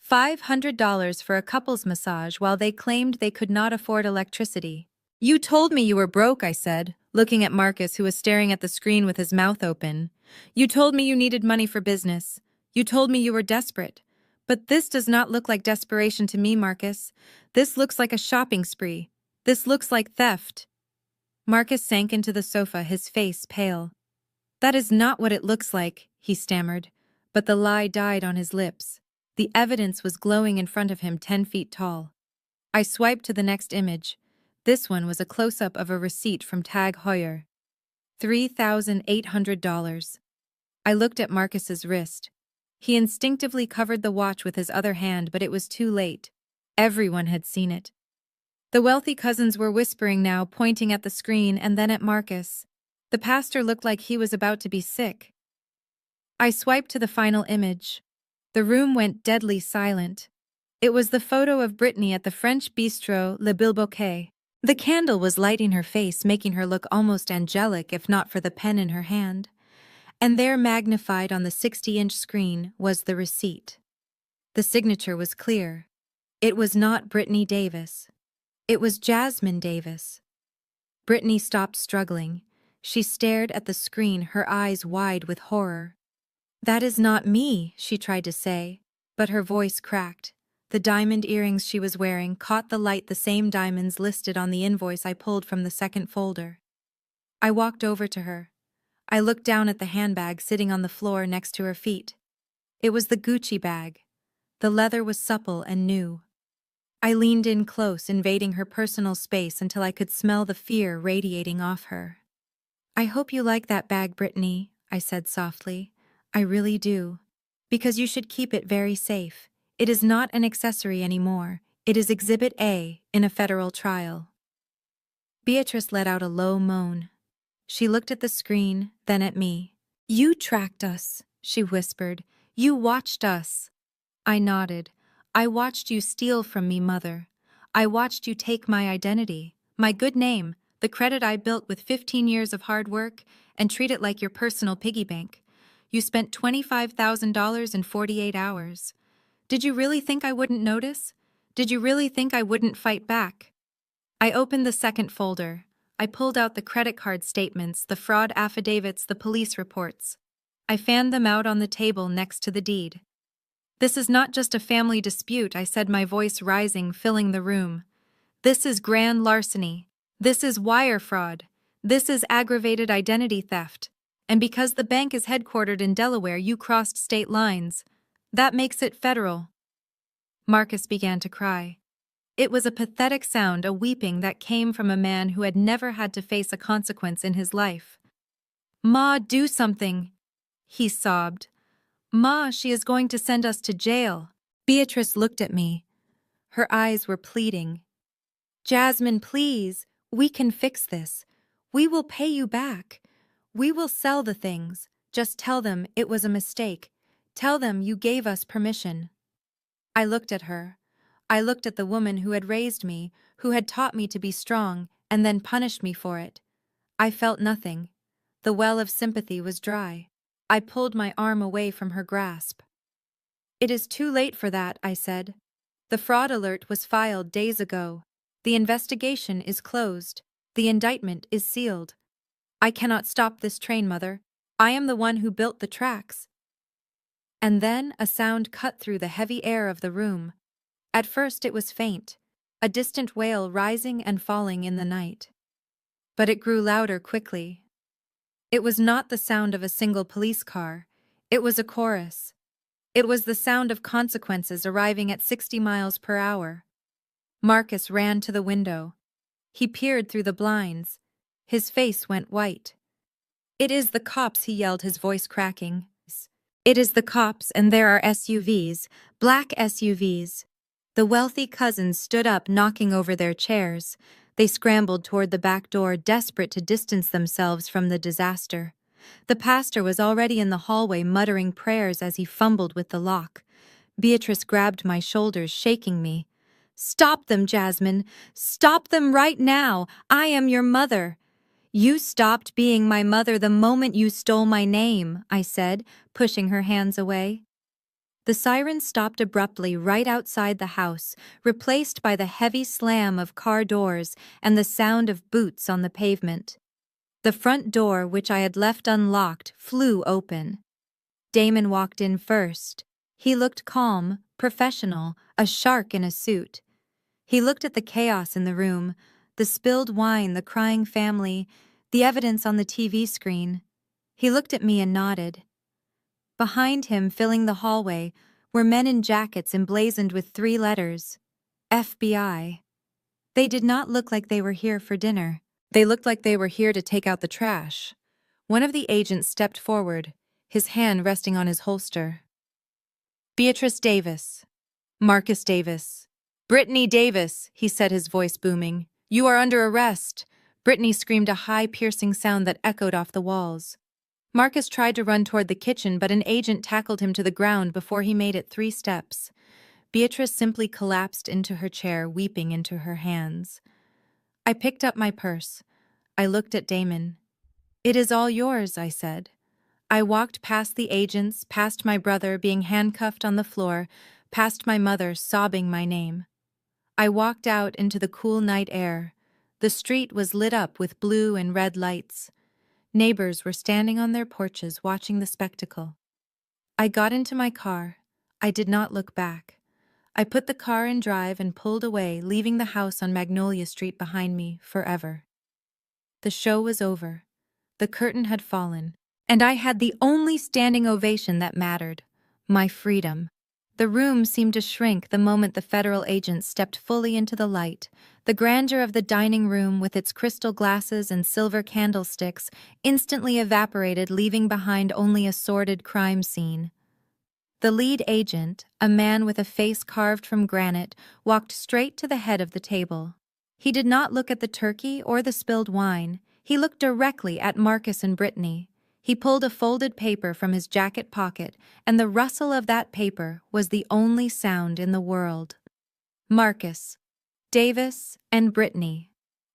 $500 for a couple's massage while they claimed they could not afford electricity. "You told me you were broke," I said, looking at Marcus, who was staring at the screen with his mouth open. "You told me you needed money for business. You told me you were desperate. But this does not look like desperation to me, Marcus. This looks like a shopping spree. This looks like theft." Marcus sank into the sofa, his face pale. "That is not what it looks like," he stammered, but the lie died on his lips. The evidence was glowing in front of him, 10 feet tall. I swiped to the next image. This one was a close-up of a receipt from Tag Heuer. $3,800. I looked at Marcus's wrist. He instinctively covered the watch with his other hand, but it was too late. Everyone had seen it. The wealthy cousins were whispering now, pointing at the screen and then at Marcus. The pastor looked like he was about to be sick. I swiped to the final image. The room went deadly silent. It was the photo of Brittany at the French bistro Le Bilboquet. The candle was lighting her face, making her look almost angelic if not for the pen in her hand. And there, magnified on the 60-inch screen, was the receipt. The signature was clear. It was not Brittany Davis. It was Jasmine Davis. Brittany stopped struggling. She stared at the screen, her eyes wide with horror. "That is not me," she tried to say, but her voice cracked. The diamond earrings she was wearing caught the light, the same diamonds listed on the invoice I pulled from the second folder. I walked over to her. I looked down at the handbag sitting on the floor next to her feet. It was the Gucci bag. The leather was supple and new. I leaned in close, invading her personal space until I could smell the fear radiating off her. "I hope you like that bag, Brittany," I said softly. "I really do. Because you should keep it very safe. It is not an accessory anymore. It is Exhibit A in a federal trial." Beatrice let out a low moan. She looked at the screen, then at me. "You tracked us," she whispered. "You watched us." I nodded. "I watched you steal from me, Mother. I watched you take my identity, my good name, the credit I built with 15 years of hard work, and treat it like your personal piggy bank. You spent $25,000 in 48 hours. Did you really think I wouldn't notice? Did you really think I wouldn't fight back?" I opened the second folder. I pulled out the credit card statements, the fraud affidavits, the police reports. I fanned them out on the table next to the deed. "This is not just a family dispute," I said, my voice rising, filling the room. "This is grand larceny. This is wire fraud. This is aggravated identity theft. And because the bank is headquartered in Delaware, you crossed state lines. That makes it federal." Marcus began to cry. It was a pathetic sound, a weeping that came from a man who had never had to face a consequence in his life. "Ma, do something," he sobbed. "Ma, she is going to send us to jail." Beatrice looked at me. Her eyes were pleading. "Jasmine, please, we can fix this. We will pay you back. We will sell the things. Just tell them it was a mistake. Tell them you gave us permission." I looked at her. I looked at the woman who had raised me, who had taught me to be strong, and then punished me for it. I felt nothing. The well of sympathy was dry. I pulled my arm away from her grasp. "It is too late for that," I said. "The fraud alert was filed days ago. The investigation is closed. The indictment is sealed. I cannot stop this train, Mother. I am the one who built the tracks." And then a sound cut through the heavy air of the room. At first it was faint, a distant wail rising and falling in the night. But it grew louder quickly. It was not the sound of a single police car. It was a chorus. It was the sound of consequences arriving at 60 miles per hour. Marcus ran to the window. He peered through the blinds. His face went white. "It is the cops," he yelled, his voice cracking. "It is the cops, and there are SUVs, black SUVs." The wealthy cousins stood up, knocking over their chairs. They scrambled toward the back door, desperate to distance themselves from the disaster. The pastor was already in the hallway, muttering prayers as he fumbled with the lock. Beatrice grabbed my shoulders, shaking me. "Stop them, Jasmine! Stop them right now! I am your mother!" "You stopped being my mother the moment you stole my name," I said, pushing her hands away. The siren stopped abruptly right outside the house, replaced by the heavy slam of car doors and the sound of boots on the pavement. The front door, which I had left unlocked, flew open. Damon walked in first. He looked calm, professional, a shark in a suit. He looked at the chaos in the room, the spilled wine, the crying family, the evidence on the TV screen. He looked at me and nodded. Behind him, filling the hallway, were men in jackets emblazoned with 3 letters: FBI. They did not look like they were here for dinner. They looked like they were here to take out the trash. One of the agents stepped forward, his hand resting on his holster. "Beatrice Davis. Marcus Davis. Brittany Davis," he said, his voice booming. "You are under arrest." Brittany screamed, a high, piercing sound that echoed off the walls. Marcus tried to run toward the kitchen, but an agent tackled him to the ground before he made it 3 steps. Beatrice simply collapsed into her chair, weeping into her hands. I picked up my purse. I looked at Damon. "It is all yours," I said. I walked past the agents, past my brother being handcuffed on the floor, past my mother sobbing my name. I walked out into the cool night air. The street was lit up with blue and red lights. Neighbors were standing on their porches watching the spectacle. I got into my car. I did not look back. I put the car in drive and pulled away, leaving the house on Magnolia Street behind me forever. The show was over. The curtain had fallen, and I had the only standing ovation that mattered: my freedom. The room seemed to shrink the moment the federal agents stepped fully into the light. The grandeur of the dining room, with its crystal glasses and silver candlesticks, instantly evaporated, leaving behind only a sordid crime scene. The lead agent, a man with a face carved from granite, walked straight to the head of the table. He did not look at the turkey or the spilled wine. He looked directly at Marcus and Brittany. He pulled a folded paper from his jacket pocket, and the rustle of that paper was the only sound in the world. "Marcus, Davis, and Brittany."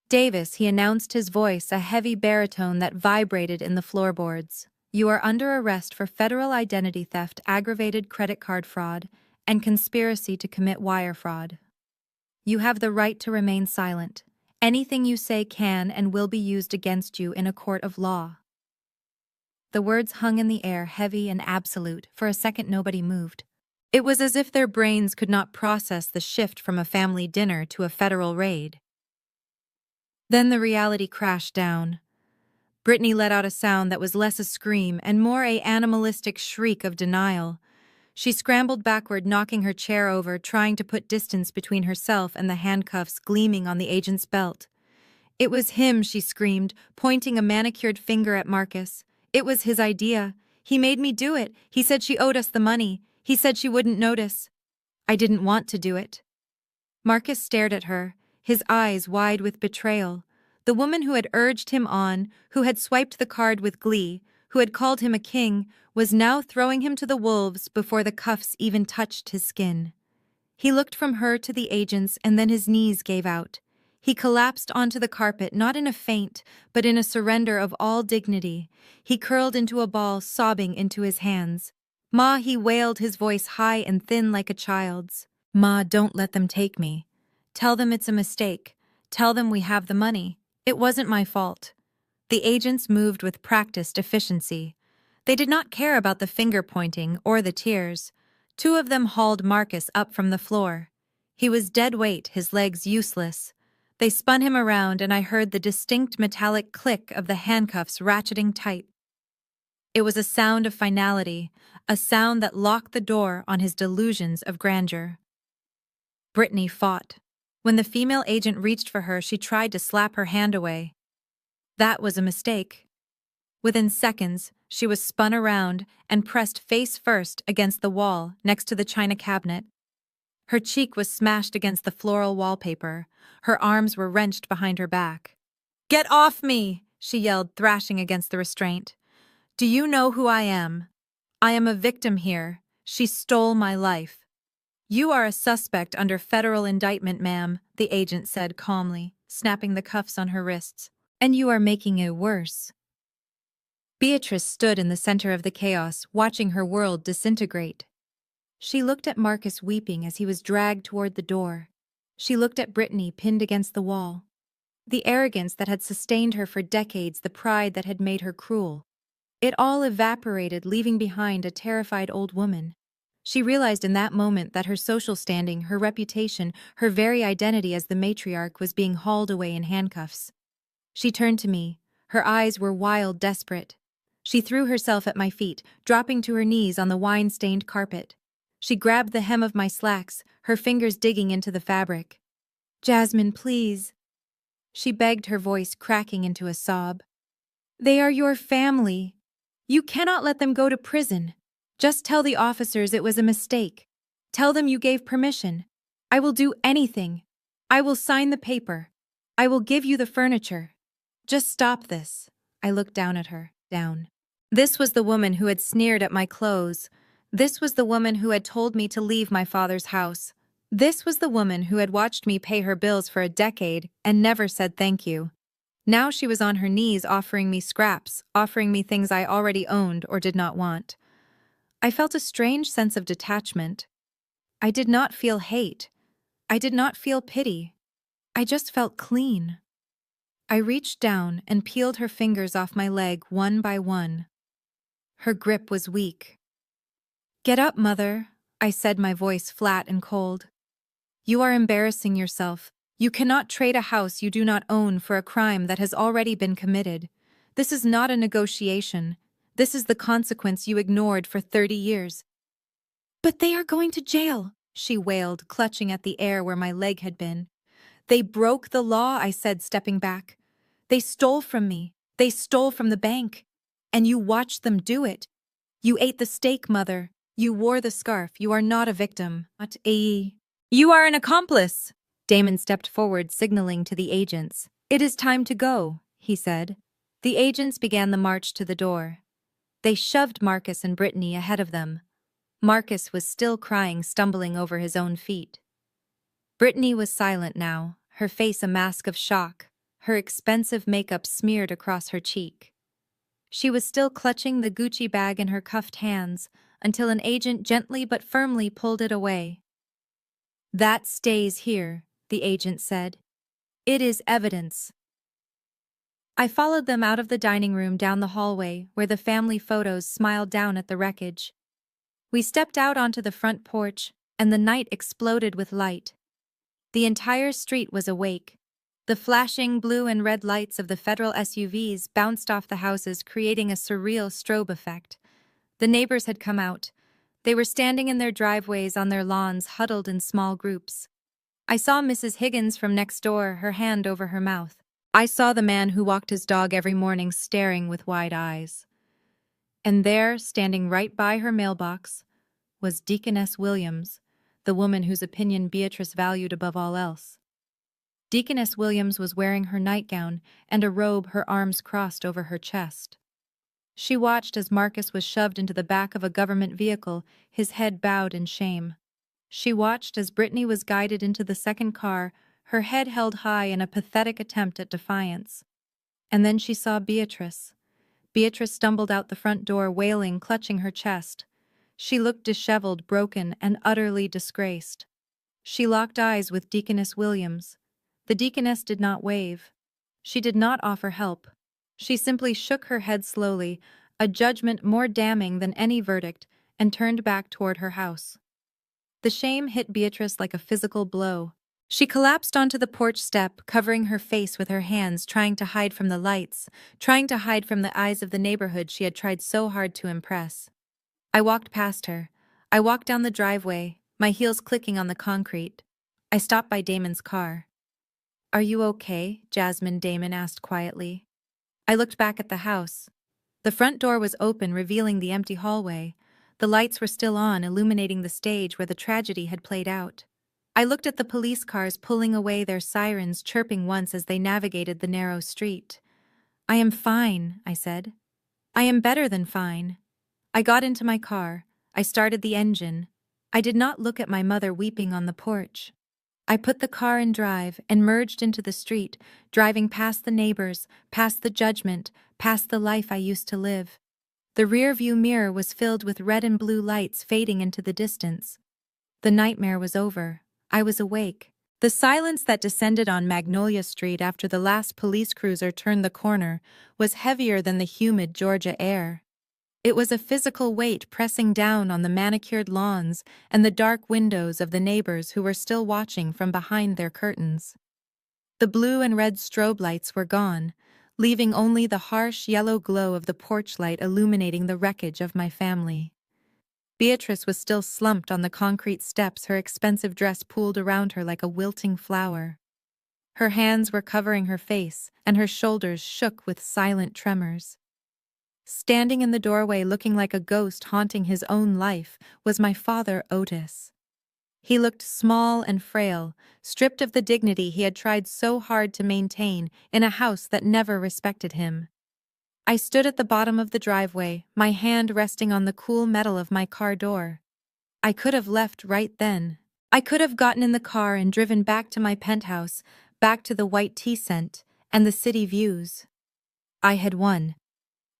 "Davis," he announced, his voice a heavy baritone that vibrated in the floorboards. "You are under arrest for federal identity theft, aggravated credit card fraud, and conspiracy to commit wire fraud. You have the right to remain silent. Anything you say can and will be used against you in a court of law." The words hung in the air, heavy and absolute. For a second, nobody moved. It was as if their brains could not process the shift from a family dinner to a federal raid. Then the reality crashed down. Brittany let out a sound that was less a scream and more an animalistic shriek of denial. She scrambled backward, knocking her chair over, trying to put distance between herself and the handcuffs gleaming on the agent's belt. "It was him," she screamed, pointing a manicured finger at Marcus. "It was his idea. He made me do it. He said she owed us the money. He said she wouldn't notice. I didn't want to do it." Marcus stared at her, his eyes wide with betrayal. The woman who had urged him on, who had swiped the card with glee, who had called him a king, was now throwing him to the wolves before the cuffs even touched his skin. He looked from her to the agents, and then his knees gave out. He collapsed onto the carpet, not in a faint, but in a surrender of all dignity. He curled into a ball, sobbing into his hands. "Ma," he wailed, his voice high and thin like a child's. "Ma, don't let them take me. Tell them it's a mistake. Tell them we have the money. It wasn't my fault." The agents moved with practiced efficiency. They did not care about the finger-pointing or the tears. Two of them hauled Marcus up from the floor. He was dead weight, his legs useless. They spun him around, and I heard the distinct metallic click of the handcuffs ratcheting tight. It was a sound of finality, a sound that locked the door on his delusions of grandeur. Brittany fought. When the female agent reached for her, she tried to slap her hand away. That was a mistake. Within seconds, she was spun around and pressed face first against the wall next to the china cabinet. Her cheek was smashed against the floral wallpaper. Her arms were wrenched behind her back. "Get off me!" she yelled, thrashing against the restraint. "Do you know who I am? I am a victim here. She stole my life." "You are a suspect under federal indictment, ma'am," the agent said calmly, snapping the cuffs on her wrists. "And you are making it worse." Beatrice stood in the center of the chaos, watching her world disintegrate. She looked at Marcus weeping as he was dragged toward the door. She looked at Brittany pinned against the wall. The arrogance that had sustained her for decades, the pride that had made her cruel. It all evaporated, leaving behind a terrified old woman. She realized in that moment that her social standing, her reputation, her very identity as the matriarch was being hauled away in handcuffs. She turned to me. Her eyes were wild, desperate. She threw herself at my feet, dropping to her knees on the wine-stained carpet. She grabbed the hem of my slacks, her fingers digging into the fabric. "Jasmine, please," she begged, her voice cracking into a sob. "They are your family. You cannot let them go to prison. Just tell the officers it was a mistake. Tell them you gave permission. I will do anything. I will sign the paper. I will give you the furniture. Just stop this." I looked down at her, down. This was the woman who had sneered at my clothes. This was the woman who had told me to leave my father's house. This was the woman who had watched me pay her bills for a decade and never said thank you. Now she was on her knees offering me scraps, offering me things I already owned or did not want. I felt a strange sense of detachment. I did not feel hate. I did not feel pity. I just felt clean. I reached down and peeled her fingers off my leg one by one. Her grip was weak. "Get up, Mother," I said, my voice flat and cold. "You are embarrassing yourself. You cannot trade a house you do not own for a crime that has already been committed. This is not a negotiation. This is the consequence you ignored for 30 years. "But they are going to jail," she wailed, clutching at the air where my leg had been. "They broke the law," I said, stepping back. "They stole from me. They stole from the bank. And you watched them do it. You ate the steak, Mother. You wore the scarf. You are not a victim. Not a... You are an accomplice." Damon stepped forward, signaling to the agents. "It is time to go," he said. The agents began the march to the door. They shoved Marcus and Brittany ahead of them. Marcus was still crying, stumbling over his own feet. Brittany was silent now, her face a mask of shock, her expensive makeup smeared across her cheek. She was still clutching the Gucci bag in her cuffed hands until an agent gently but firmly pulled it away. "That stays here," the agent said. "It is evidence." I followed them out of the dining room, down the hallway where the family photos smiled down at the wreckage. We stepped out onto the front porch, and the night exploded with light. The entire street was awake. The flashing blue and red lights of the federal SUVs bounced off the houses, creating a surreal strobe effect. The neighbors had come out. They were standing in their driveways, on their lawns, huddled in small groups. I saw Mrs. Higgins from next door, her hand over her mouth. I saw the man who walked his dog every morning, staring with wide eyes. And there, standing right by her mailbox, was Deaconess Williams, the woman whose opinion Beatrice valued above all else. Deaconess Williams was wearing her nightgown and a robe, her arms crossed over her chest. She watched as Marcus was shoved into the back of a government vehicle, his head bowed in shame. She watched as Brittany was guided into the second car, her head held high in a pathetic attempt at defiance. And then she saw Beatrice. Beatrice stumbled out the front door, wailing, clutching her chest. She looked disheveled, broken, and utterly disgraced. She locked eyes with Deaconess Williams. The deaconess did not wave. She did not offer help. She simply shook her head slowly, a judgment more damning than any verdict, and turned back toward her house. The shame hit Beatrice like a physical blow. She collapsed onto the porch step, covering her face with her hands, trying to hide from the lights, trying to hide from the eyes of the neighborhood she had tried so hard to impress. I walked past her. I walked down the driveway, my heels clicking on the concrete. I stopped by Damon's car. "Are you okay?" Jasmine Damon asked quietly. I looked back at the house. The front door was open, revealing the empty hallway. The lights were still on, illuminating the stage where the tragedy had played out. I looked at the police cars pulling away, their sirens chirping once as they navigated the narrow street. "I am fine," I said. "I am better than fine." I got into my car. I started the engine. I did not look at my mother weeping on the porch. I put the car in drive and merged into the street, driving past the neighbors, past the judgment, past the life I used to live. The rearview mirror was filled with red and blue lights fading into the distance. The nightmare was over. I was awake. The silence that descended on Magnolia Street after the last police cruiser turned the corner was heavier than the humid Georgia air. It was a physical weight pressing down on the manicured lawns and the dark windows of the neighbors who were still watching from behind their curtains. The blue and red strobe lights were gone, leaving only the harsh yellow glow of the porch light illuminating the wreckage of my family. Beatrice was still slumped on the concrete steps, her expensive dress pooled around her like a wilting flower. Her hands were covering her face, and her shoulders shook with silent tremors. Standing in the doorway looking like a ghost haunting his own life was my father, Otis. He looked small and frail, stripped of the dignity he had tried so hard to maintain in a house that never respected him. I stood at the bottom of the driveway, my hand resting on the cool metal of my car door. I could have left right then. I could have gotten in the car and driven back to my penthouse, back to the white tea scent and the city views. I had won.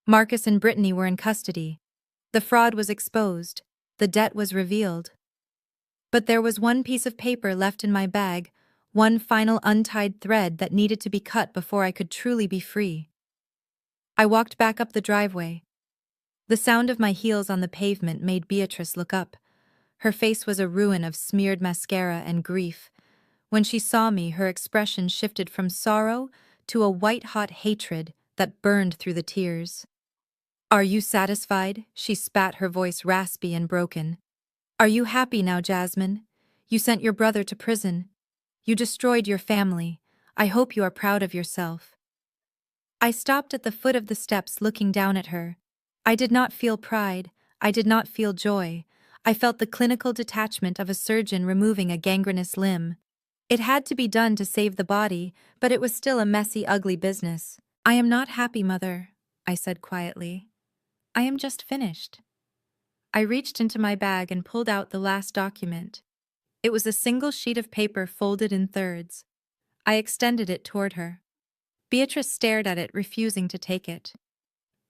Marcus and Brittany were in custody. The fraud was exposed. The debt was revealed. But there was one piece of paper left in my bag, one final untied thread that needed to be cut before I could truly be free. I walked back up the driveway. The sound of my heels on the pavement made Beatrice look up. Her face was a ruin of smeared mascara and grief. When she saw me, her expression shifted from sorrow to a white-hot hatred that burned through the tears. "Are you satisfied?" She spat, her voice raspy and broken. "Are you happy now, Jasmine? You sent your brother to prison. You destroyed your family. I hope you are proud of yourself." I stopped at the foot of the steps looking down at her. I did not feel pride. I did not feel joy. I felt the clinical detachment of a surgeon removing a gangrenous limb. It had to be done to save the body, but it was still a messy, ugly business. "I am not happy, Mother," I said quietly. "I am just finished." I reached into my bag and pulled out the last document. It was a single sheet of paper folded in thirds. I extended it toward her. Beatrice stared at it, refusing to take it.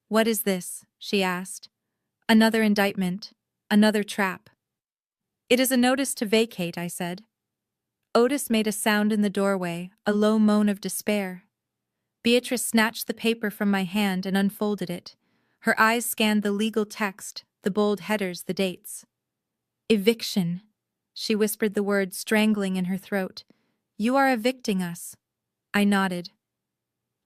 "What is this?" she asked. "Another indictment. Another trap." "It is a notice to vacate," I said. Otis made a sound in the doorway, a low moan of despair. Beatrice snatched the paper from my hand and unfolded it. Her eyes scanned the legal text, the bold headers, the dates. "Eviction." She whispered the word, strangling in her throat. "You are evicting us." I nodded.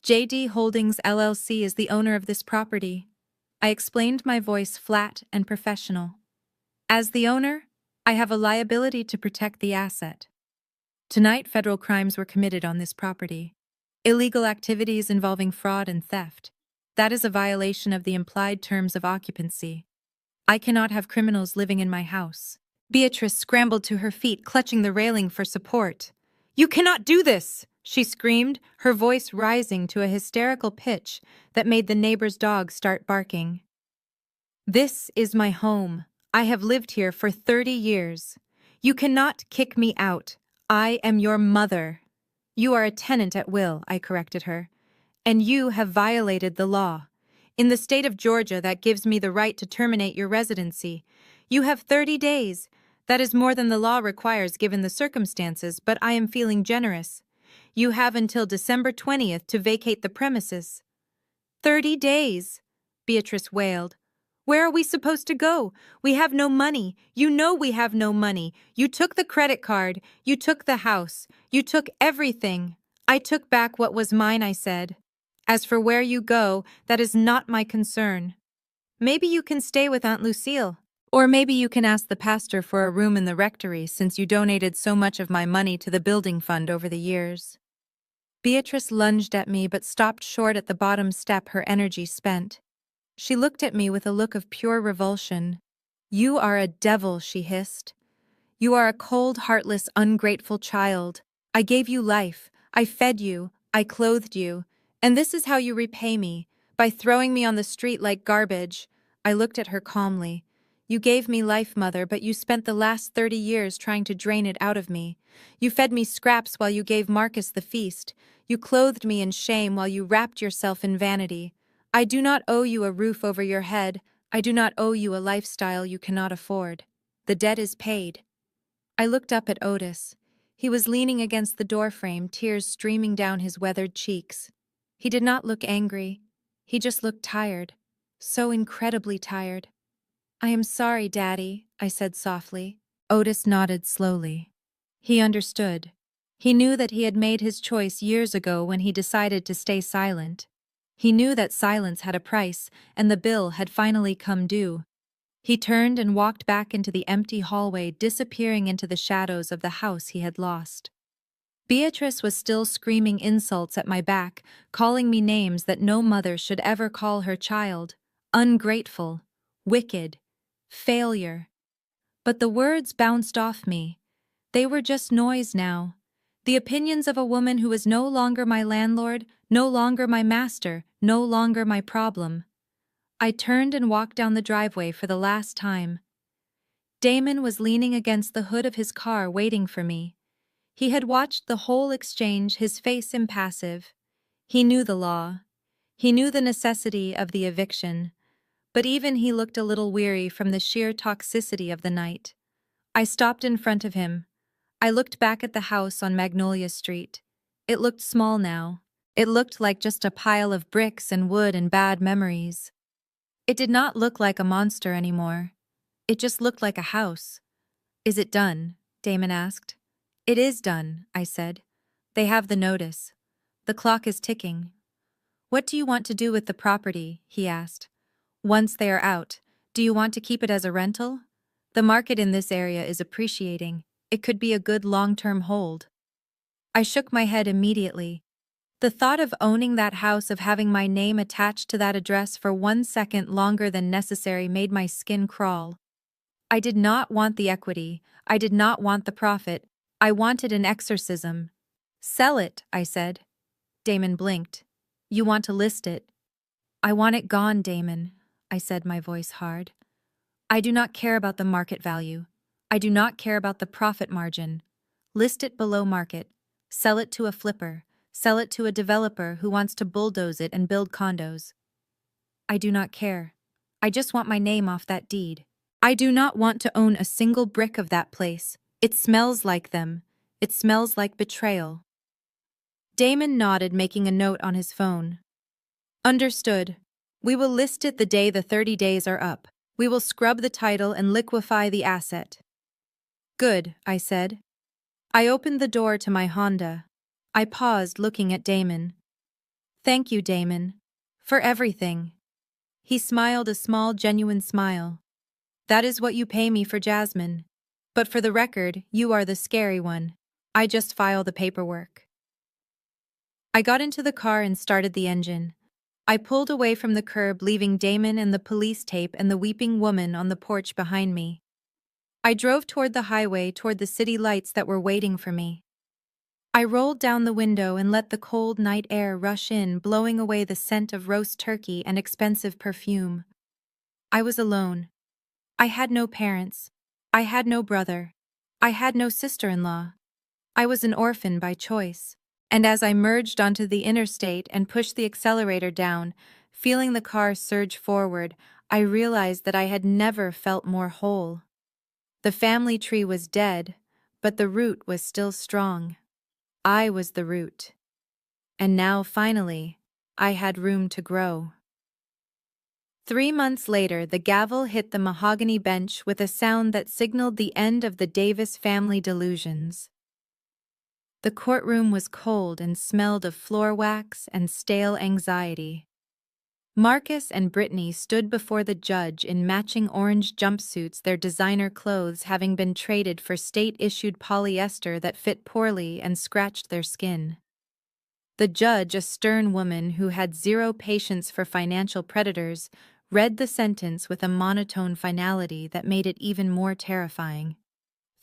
"JD Holdings LLC is the owner of this property." I explained, my voice flat and professional. "As the owner, I have a liability to protect the asset. Tonight, federal crimes were committed on this property. Illegal activities involving fraud and theft. That is a violation of the implied terms of occupancy. I cannot have criminals living in my house." Beatrice scrambled to her feet, clutching the railing for support. "You cannot do this!" she screamed, her voice rising to a hysterical pitch that made the neighbor's dog start barking. "This is my home. I have lived here for 30 years. You cannot kick me out. I am your mother." You are a tenant at will, I corrected her. And you have violated the law. In the state of Georgia, that gives me the right to terminate your residency. You have 30 days. That is more than the law requires given the circumstances, but I am feeling generous. You have until December 20th to vacate the premises. 30 days, Beatrice wailed. Where are we supposed to go? We have no money. You know we have no money. You took the credit card. You took the house. You took everything. I took back what was mine, I said. As for where you go, that is not my concern. Maybe you can stay with Aunt Lucille. Or maybe you can ask the pastor for a room in the rectory since you donated so much of my money to the building fund over the years. Beatrice lunged at me but stopped short at the bottom step, her energy spent. She looked at me with a look of pure revulsion. You are a devil, she hissed. You are a cold, heartless, ungrateful child. I gave you life. I fed you. I clothed you. And this is how you repay me, by throwing me on the street like garbage. I looked at her calmly. You gave me life, Mother, but you spent the last 30 years trying to drain it out of me. You fed me scraps while you gave Marcus the feast. You clothed me in shame while you wrapped yourself in vanity. I do not owe you a roof over your head. I do not owe you a lifestyle you cannot afford. The debt is paid. I looked up at Otis. He was leaning against the doorframe, tears streaming down his weathered cheeks. He did not look angry. He just looked tired. So incredibly tired. I am sorry, Daddy, I said softly. Otis nodded slowly. He understood. He knew that he had made his choice years ago when he decided to stay silent. He knew that silence had a price, and the bill had finally come due. He turned and walked back into the empty hallway, disappearing into the shadows of the house he had lost. Beatrice was still screaming insults at my back, calling me names that no mother should ever call her child. Ungrateful, wicked, failure. But the words bounced off me. They were just noise now. The opinions of a woman who was no longer my landlord, no longer my master, no longer my problem. I turned and walked down the driveway for the last time. Damon was leaning against the hood of his car waiting for me. He had watched the whole exchange, his face impassive. He knew the law. He knew the necessity of the eviction. But even he looked a little weary from the sheer toxicity of the night. I stopped in front of him. I looked back at the house on Magnolia Street. It looked small now. It looked like just a pile of bricks and wood and bad memories. It did not look like a monster anymore. It just looked like a house. Is it done? Damon asked. It is done, I said. They have the notice. The clock is ticking. What do you want to do with the property? He asked. Once they are out, do you want to keep it as a rental? The market in this area is appreciating. It could be a good long-term hold. I shook my head immediately. The thought of owning that house, of having my name attached to that address for 1 second longer than necessary made my skin crawl. I did not want the equity. I did not want the profit. I wanted an exorcism. Sell it, I said. Damon blinked. You want to list it? I want it gone, Damon, I said, my voice hard. I do not care about the market value. I do not care about the profit margin. List it below market. Sell it to a flipper. Sell it to a developer who wants to bulldoze it and build condos. I do not care. I just want my name off that deed. I do not want to own a single brick of that place. It smells like them. It smells like betrayal. Damon nodded, making a note on his phone. Understood. We will list it the day the 30 days are up. We will scrub the title and liquefy the asset. Good, I said. I opened the door to my Honda. I paused, looking at Damon. Thank you, Damon. For everything. He smiled a small, genuine smile. That is what you pay me for, Jasmine. But for the record, you are the scary one. I just file the paperwork. I got into the car and started the engine. I pulled away from the curb, leaving Damon and the police tape and the weeping woman on the porch behind me. I drove toward the highway, toward the city lights that were waiting for me. I rolled down the window and let the cold night air rush in, blowing away the scent of roast turkey and expensive perfume. I was alone. I had no parents. I had no brother. I had no sister-in-law. I was an orphan by choice. And as I merged onto the interstate and pushed the accelerator down, feeling the car surge forward, I realized that I had never felt more whole. The family tree was dead, but the root was still strong. I was the root. And now, finally, I had room to grow. 3 months later, the gavel hit the mahogany bench with a sound that signaled the end of the Davis family delusions. The courtroom was cold and smelled of floor wax and stale anxiety. Marcus and Brittany stood before the judge in matching orange jumpsuits, their designer clothes having been traded for state-issued polyester that fit poorly and scratched their skin. The judge, a stern woman who had zero patience for financial predators, read the sentence with a monotone finality that made it even more terrifying.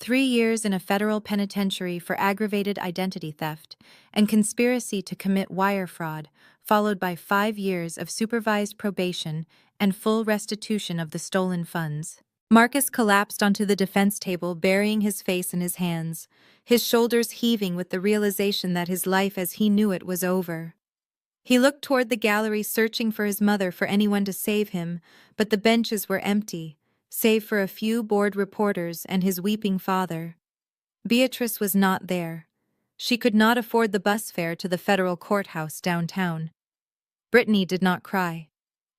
3 years in a federal penitentiary for aggravated identity theft and conspiracy to commit wire fraud, followed by 5 years of supervised probation and full restitution of the stolen funds. Marcus collapsed onto the defense table, burying his face in his hands, his shoulders heaving with the realization that his life as he knew it was over. He looked toward the gallery, searching for his mother, for anyone to save him, but the benches were empty, save for a few bored reporters and his weeping father. Beatrice was not there. She could not afford the bus fare to the federal courthouse downtown. Brittany did not cry.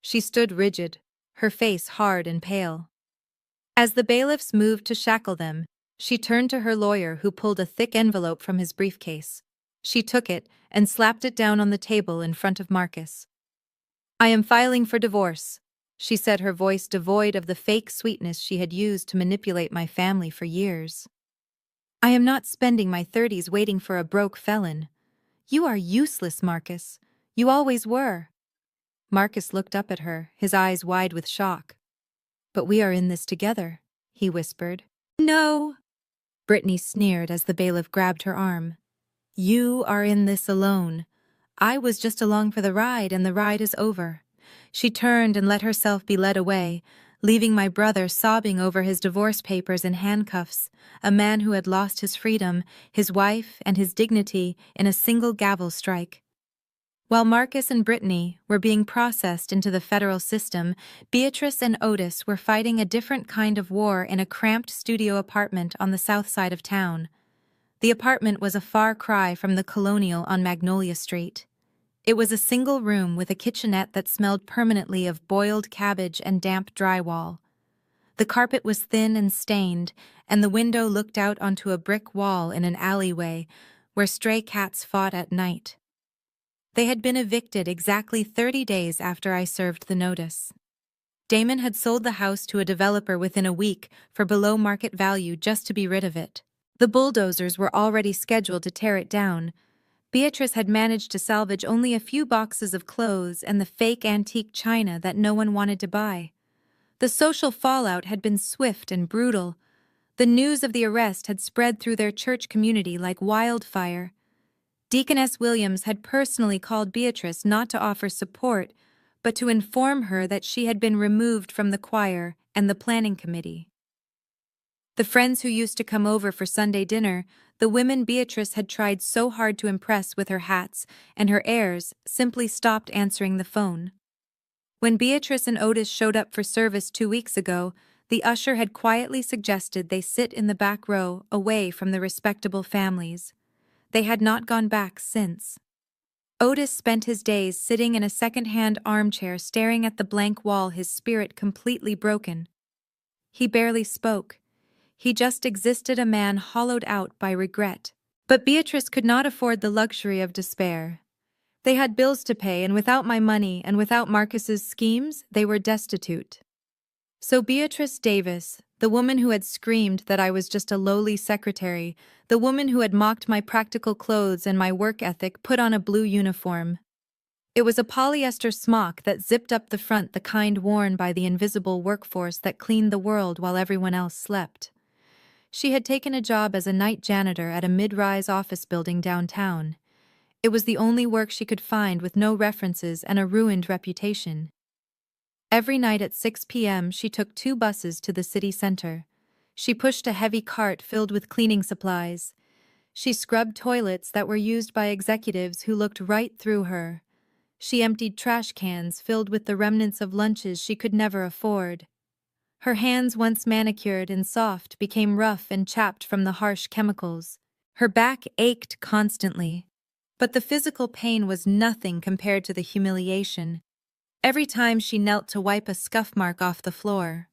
She stood rigid, her face hard and pale. As the bailiffs moved to shackle them, she turned to her lawyer, who pulled a thick envelope from his briefcase. She took it and slapped it down on the table in front of Marcus. "I am filing for divorce," she said, her voice devoid of the fake sweetness she had used to manipulate my family for years. "I am not spending my 30s waiting for a broke felon. You are useless, Marcus. You always were." Marcus looked up at her, his eyes wide with shock. "But we are in this together," he whispered. "No," Brittany sneered as the bailiff grabbed her arm. "You are in this alone. I was just along for the ride, and the ride is over." She turned and let herself be led away, leaving my brother sobbing over his divorce papers in handcuffs, a man who had lost his freedom, his wife, and his dignity in a single gavel strike. While Marcus and Brittany were being processed into the federal system, Beatrice and Otis were fighting a different kind of war in a cramped studio apartment on the south side of town. The apartment was a far cry from the Colonial on Magnolia Street. It was a single room with a kitchenette that smelled permanently of boiled cabbage and damp drywall. The carpet was thin and stained, and the window looked out onto a brick wall in an alleyway where stray cats fought at night. They had been evicted exactly 30 days after I served the notice. Damon had sold the house to a developer within a week for below market value just to be rid of it. The bulldozers were already scheduled to tear it down. Beatrice had managed to salvage only a few boxes of clothes and the fake antique china that no one wanted to buy. The social fallout had been swift and brutal. The news of the arrest had spread through their church community like wildfire. Deaconess Williams had personally called Beatrice not to offer support, but to inform her that she had been removed from the choir and the planning committee. The friends who used to come over for Sunday dinner, the women Beatrice had tried so hard to impress with her hats and her airs, simply stopped answering the phone. When Beatrice and Otis showed up for service 2 weeks ago, the usher had quietly suggested they sit in the back row, away from the respectable families. They had not gone back since. Otis spent his days sitting in a second-hand armchair, staring at the blank wall, his spirit completely broken. He barely spoke. He just existed, a man hollowed out by regret. But Beatrice could not afford the luxury of despair. They had bills to pay, and without my money and without Marcus's schemes, they were destitute. So Beatrice Davis, the woman who had screamed that I was just a lowly secretary, the woman who had mocked my practical clothes and my work ethic, put on a blue uniform. It was a polyester smock that zipped up the front, the kind worn by the invisible workforce that cleaned the world while everyone else slept. She had taken a job as a night janitor at a mid-rise office building downtown. It was the only work she could find, with no references and a ruined reputation. Every night at 6 p.m. she took 2 buses to the city center. She pushed a heavy cart filled with cleaning supplies. She scrubbed toilets that were used by executives who looked right through her. She emptied trash cans filled with the remnants of lunches she could never afford. Her hands, once manicured and soft, became rough and chapped from the harsh chemicals. Her back ached constantly. But the physical pain was nothing compared to the humiliation. Every time she knelt to wipe a scuff mark off the floor,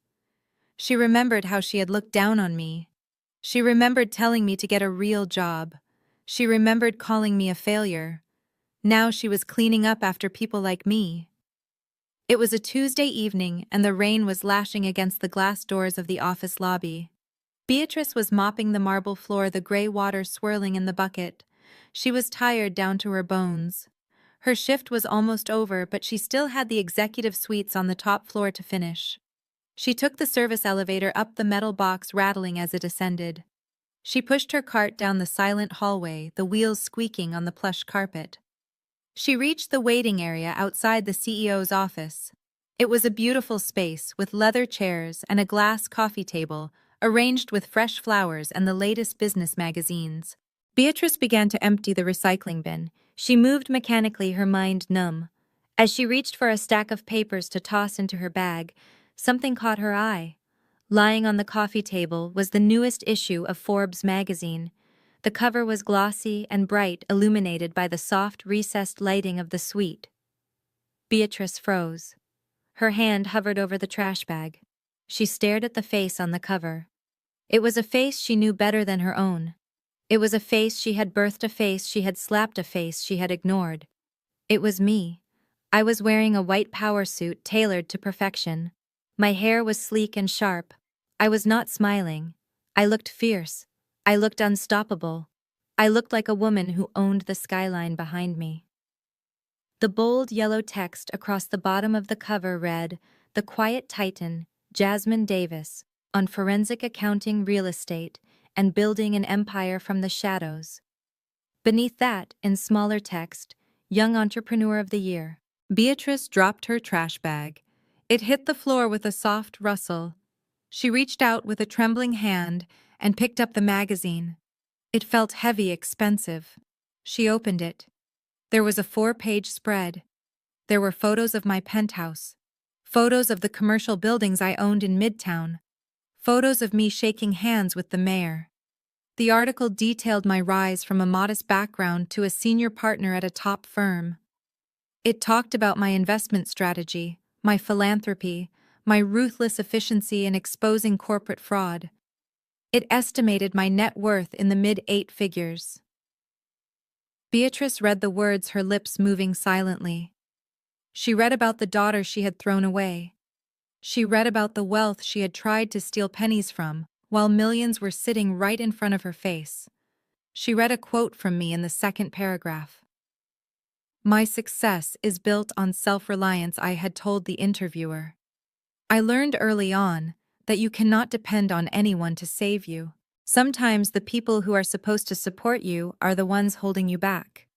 she remembered how she had looked down on me. She remembered telling me to get a real job. She remembered calling me a failure. Now she was cleaning up after people like me. It was a Tuesday evening, and the rain was lashing against the glass doors of the office lobby. Beatrice was mopping the marble floor, the gray water swirling in the bucket. She was tired down to her bones. Her shift was almost over, but she still had the executive suites on the top floor to finish. She took the service elevator up, the metal box rattling as it ascended. She pushed her cart down the silent hallway, the wheels squeaking on the plush carpet. She reached the waiting area outside the CEO's office. It was a beautiful space with leather chairs and a glass coffee table, arranged with fresh flowers and the latest business magazines. Beatrice began to empty the recycling bin. She moved mechanically, her mind numb. As she reached for a stack of papers to toss into her bag, something caught her eye. Lying on the coffee table was the newest issue of Forbes magazine. The cover was glossy and bright, illuminated by the soft, recessed lighting of the suite. Beatrice froze. Her hand hovered over the trash bag. She stared at the face on the cover. It was a face she knew better than her own. It was a face she had birthed, a face she had slapped, a face she had ignored. It was me. I was wearing a white power suit tailored to perfection. My hair was sleek and sharp. I was not smiling. I looked fierce. I looked unstoppable. I looked like a woman who owned the skyline behind me. The bold yellow text across the bottom of the cover read, "The Quiet Titan, Jasmine Davis, on forensic accounting, real estate, and building an empire from the shadows." Beneath that, in smaller text, "Young Entrepreneur of the Year." Beatrice dropped her trash bag. It hit the floor with a soft rustle. She reached out with a trembling hand and picked up the magazine. It felt heavy, expensive. She opened it. There was a 4-page spread. There were photos of my penthouse, photos of the commercial buildings I owned in Midtown, photos of me shaking hands with the mayor. The article detailed my rise from a modest background to a senior partner at a top firm. It talked about my investment strategy, my philanthropy, my ruthless efficiency in exposing corporate fraud. It estimated my net worth in the mid-8 figures. Beatrice read the words, her lips moving silently. She read about the daughter she had thrown away. She read about the wealth she had tried to steal pennies from, while millions were sitting right in front of her face. She read a quote from me in the second paragraph. "My success is built on self-reliance," I had told the interviewer. "I learned early on that you cannot depend on anyone to save you. Sometimes the people who are supposed to support you are the ones holding you back."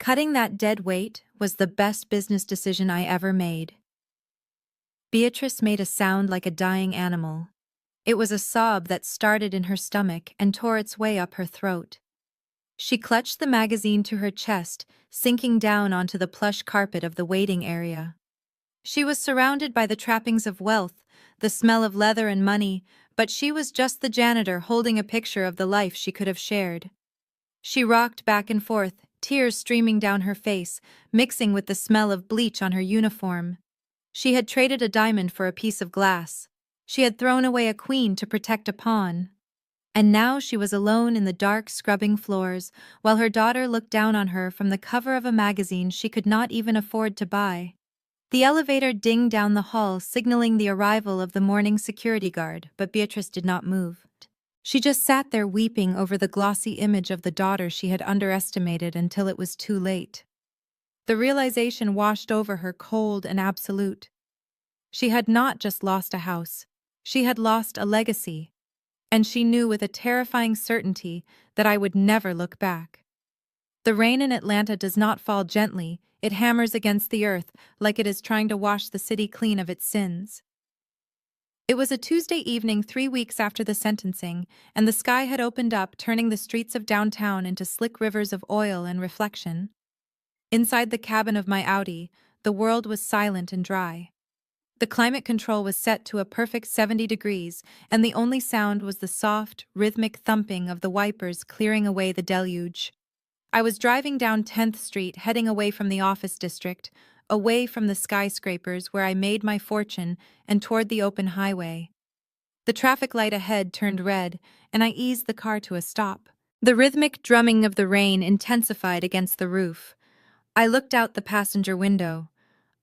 Cutting that dead weight was the best business decision I ever made. Beatrice made a sound like a dying animal. It was a sob that started in her stomach and tore its way up her throat. She clutched the magazine to her chest, sinking down onto the plush carpet of the waiting area. She was surrounded by the trappings of wealth, the smell of leather and money, but she was just the janitor holding a picture of the life she could have shared. She rocked back and forth, tears streaming down her face, mixing with the smell of bleach on her uniform. She had traded a diamond for a piece of glass. She had thrown away a queen to protect a pawn. And now she was alone in the dark, scrubbing floors, while her daughter looked down on her from the cover of a magazine she could not even afford to buy. The elevator dinged down the hall, signaling the arrival of the morning security guard, but Beatrice did not move. She just sat there weeping over the glossy image of the daughter she had underestimated until it was too late. The realization washed over her, cold and absolute. She had not just lost a house. She had lost a legacy. And she knew with a terrifying certainty that I would never look back. The rain in Atlanta does not fall gently. It hammers against the earth like it is trying to wash the city clean of its sins. It was a Tuesday evening 3 weeks after the sentencing, and the sky had opened up, turning the streets of downtown into slick rivers of oil and reflection. Inside the cabin of my Audi, the world was silent and dry. The climate control was set to a perfect 70 degrees, and the only sound was the soft, rhythmic thumping of the wipers clearing away the deluge. I was driving down 10th Street, heading away from the office district, away from the skyscrapers where I made my fortune, and toward the open highway. The traffic light ahead turned red, and I eased the car to a stop. The rhythmic drumming of the rain intensified against the roof. I looked out the passenger window.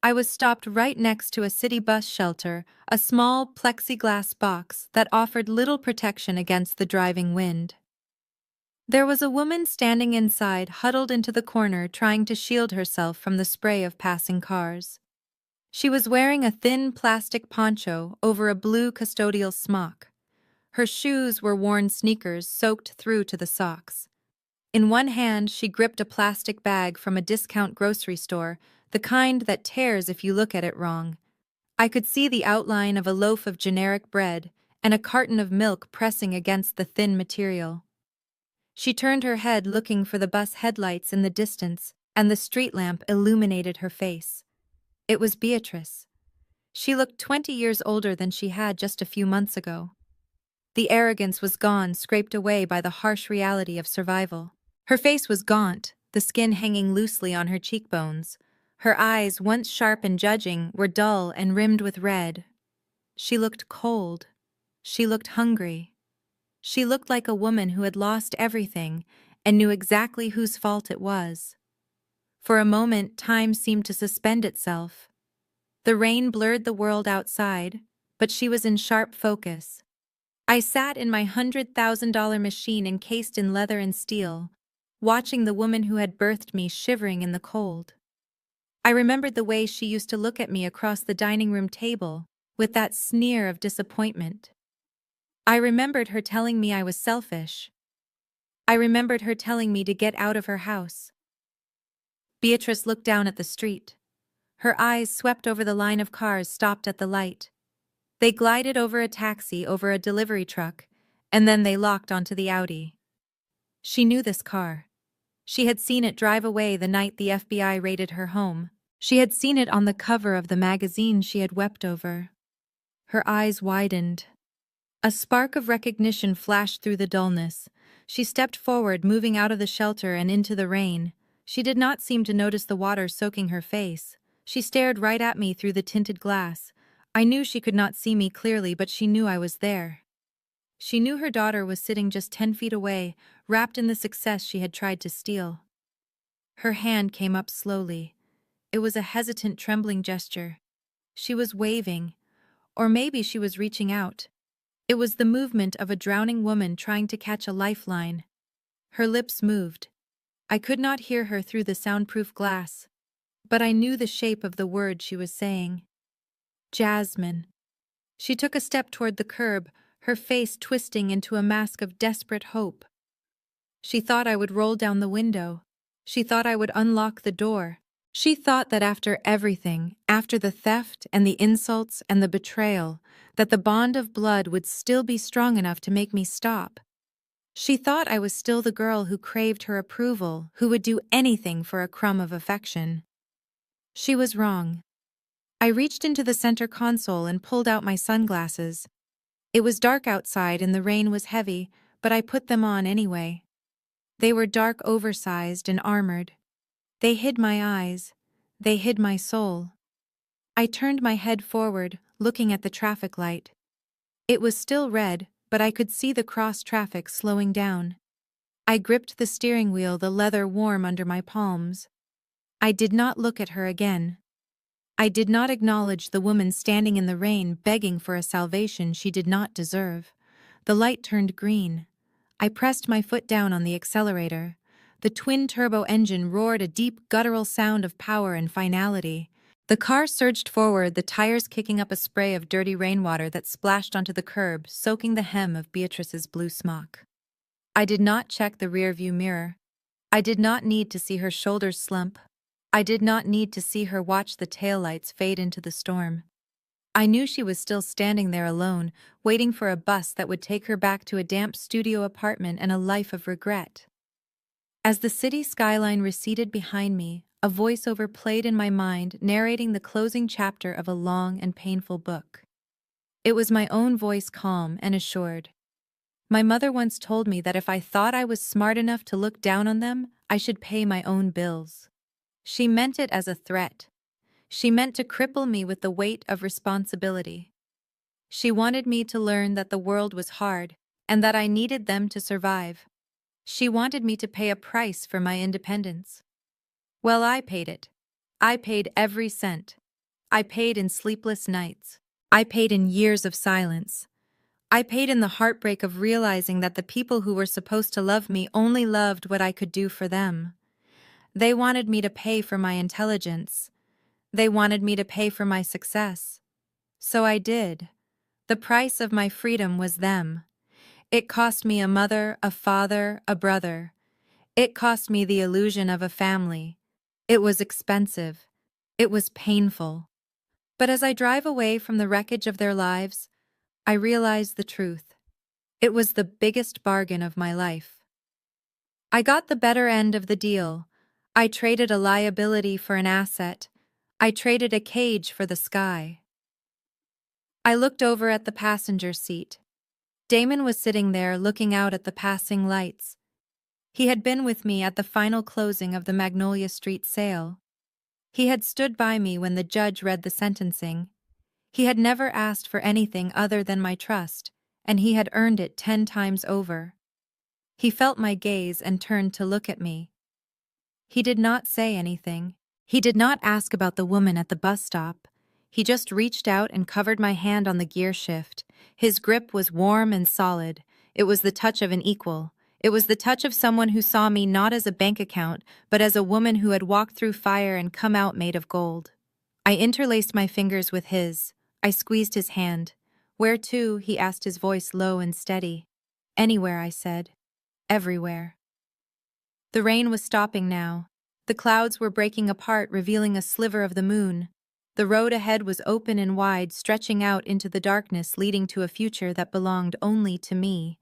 I was stopped right next to a city bus shelter, a small plexiglass box that offered little protection against the driving wind. There was a woman standing inside, huddled into the corner, trying to shield herself from the spray of passing cars. She was wearing a thin plastic poncho over a blue custodial smock. Her shoes were worn sneakers soaked through to the socks. In one hand, she gripped a plastic bag from a discount grocery store, the kind that tears if you look at it wrong. I could see the outline of a loaf of generic bread and a carton of milk pressing against the thin material. She turned her head, looking for the bus headlights in the distance, and the street lamp illuminated her face. It was Beatrice. She looked 20 years older than she had just a few months ago. The arrogance was gone, scraped away by the harsh reality of survival. Her face was gaunt, the skin hanging loosely on her cheekbones. Her eyes, once sharp and judging, were dull and rimmed with red. She looked cold. She looked hungry. She looked like a woman who had lost everything and knew exactly whose fault it was. For a moment, time seemed to suspend itself. The rain blurred the world outside, but she was in sharp focus. I sat in my $100,000 machine encased in leather and steel, watching the woman who had birthed me shivering in the cold. I remembered the way she used to look at me across the dining room table, with that sneer of disappointment. I remembered her telling me I was selfish. I remembered her telling me to get out of her house. Beatrice looked down at the street. Her eyes swept over the line of cars stopped at the light. They glided over a taxi, over a delivery truck, and then they locked onto the Audi. She knew this car. She had seen it drive away the night the FBI raided her home. She had seen it on the cover of the magazine she had wept over. Her eyes widened. A spark of recognition flashed through the dullness. She stepped forward, moving out of the shelter and into the rain. She did not seem to notice the water soaking her face. She stared right at me through the tinted glass. I knew she could not see me clearly, but she knew I was there. She knew her daughter was sitting just 10 feet away, wrapped in the success she had tried to steal. Her hand came up slowly. It was a hesitant, trembling gesture. She was waving, or maybe she was reaching out. It was the movement of a drowning woman trying to catch a lifeline. Her lips moved. I could not hear her through the soundproof glass, but I knew the shape of the word she was saying. Jasmine. She took a step toward the curb, her face twisting into a mask of desperate hope. She thought I would roll down the window. She thought I would unlock the door. She thought that after everything, after the theft and the insults and the betrayal, that the bond of blood would still be strong enough to make me stop. She thought I was still the girl who craved her approval, who would do anything for a crumb of affection. She was wrong. I reached into the center console and pulled out my sunglasses. It was dark outside and the rain was heavy, but I put them on anyway. They were dark, oversized, and armored. They hid my eyes. They hid my soul. I turned my head forward, looking at the traffic light. It was still red, but I could see the cross traffic slowing down. I gripped the steering wheel, the leather warm under my palms. I did not look at her again. I did not acknowledge the woman standing in the rain, begging for a salvation she did not deserve. The light turned green. I pressed my foot down on the accelerator. The twin-turbo engine roared, a deep, guttural sound of power and finality. The car surged forward, the tires kicking up a spray of dirty rainwater that splashed onto the curb, soaking the hem of Beatrice's blue smock. I did not check the rearview mirror. I did not need to see her shoulders slump. I did not need to see her watch the taillights fade into the storm. I knew she was still standing there alone, waiting for a bus that would take her back to a damp studio apartment and a life of regret. As the city skyline receded behind me, a voiceover played in my mind, narrating the closing chapter of a long and painful book. It was my own voice, calm and assured. My mother once told me that if I thought I was smart enough to look down on them, I should pay my own bills. She meant it as a threat. She meant to cripple me with the weight of responsibility. She wanted me to learn that the world was hard, and that I needed them to survive. She wanted me to pay a price for my independence. Well, I paid it. I paid every cent. I paid in sleepless nights. I paid in years of silence. I paid in the heartbreak of realizing that the people who were supposed to love me only loved what I could do for them. They wanted me to pay for my intelligence. They wanted me to pay for my success. So I did. The price of my freedom was them. It cost me a mother, a father, a brother. It cost me the illusion of a family. It was expensive. It was painful. But as I drive away from the wreckage of their lives, I realize the truth. It was the biggest bargain of my life. I got the better end of the deal. I traded a liability for an asset. I traded a cage for the sky. I looked over at the passenger seat. Damon was sitting there looking out at the passing lights. He had been with me at the final closing of the Magnolia Street sale. He had stood by me when the judge read the sentencing. He had never asked for anything other than my trust, and he had earned it 10 times over. He felt my gaze and turned to look at me. He did not say anything. He did not ask about the woman at the bus stop. He just reached out and covered my hand on the gear shift. His grip was warm and solid. It was the touch of an equal. It was the touch of someone who saw me not as a bank account, but as a woman who had walked through fire and come out made of gold. I interlaced my fingers with his. I squeezed his hand. "Where to?" he asked, his voice low and steady. "Anywhere," I said. "Everywhere." The rain was stopping now. The clouds were breaking apart, revealing a sliver of the moon. The road ahead was open and wide, stretching out into the darkness, leading to a future that belonged only to me.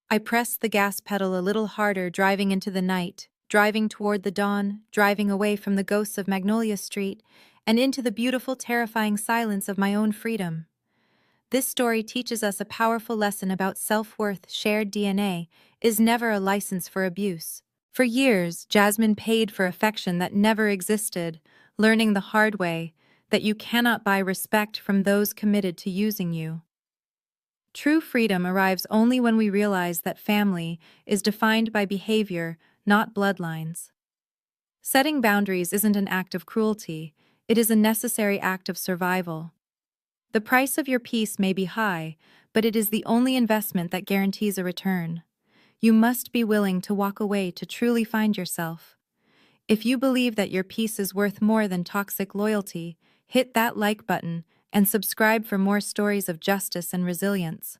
I pressed the gas pedal a little harder, driving into the night, driving toward the dawn, driving away from the ghosts of Magnolia Street, and into the beautiful, terrifying silence of my own freedom. This story teaches us a powerful lesson about self-worth. Shared DNA is never a license for abuse. For years, Jasmine paid for affection that never existed, learning the hard way that you cannot buy respect from those committed to using you. True freedom arrives only when we realize that family is defined by behavior, not bloodlines. Setting boundaries isn't an act of cruelty, it is a necessary act of survival. The price of your peace may be high, but it is the only investment that guarantees a return. You must be willing to walk away to truly find yourself. If you believe that your peace is worth more than toxic loyalty, hit that like button and subscribe for more stories of justice and resilience.